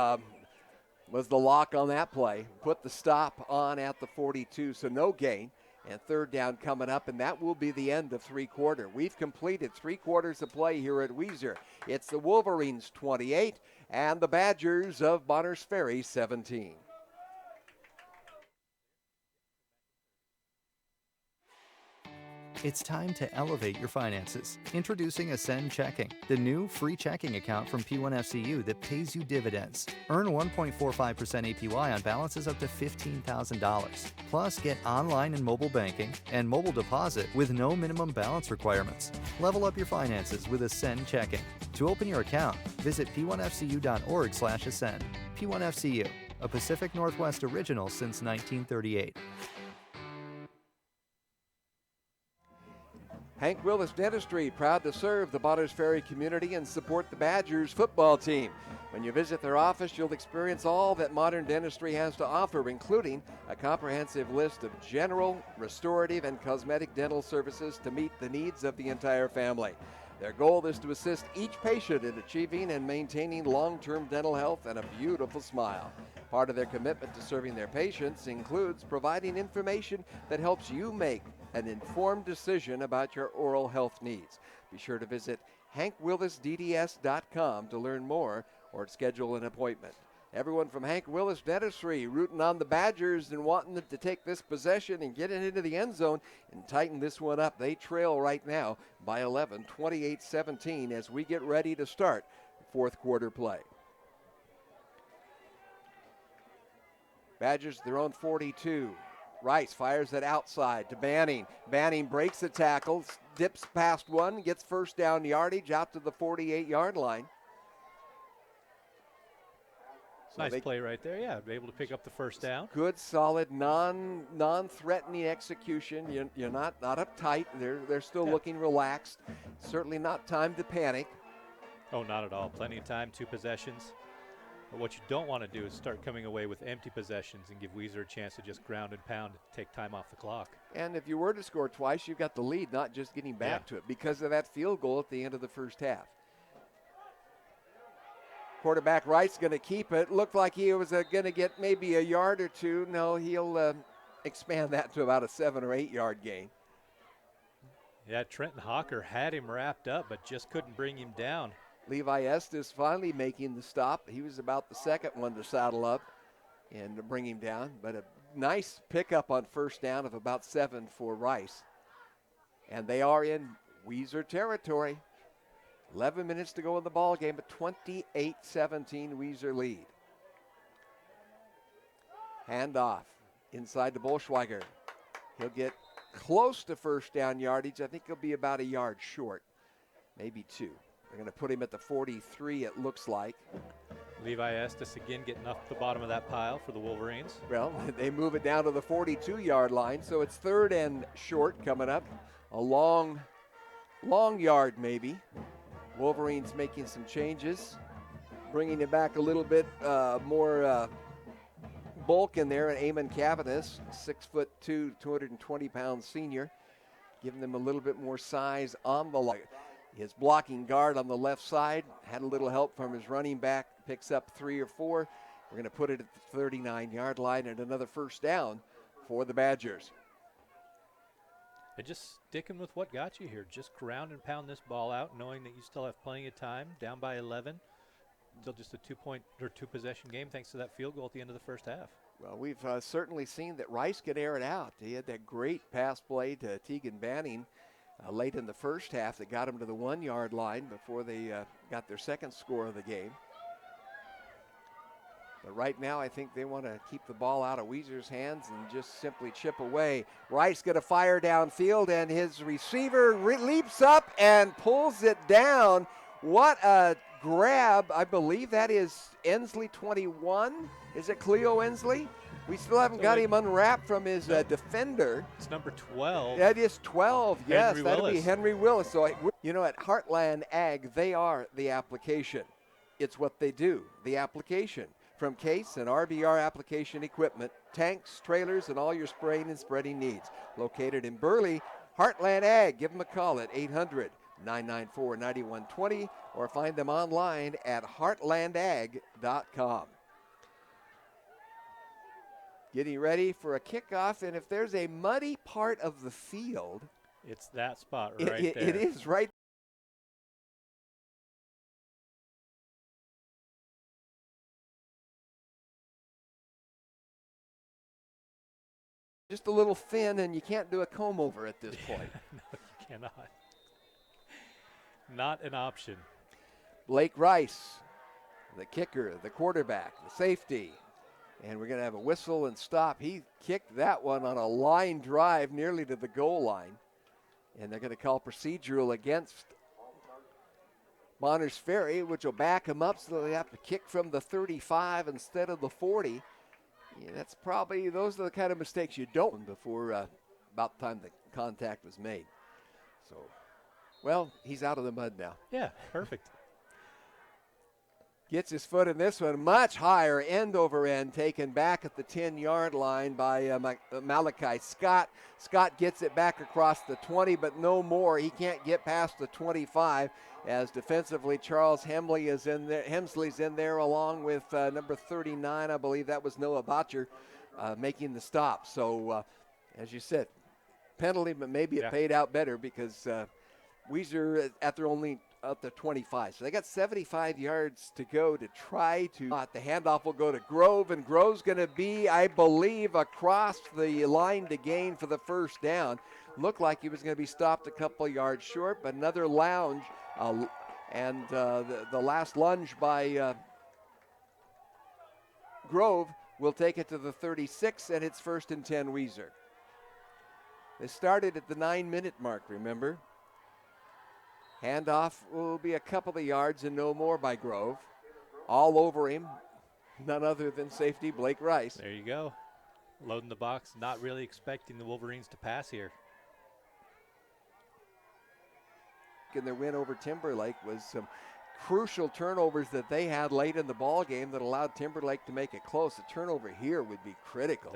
was the lock on that play. Put the stop on at the 42, so no gain. And third down coming up, and that will be the end of three quarter. We've completed 3 quarters of play here at Weiser. It's the Wolverines 28 and the Badgers of Bonners Ferry 17. It's time to elevate your finances. Introducing Ascend Checking, the new free checking account from P1FCU that pays you dividends. Earn 1.45% APY on balances up to $15,000. Plus, get online and mobile banking and mobile deposit with no minimum balance requirements. Level up your finances with Ascend Checking. To open your account, visit p1fcu.org/ascend. P1FCU, a Pacific Northwest original since 1938. Hank Willis Dentistry, proud to serve the Bonners Ferry community and support the Badgers football team. When you visit their office, you'll experience all that modern dentistry has to offer, including a comprehensive list of general, restorative, and cosmetic dental services to meet the needs of the entire family. Their goal is to assist each patient in achieving and maintaining long-term dental health and a beautiful smile. Part of their commitment to serving their patients includes providing information that helps you make an informed decision about your oral health needs. Be sure to visit hankwillisdds.com to learn more or to schedule an appointment. Everyone from Hank Willis Dentistry rooting on the Badgers and wanting them to take this possession and get it into the end zone and tighten this one up. They trail right now by 11, 28-17 as we get ready to start fourth quarter play. Badgers their own 42. Rice fires it outside to Banning. Banning breaks the tackle, dips past one, gets first down yardage out to the 48-yard line. So nice play right there, yeah. Able to pick up the first down. Good, solid, non-threatening execution. You're not uptight. They're still looking relaxed. Certainly not time to panic. Oh, not at all. Plenty of time, 2 possessions. But what you don't want to do is start coming away with empty possessions and give Weiser a chance to just ground and pound, take time off the clock. And if you were to score twice, you've got the lead, not just getting back to it because of that field goal at the end of the first half. Quarterback Rice going to keep it. Looked like he was going to get maybe a yard or two. No, he'll expand that to about a 7 or 8 yard gain. Yeah, Trenton Hawker had him wrapped up, but just couldn't bring him down. Levi Estes finally making the stop. He was about the second one to saddle up and to bring him down, but a nice pickup on first down of about 7 for Rice. And they are in Weiser territory. 11 minutes to go in the ball game, but 28-17 Weiser lead. Handoff inside to Bolschweiger. He'll get close to first down yardage. I think he'll be about a yard short, maybe 2. They're going to put him at the 43, it looks like. Levi Estes again getting off the bottom of that pile for the Wolverines. Well, they move it down to the 42-yard line, so it's 3rd and short coming up. A long yard maybe. Wolverines making some changes, bringing it back a little bit more bulk in there. And Eamon Cavanis, 6'2", 220-pound senior, giving them a little bit more size on the line. His blocking guard on the left side had a little help from his running back, picks up 3 or 4. We're going to put it at the 39-yard line and another first down for the Badgers. And just sticking with what got you here. Just ground and pound this ball out, knowing that you still have plenty of time, down by 11. Still just a 2-possession game thanks to that field goal at the end of the first half. Well, we've certainly seen that Rice could air it out. He had that great pass play to Tegan Banning late in the first half that got him to the 1-yard line before they got their second score of the game. But right now, I think they want to keep the ball out of Weiser's hands and just simply chip away. Rice going to fire downfield, and his receiver leaps up and pulls it down. What a grab. I believe that is Ensley 21. Is it Cleo Ensley? We still haven't got him unwrapped from his defender. It's number 12. That is 12, yes. Henry That'll be Willis. Henry Willis. So, at Heartland Ag, they are the application. It's what they do, the application. From Case and RBR application equipment, tanks, trailers, and all your spraying and spreading needs. Located in Burley, Heartland Ag. Give them a call at 800-994-9120 or find them online at heartlandag.com. Getting ready for a kickoff, and if there's a muddy part of the field, it's that spot right there. It is right just a little thin, and you can't do a comb over at this point. No, you cannot. Not an option. Blake Rice, the kicker, the quarterback, the safety. And we're going to have a whistle and stop. He kicked that one on a line drive nearly to the goal line. And they're going to call procedural against Bonners Ferry, which will back him up so they have to kick from the 35 instead of the 40. Yeah, that's probably, those are the kind of mistakes you don't before about the time the contact was made. So, well, he's out of the mud now. Yeah, perfect. Gets his foot in this one, much higher, end over end, taken back at the 10-yard line by Malachi Scott. Scott gets it back across the 20, but no more. He can't get past the 25 as defensively Charles Hemsley's in there along with number 39, I believe that was Noah Botcher, making the stop. So, as you said, penalty, but maybe it paid out better because Weiser at their only up to 25. So they got 75 yards to go to try to. The handoff will go to Grove, and Grove's going to be, I believe, across the line to gain for the first down. Looked like he was going to be stopped a couple yards short, but another lounge, and the last lunge by Grove will take it to the 36, and it's 1st and 10 Weiser. They started at the 9-minute mark, remember? Handoff will be a couple of yards and no more by Grove. All over him, none other than safety Blake Rice. There you go. Loading the box, not really expecting the Wolverines to pass here. And their win over Timberlake was some crucial turnovers that they had late in the ball game that allowed Timberlake to make it close. A turnover here would be critical.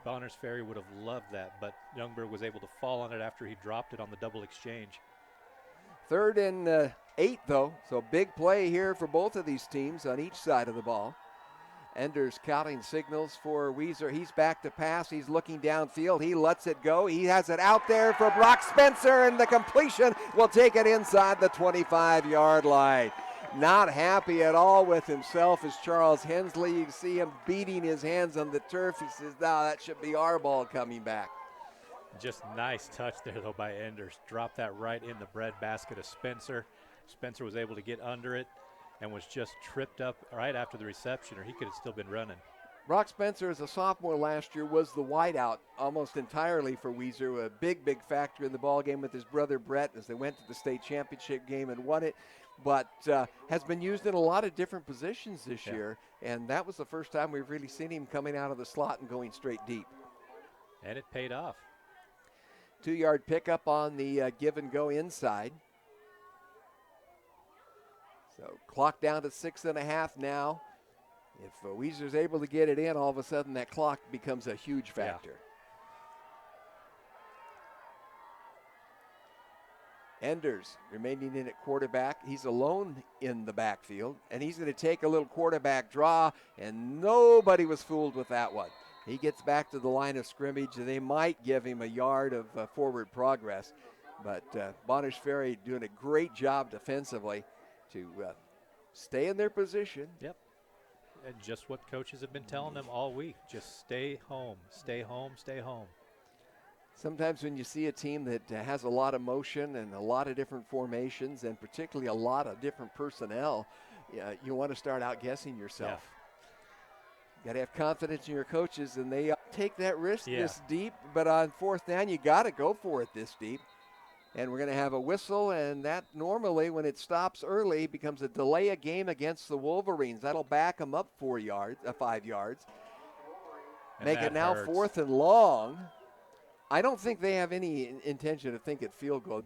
Bonners Ferry would have loved that, but Youngberg was able to fall on it after he dropped it on the double exchange. 3rd and 8, though, so big play here for both of these teams on each side of the ball. Enders counting signals for Weiser. He's back to pass. He's looking downfield. He lets it go. He has it out there for Brock Spencer, and the completion will take it inside the 25-yard line. Not happy at all with himself is Charles Hensley. You can see him beating his hands on the turf. He says, no, that should be our ball coming back. Just nice touch there, though, by Enders. Dropped that right in the breadbasket of Spencer. Spencer was able to get under it and was just tripped up right after the reception, or he could have still been running. Brock Spencer, as a sophomore last year, was the wideout almost entirely for Weiser, a big factor in the ball game with his brother Brett as they went to the state championship game and won it, but has been used in a lot of different positions this year, and that was the first time we've really seen him coming out of the slot and going straight deep. And it paid off. 2-yard pickup on the give and go inside. So clock down to 6.5 now. If Weiser's able to get it in, all of a sudden that clock becomes a huge factor. Enders remaining in at quarterback. He's alone in the backfield, and he's going to take a little quarterback draw, and nobody was fooled with that one. He gets back to the line of scrimmage, and they might give him a yard of forward progress. But Bonners Ferry doing a great job defensively to stay in their position. Yep. And just what coaches have been telling them all week. Just stay home, stay home, stay home. Sometimes when you see a team that has a lot of motion and a lot of different formations and particularly a lot of different personnel, you want to start outguessing yourself. You got to have confidence in your coaches, and they take that risk this deep, but on 4th down, you got to go for it this deep. And we're going to have a whistle, and that normally, when it stops early, becomes a delay of game against the Wolverines. That'll back them up 5 yards. And make it now hurts. 4th and long. I don't think they have any intention to think it field goal.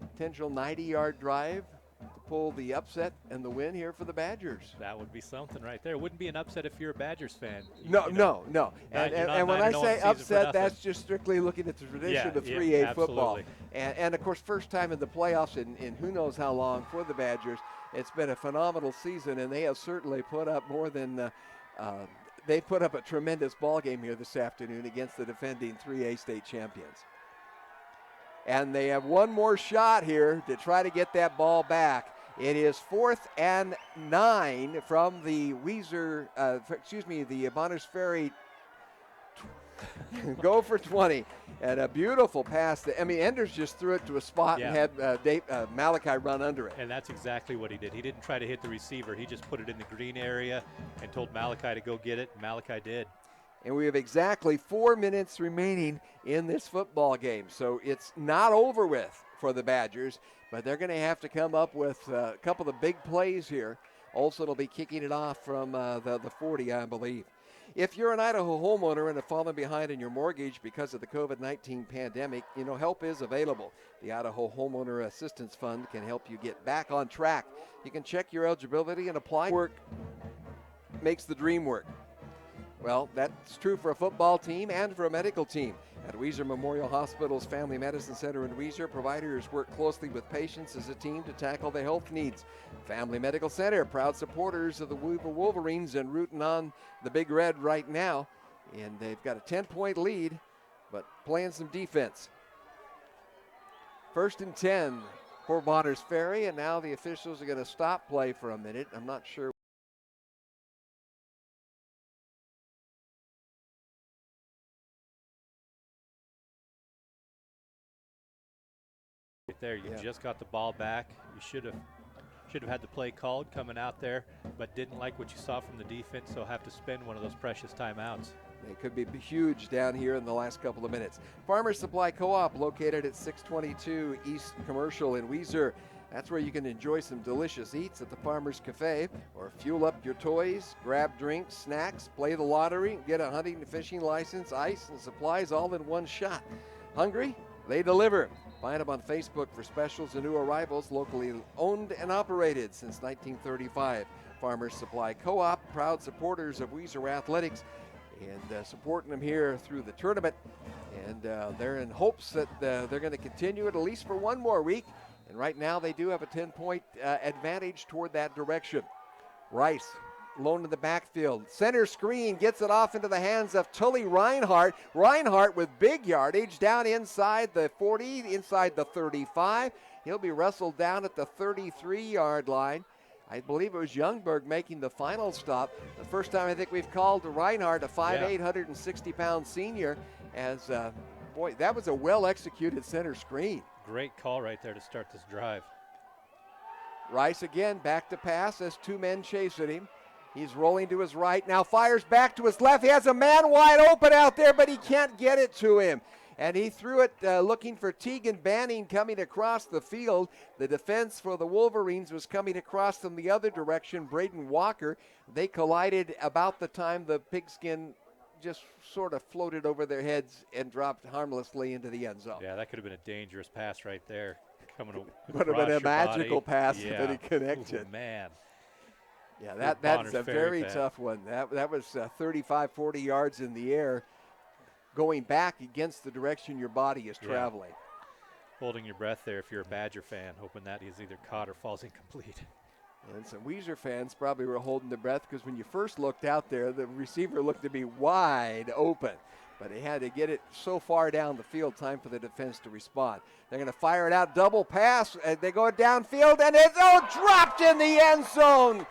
Potential 90-yard drive to pull the upset and the win here for the Badgers. That would be something right there. It wouldn't be an upset if you're a Badgers fan. No. And when I say upset, that's just strictly looking at the tradition of 3A football. And, of course, first time in the playoffs in who knows how long for the Badgers. It's been a phenomenal season, and they have certainly put up more than they put up a tremendous ball game here this afternoon against the defending 3A state champions. And they have one more shot here to try to get that ball back. It is 4th and 9 from the the Bonners Ferry Go for 20. And a beautiful pass. Enders just threw it to a spot and had Malachi run under it. And that's exactly what he did. He didn't try to hit the receiver. He just put it in the green area and told Malachi to go get it. Malachi did. And we have exactly 4 minutes remaining in this football game. So it's not over with for the Badgers, but they're going to have to come up with a couple of big plays here. Olsen will be kicking it off from the 40, I believe. If you're an Idaho homeowner and have fallen behind in your mortgage because of the COVID-19 pandemic, help is available. The Idaho Homeowner Assistance Fund can help you get back on track. You can check your eligibility and apply. Work makes the dream work. Well, that's true for a football team and for a medical team. At Weiser Memorial Hospital's Family Medicine Center in Weiser, providers work closely with patients as a team to tackle their health needs. Family Medical Center, proud supporters of the Weaver Wolverines and rooting on the Big Red right now. And they've got a 10-point lead, but playing some defense. 1st and 10 for Bonners Ferry, and now the officials are going to stop play for a minute. I'm not sure. Right there, you just got the ball back. You should have had the play called coming out there, but didn't like what you saw from the defense, so have to spend one of those precious timeouts. They could be huge down here in the last couple of minutes. Farmers Supply Co-op, located at 622 East Commercial in Weiser. That's where you can enjoy some delicious eats at the Farmers Cafe, or fuel up your toys, grab drinks, snacks, play the lottery, get a hunting and fishing license, ice, and supplies all in one shot. Hungry? They deliver. Find them on Facebook for specials and new arrivals, locally owned and operated since 1935. Farmers Supply Co-op, proud supporters of Weiser Athletics, and supporting them here through the tournament. And they're in hopes that they're going to continue it at least for one more week. And right now they do have a 10-point advantage toward that direction. Rice, alone in the backfield. Center screen, gets it off into the hands of Tully Reinhardt. Reinhardt with big yardage down inside the 40, inside the 35. He'll be wrestled down at the 33-yard line. I believe it was Youngberg making the final stop. The first time I think we've called Reinhardt a 5'8", 160-pound senior. As, boy, that was a well-executed center screen. Great call right there to start this drive. Rice again back to pass as two men chasing him. He's rolling to his right, now fires back to his left. He has a man wide open out there, but he can't get it to him. And he threw it looking for Tegan Banning coming across the field. The defense for the Wolverines was coming across from the other direction, Braden Walker. They collided about the time the pigskin just sort of floated over their heads and dropped harmlessly into the end zone. Yeah, that could have been a dangerous pass right there. Would have been a magical pass if it had connected. Ooh, man. Yeah, that's a very tough one. That was 35, 40 yards in the air, going back against the direction your body is traveling. Holding your breath there if you're a Badger fan, hoping that is either caught or falls incomplete. And some Weiser fans probably were holding their breath because when you first looked out there, the receiver looked to be wide open. But he had to get it so far down the field, time for the defense to respond. They're going to fire it out, double pass. They go downfield, and it's dropped in the end zone.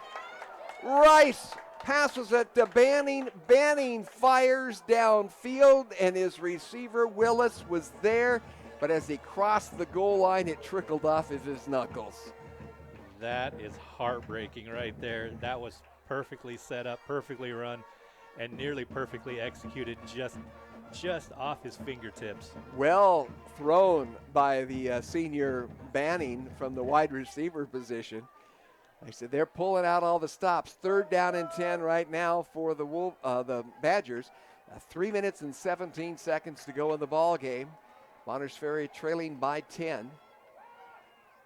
Rice passes it to Banning. Banning fires downfield, and his receiver, Willis, was there. But as he crossed the goal line, it trickled off of his knuckles. That is heartbreaking right there. That was perfectly set up, perfectly run, and nearly perfectly executed, just off his fingertips. Well thrown by the senior Banning from the wide receiver position. I said they're pulling out all the stops. 3rd down and 10 right now for the Badgers. 3 minutes and 17 seconds to go in the ball game. Bonners Ferry trailing by 10.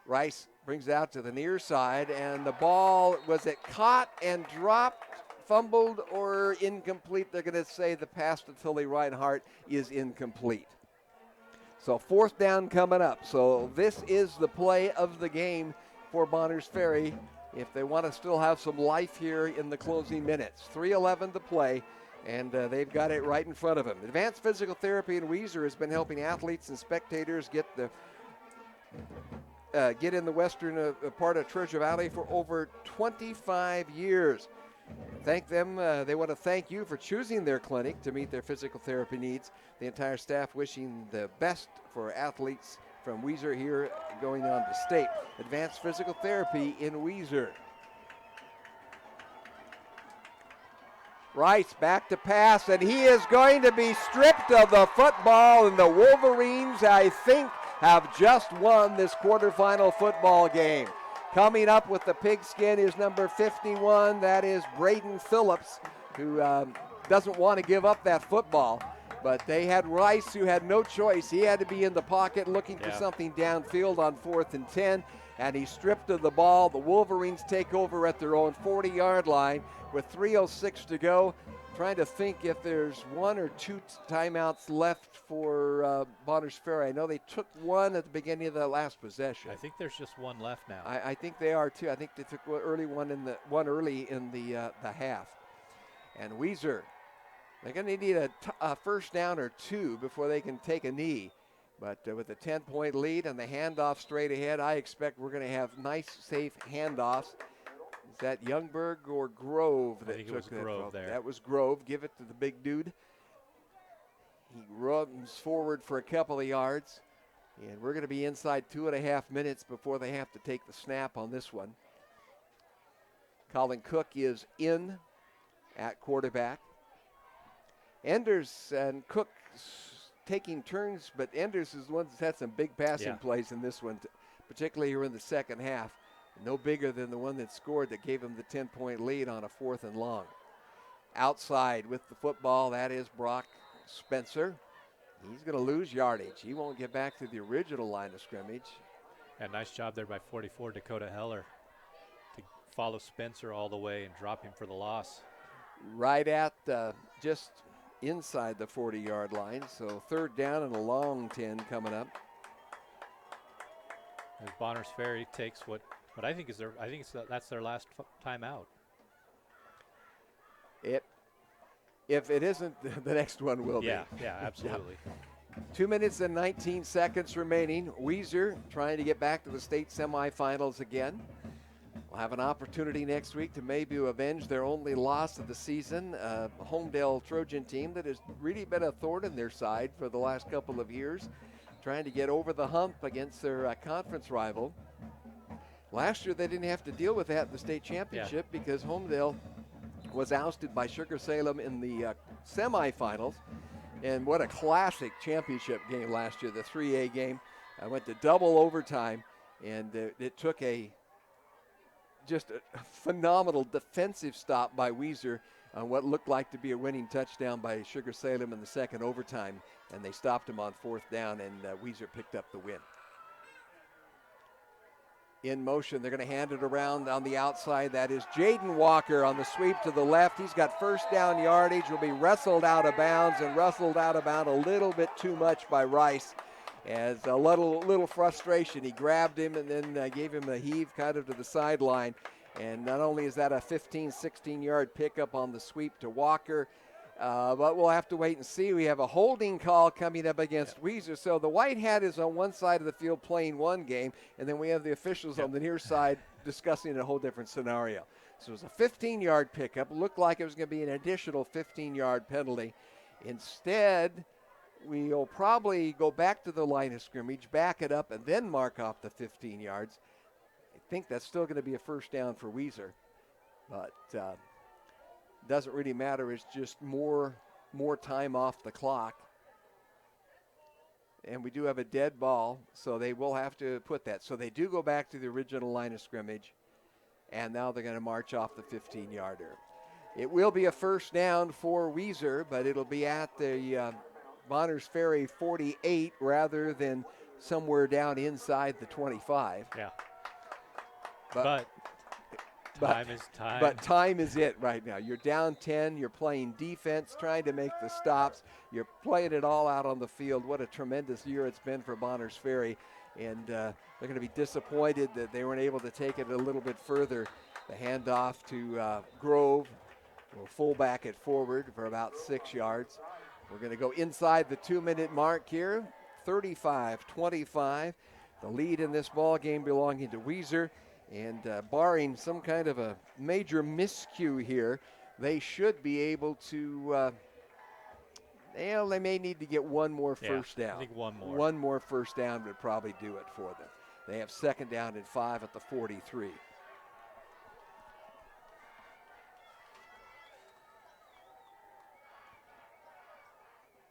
Rice brings it out to the near side, and the ball, was it caught and dropped, fumbled, or incomplete? They're going to say the pass to Tully Reinhardt is incomplete. So 4th down coming up. So this is the play of the game for Bonners Ferry if they want to still have some life here in the closing minutes. 3:11 to play, and they've got it right in front of them. Advanced Physical Therapy in Weiser has been helping athletes and spectators get in the western part of Treasure Valley for over 25 years. Thank them. They want to thank you for choosing their clinic to meet their physical therapy needs. The entire staff wishing the best for athletes from Weiser here going on to state. Advanced physical therapy in Weiser. Rice back to pass, and he is going to be stripped of the football, and the Wolverines, I think, have just won this quarterfinal football game. Coming up with the pigskin is number 51. That is Braden Phillips, who doesn't want to give up that football. But they had Rice, who had no choice. He had to be in the pocket looking for something downfield on 4th and 10, and he stripped of the ball. The Wolverines take over at their own 40-yard line with 3:06 to go. Trying to think if there's 1 or 2 timeouts left for Bonners Ferry. I know they took one at the beginning of the last possession. I think there's just one left now. I think they are too. I think they took one early in the half. And Weiser, they're going to need a first down or 2 before they can take a knee. But with a 10-point lead and the handoff straight ahead, I expect we're going to have nice, safe handoffs. Is that Youngberg or Grove that took that? Grove there. That was Grove. Give it to the big dude. He runs forward for a couple of yards. And we're going to be inside 2.5 minutes before they have to take the snap on this one. Colin Cook is in at quarterback. Enders and Cook taking turns, but Enders is the one that's had some big passing plays in this one, particularly here in the second half. No bigger than the one that scored that gave him the 10-point lead on a 4th and long. Outside with the football, that is Brock Spencer. He's going to lose yardage. He won't get back to the original line of scrimmage. And nice job there by 44 Dakota Heller to follow Spencer all the way and drop him for the loss. Right at just inside the 40-yard line. So 3rd down and a long 10 coming up. As Bonners Ferry takes what I think is that's their last time out. If it isn't, the next one will be. Yeah, absolutely. 2 minutes and 19 seconds remaining. Weiser trying to get back to the state semifinals again. We'll have an opportunity next week to maybe avenge their only loss of the season. A Homedale Trojan team that has really been a thorn in their side for the last couple of years, trying to get over the hump against their conference rival. Last year they didn't have to deal with that in the state championship because Homedale was ousted by Sugar Salem in the semifinals. And what a classic championship game last year, the 3A game. I went to double overtime, and it took just a phenomenal defensive stop by Weiser on what looked like to be a winning touchdown by Sugar Salem in the second overtime, and they stopped him on 4th down, and Weiser picked up the win. In motion, they're going to hand it around on the outside. That is Jaden Walker on the sweep to the left. He's got first down yardage, will be wrestled out of bounds, and wrestled out of bounds a little bit too much by Rice. As a little frustration, he grabbed him and then gave him a heave kind of to the sideline. And not only is that a 15, 16-yard pickup on the sweep to Walker, but we'll have to wait and see. We have a holding call coming up against Weiser. So the White Hat is on one side of the field playing one game, and then we have the officials on the near side discussing a whole different scenario. So it was a 15-yard pickup. It looked like it was going to be an additional 15-yard penalty. Instead, we'll probably go back to the line of scrimmage, back it up, and then mark off the 15 yards. I think that's still going to be a first down for Weiser, but doesn't really matter. It's just more time off the clock. And we do have a dead ball, so they will have to put that. So they do go back to the original line of scrimmage, and now they're going to march off the 15-yarder. It will be a first down for Weiser, but it'll be at the Bonners Ferry 48 rather than somewhere down inside the 25. Yeah. But time is time. But time is it right now. You're down 10. You're playing defense, trying to make the stops. You're playing it all out on the field. What a tremendous year it's been for Bonners Ferry. And they're going to be disappointed that they weren't able to take it a little bit further. The handoff to Grove. We'll fullback it forward for about 6 yards. We're going to go inside the 2-minute mark here. 35-25. The lead in this ball game belonging to Weiser. And barring some kind of a major miscue here, they should be able to, they may need to get one more first down. I think one more. One more first down would probably do it for them. They have 2nd down and 5 at the 43.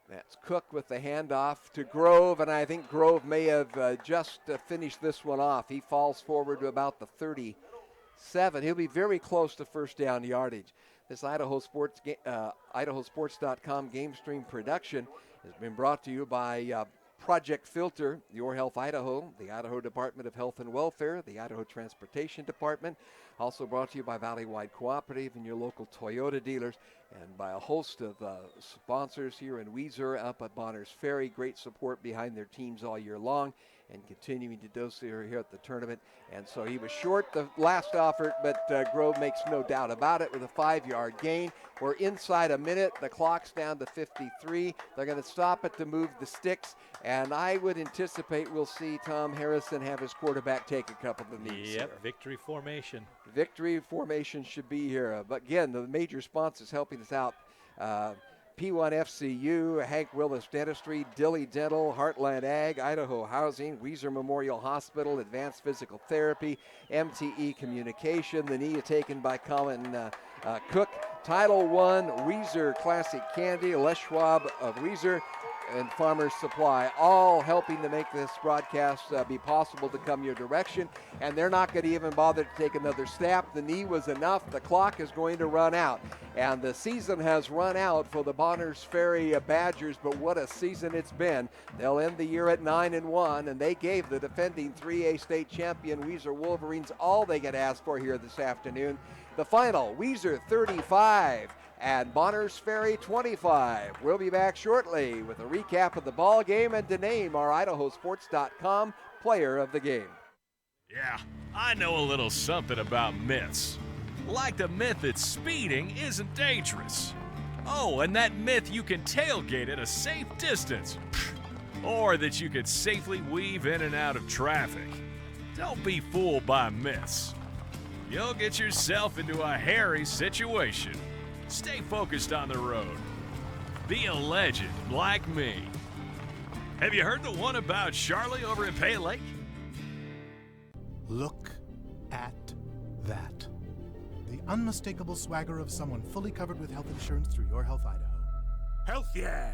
That's Cook with the handoff to Grove, and I think Grove may have just finished this one off. He falls forward to about the 37. He'll be very close to first down yardage. This IdahoSports.com GameStream production has been brought to you by Project Filter, Your Health Idaho, the Idaho Department of Health and Welfare, the Idaho Transportation Department. Also brought to you by Valley-Wide Cooperative and your local Toyota dealers, and by a host of sponsors here in Weiser, up at Bonners Ferry. Great support behind their teams all year long, and continuing to do so here at the tournament. And so he was short the last effort, but Grove makes no doubt about it with a 5-yard gain. We're inside a minute. The clock's down to 53. They're going to stop it to move the sticks, and I would anticipate we'll see Tom Harrison have his quarterback take a couple of knees. Yep, here. victory formation. Victory formation should be here. But again, the major sponsors helping us out. P1 FCU, Hank Willis Dentistry, Dilly Dental, Heartland Ag, Idaho Housing, Weiser Memorial Hospital, Advanced Physical Therapy, MTE Communication, the knee taken by Colin Cook, Title I, Weiser Classic Candy, Les Schwab of Weiser, and Farmers Supply, all helping to make this broadcast be possible to come your direction. And they're not going to even bother to take another snap. The knee was enough. The clock is going to run out. And the season has run out for the Bonners Ferry Badgers, but what a season it's been. They'll end the year at 9-1, and they gave the defending 3A state champion Weiser Wolverines all they could ask for here this afternoon. The final, Weiser 35 and Bonners Ferry 25. We'll be back shortly with a recap of the ball game and to name our IdahoSports.com player of the game. Yeah, I know a little something about myths. Like the myth that speeding isn't dangerous. Oh, and that myth you can tailgate at a safe distance. Or that you could safely weave in and out of traffic. Don't be fooled by myths. You'll get yourself into a hairy situation. Stay focused on the road. Be a legend like me. Have you heard the one about Charlie over in Pay Lake? Look at that. The unmistakable swagger of someone fully covered with health insurance through Your Health Idaho. Health yeah!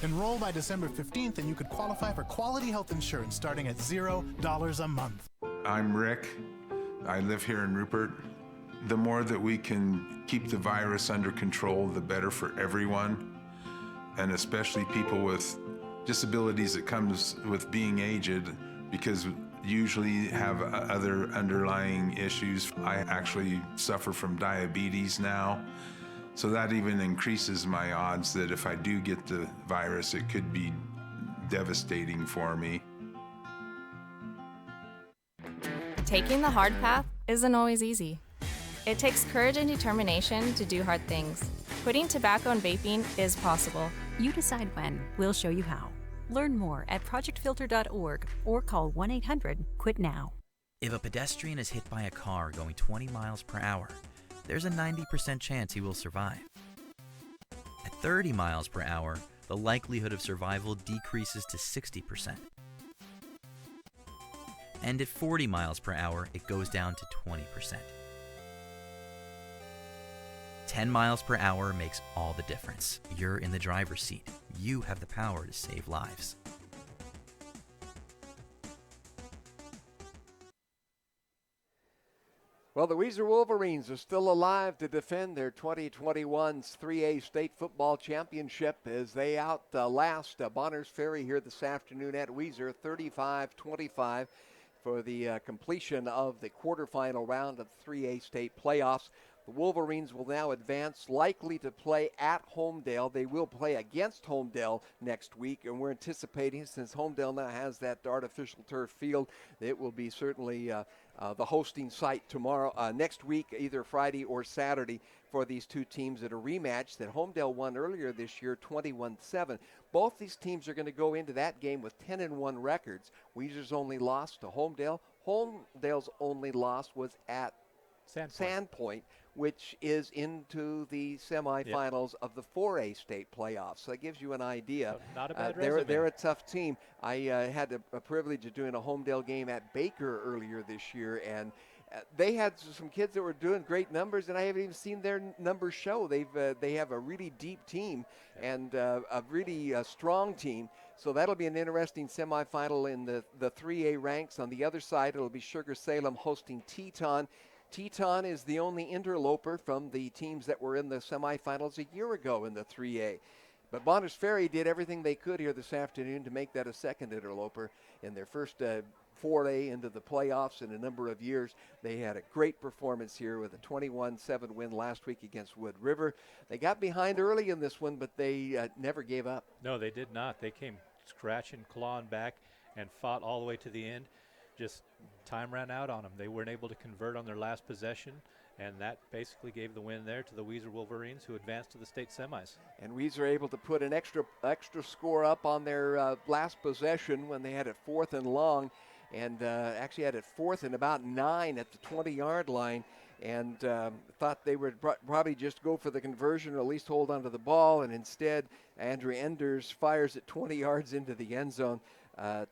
Enroll by December 15th and you could qualify for quality health insurance starting at $0 a month. I'm Rick. I live here in Rupert. The more that we can keep the virus under control, the better for everyone, and especially people with disabilities that comes with being aged, because usually have other underlying issues. I actually suffer from diabetes now, so that even increases my odds that if I do get the virus, it could be devastating for me. Taking the hard path isn't always easy. It takes courage and determination to do hard things. Quitting tobacco and vaping is possible. You decide when. We'll show you how. Learn more at projectfilter.org or call 1-800-QUIT-NOW. If a pedestrian is hit by a car going 20 miles per hour, there's a 90% chance he will survive. At 30 miles per hour, the likelihood of survival decreases to 60%. And at 40 miles per hour, it goes down to 20%. 10 miles per hour makes all the difference. You're in the driver's seat. You have the power to save lives. Well, the Weiser Wolverines are still alive to defend their 2021's 3A State Football Championship as they outlast Bonners Ferry here this afternoon at Weiser, 35-25 for the completion of the quarterfinal round of 3A State playoffs. The Wolverines will now advance, likely to play at Homedale. They will play against Homedale next week, and we're anticipating, since Homedale now has that artificial turf field, it will be certainly the hosting site next week, either Friday or Saturday, for these two teams at a rematch that Homedale won earlier this year, 21-7. Both these teams are going to go into that game with 10-1 records. Weiser's only lost to Homedale Holmdale's only loss was at Sandpoint, which is into the semifinals of the 4A state playoffs. So that gives you an idea. So not a bad resume. They're a tough team. I had a privilege of doing a Holmdale game at Baker earlier this year, and they had some kids that were doing great numbers, and I haven't even seen their numbers show. They have a really deep team and a really strong team. So that'll be an interesting semifinal in the 3A ranks. On the other side, it'll be Sugar Salem hosting Teton. Teton is the only interloper from the teams that were in the semifinals a year ago in the 3A. But Bonners Ferry did everything they could here this afternoon to make that a second interloper in their first foray into the playoffs in a number of years. They had a great performance here with a 21-7 win last week against Wood River. They got behind early in this one, but they never gave up. No, they did not. They came scratching, clawing back, and fought all the way to the end. Just time ran out on them. They weren't able to convert on their last possession, and that basically gave the win there to the Weiser Wolverines, who advanced to the state semis. And Weiser able to put an extra score up on their last possession when they had it 4th and long, and actually had it 4th and about 9 at the 20-yard line, and thought they would probably just go for the conversion or at least hold onto the ball, and instead Andrew Enders fires it 20 yards into the end zone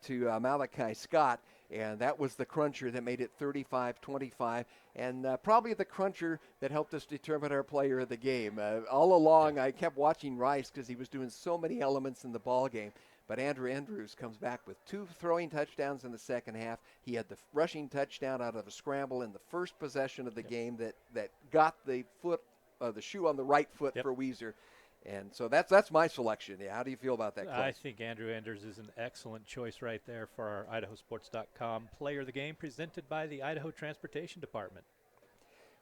to Malachi Scott. And that was the cruncher that made it 35-25, and probably the cruncher that helped us determine our player of the game. All along, I kept watching Rice because he was doing so many elements in the ball game. But Andrew Andrews comes back with 2 throwing touchdowns in the second half. He had the rushing touchdown out of a scramble in the first possession of the game that got the shoe on the right foot for Weiser. And so that's my selection. Yeah, how do you feel about that, Clay? I think Andrew Enders is an excellent choice right there for our IdahoSports.com player of the game, presented by the Idaho Transportation Department.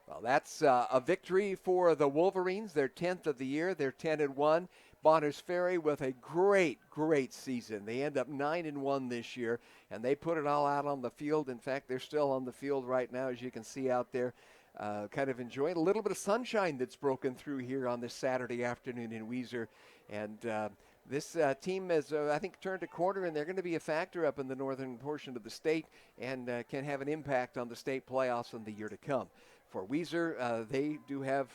Well, that's a victory for the Wolverines. Their 10th of the year. They're 10-1. Bonners Ferry with a great season. They end up 9-1 this year, and they put it all out on the field. In fact, they're still on the field right now, as you can see out there. Kind of enjoying a little bit of sunshine that's broken through here on this Saturday afternoon in Weiser. And this team has, I think, turned a corner, and they're going to be a factor up in the northern portion of the state and can have an impact on the state playoffs in the year to come. For Weiser, they do have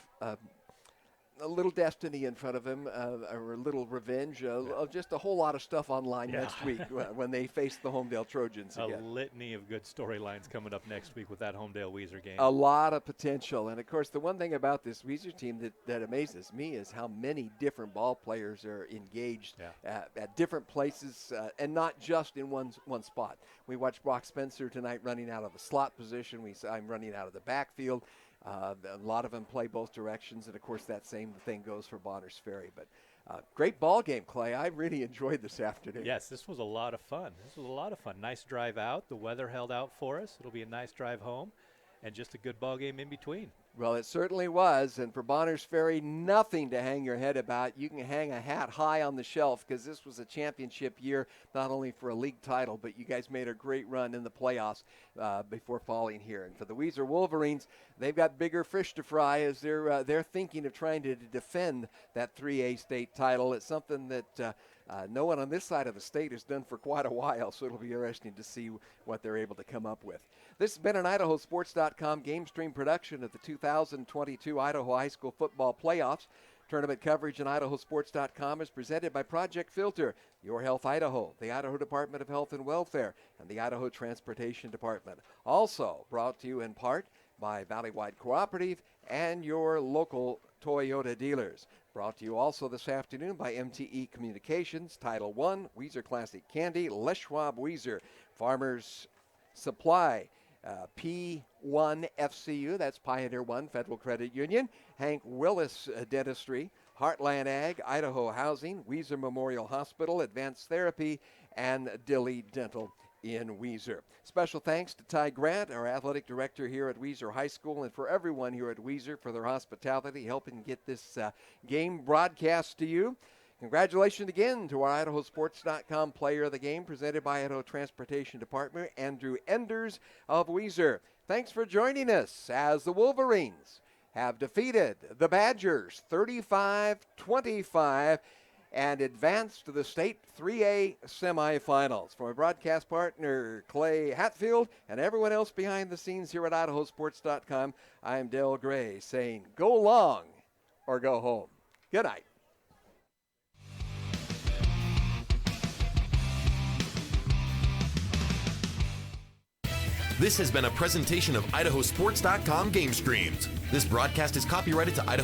a little destiny in front of him, or a little revenge, just a whole lot of stuff online next week when they face the Homedale Trojans again. A litany of good storylines coming up next week with that Homedale Weiser game. A lot of potential. And, of course, the one thing about this Weiser team that amazes me is how many different ball players are engaged at different places and not just in one spot. We watched Brock Spencer tonight running out of a slot position. We saw him running out of the backfield. A lot of them play both directions, and of course that same thing goes for Bonners Ferry. But great ball game, Clay. I really enjoyed this afternoon. Yes, this was a lot of fun. Nice drive out. The weather held out for us. It'll be a nice drive home, and just a good ball game in between. Well, it certainly was, and for Bonners Ferry, nothing to hang your head about. You can hang a hat high on the shelf because this was a championship year, not only for a league title, but you guys made a great run in the playoffs before falling here. And for the Weiser Wolverines, they've got bigger fish to fry as they're thinking of trying to defend that 3A state title. It's something that no one on this side of the state has done for quite a while, so it'll be interesting to see what they're able to come up with. This has been an IdahoSports.com GameStream production of the 2022 Idaho High School Football Playoffs. Tournament coverage on IdahoSports.com is presented by Project Filter, Your Health Idaho, the Idaho Department of Health and Welfare, and the Idaho Transportation Department. Also brought to you in part by Valleywide Cooperative and your local Toyota dealers. Brought to you also this afternoon by MTE Communications, Title I, Weiser Classic Candy, Les Schwab Weiser, Farmers Supply, P1 FCU, that's Pioneer One Federal Credit Union, Hank Willis Dentistry, Heartland Ag, Idaho Housing, Weiser Memorial Hospital, Advanced Therapy, and Dilly Dental in Weiser. Special thanks to Ty Grant, our athletic director here at Weiser High School, and for everyone here at Weiser for their hospitality, helping get this game broadcast to you. Congratulations again to our IdahoSports.com player of the game, presented by Idaho Transportation Department, Andrew Enders of Weiser. Thanks for joining us as the Wolverines have defeated the Badgers 35-25 and advance to the state 3A semifinals. For my broadcast partner, Clay Hatfield, and everyone else behind the scenes here at IdahoSports.com, I'm Del Gray saying go long or go home. Good night. This has been a presentation of IdahoSports.com GameStreams. This broadcast is copyrighted to Idaho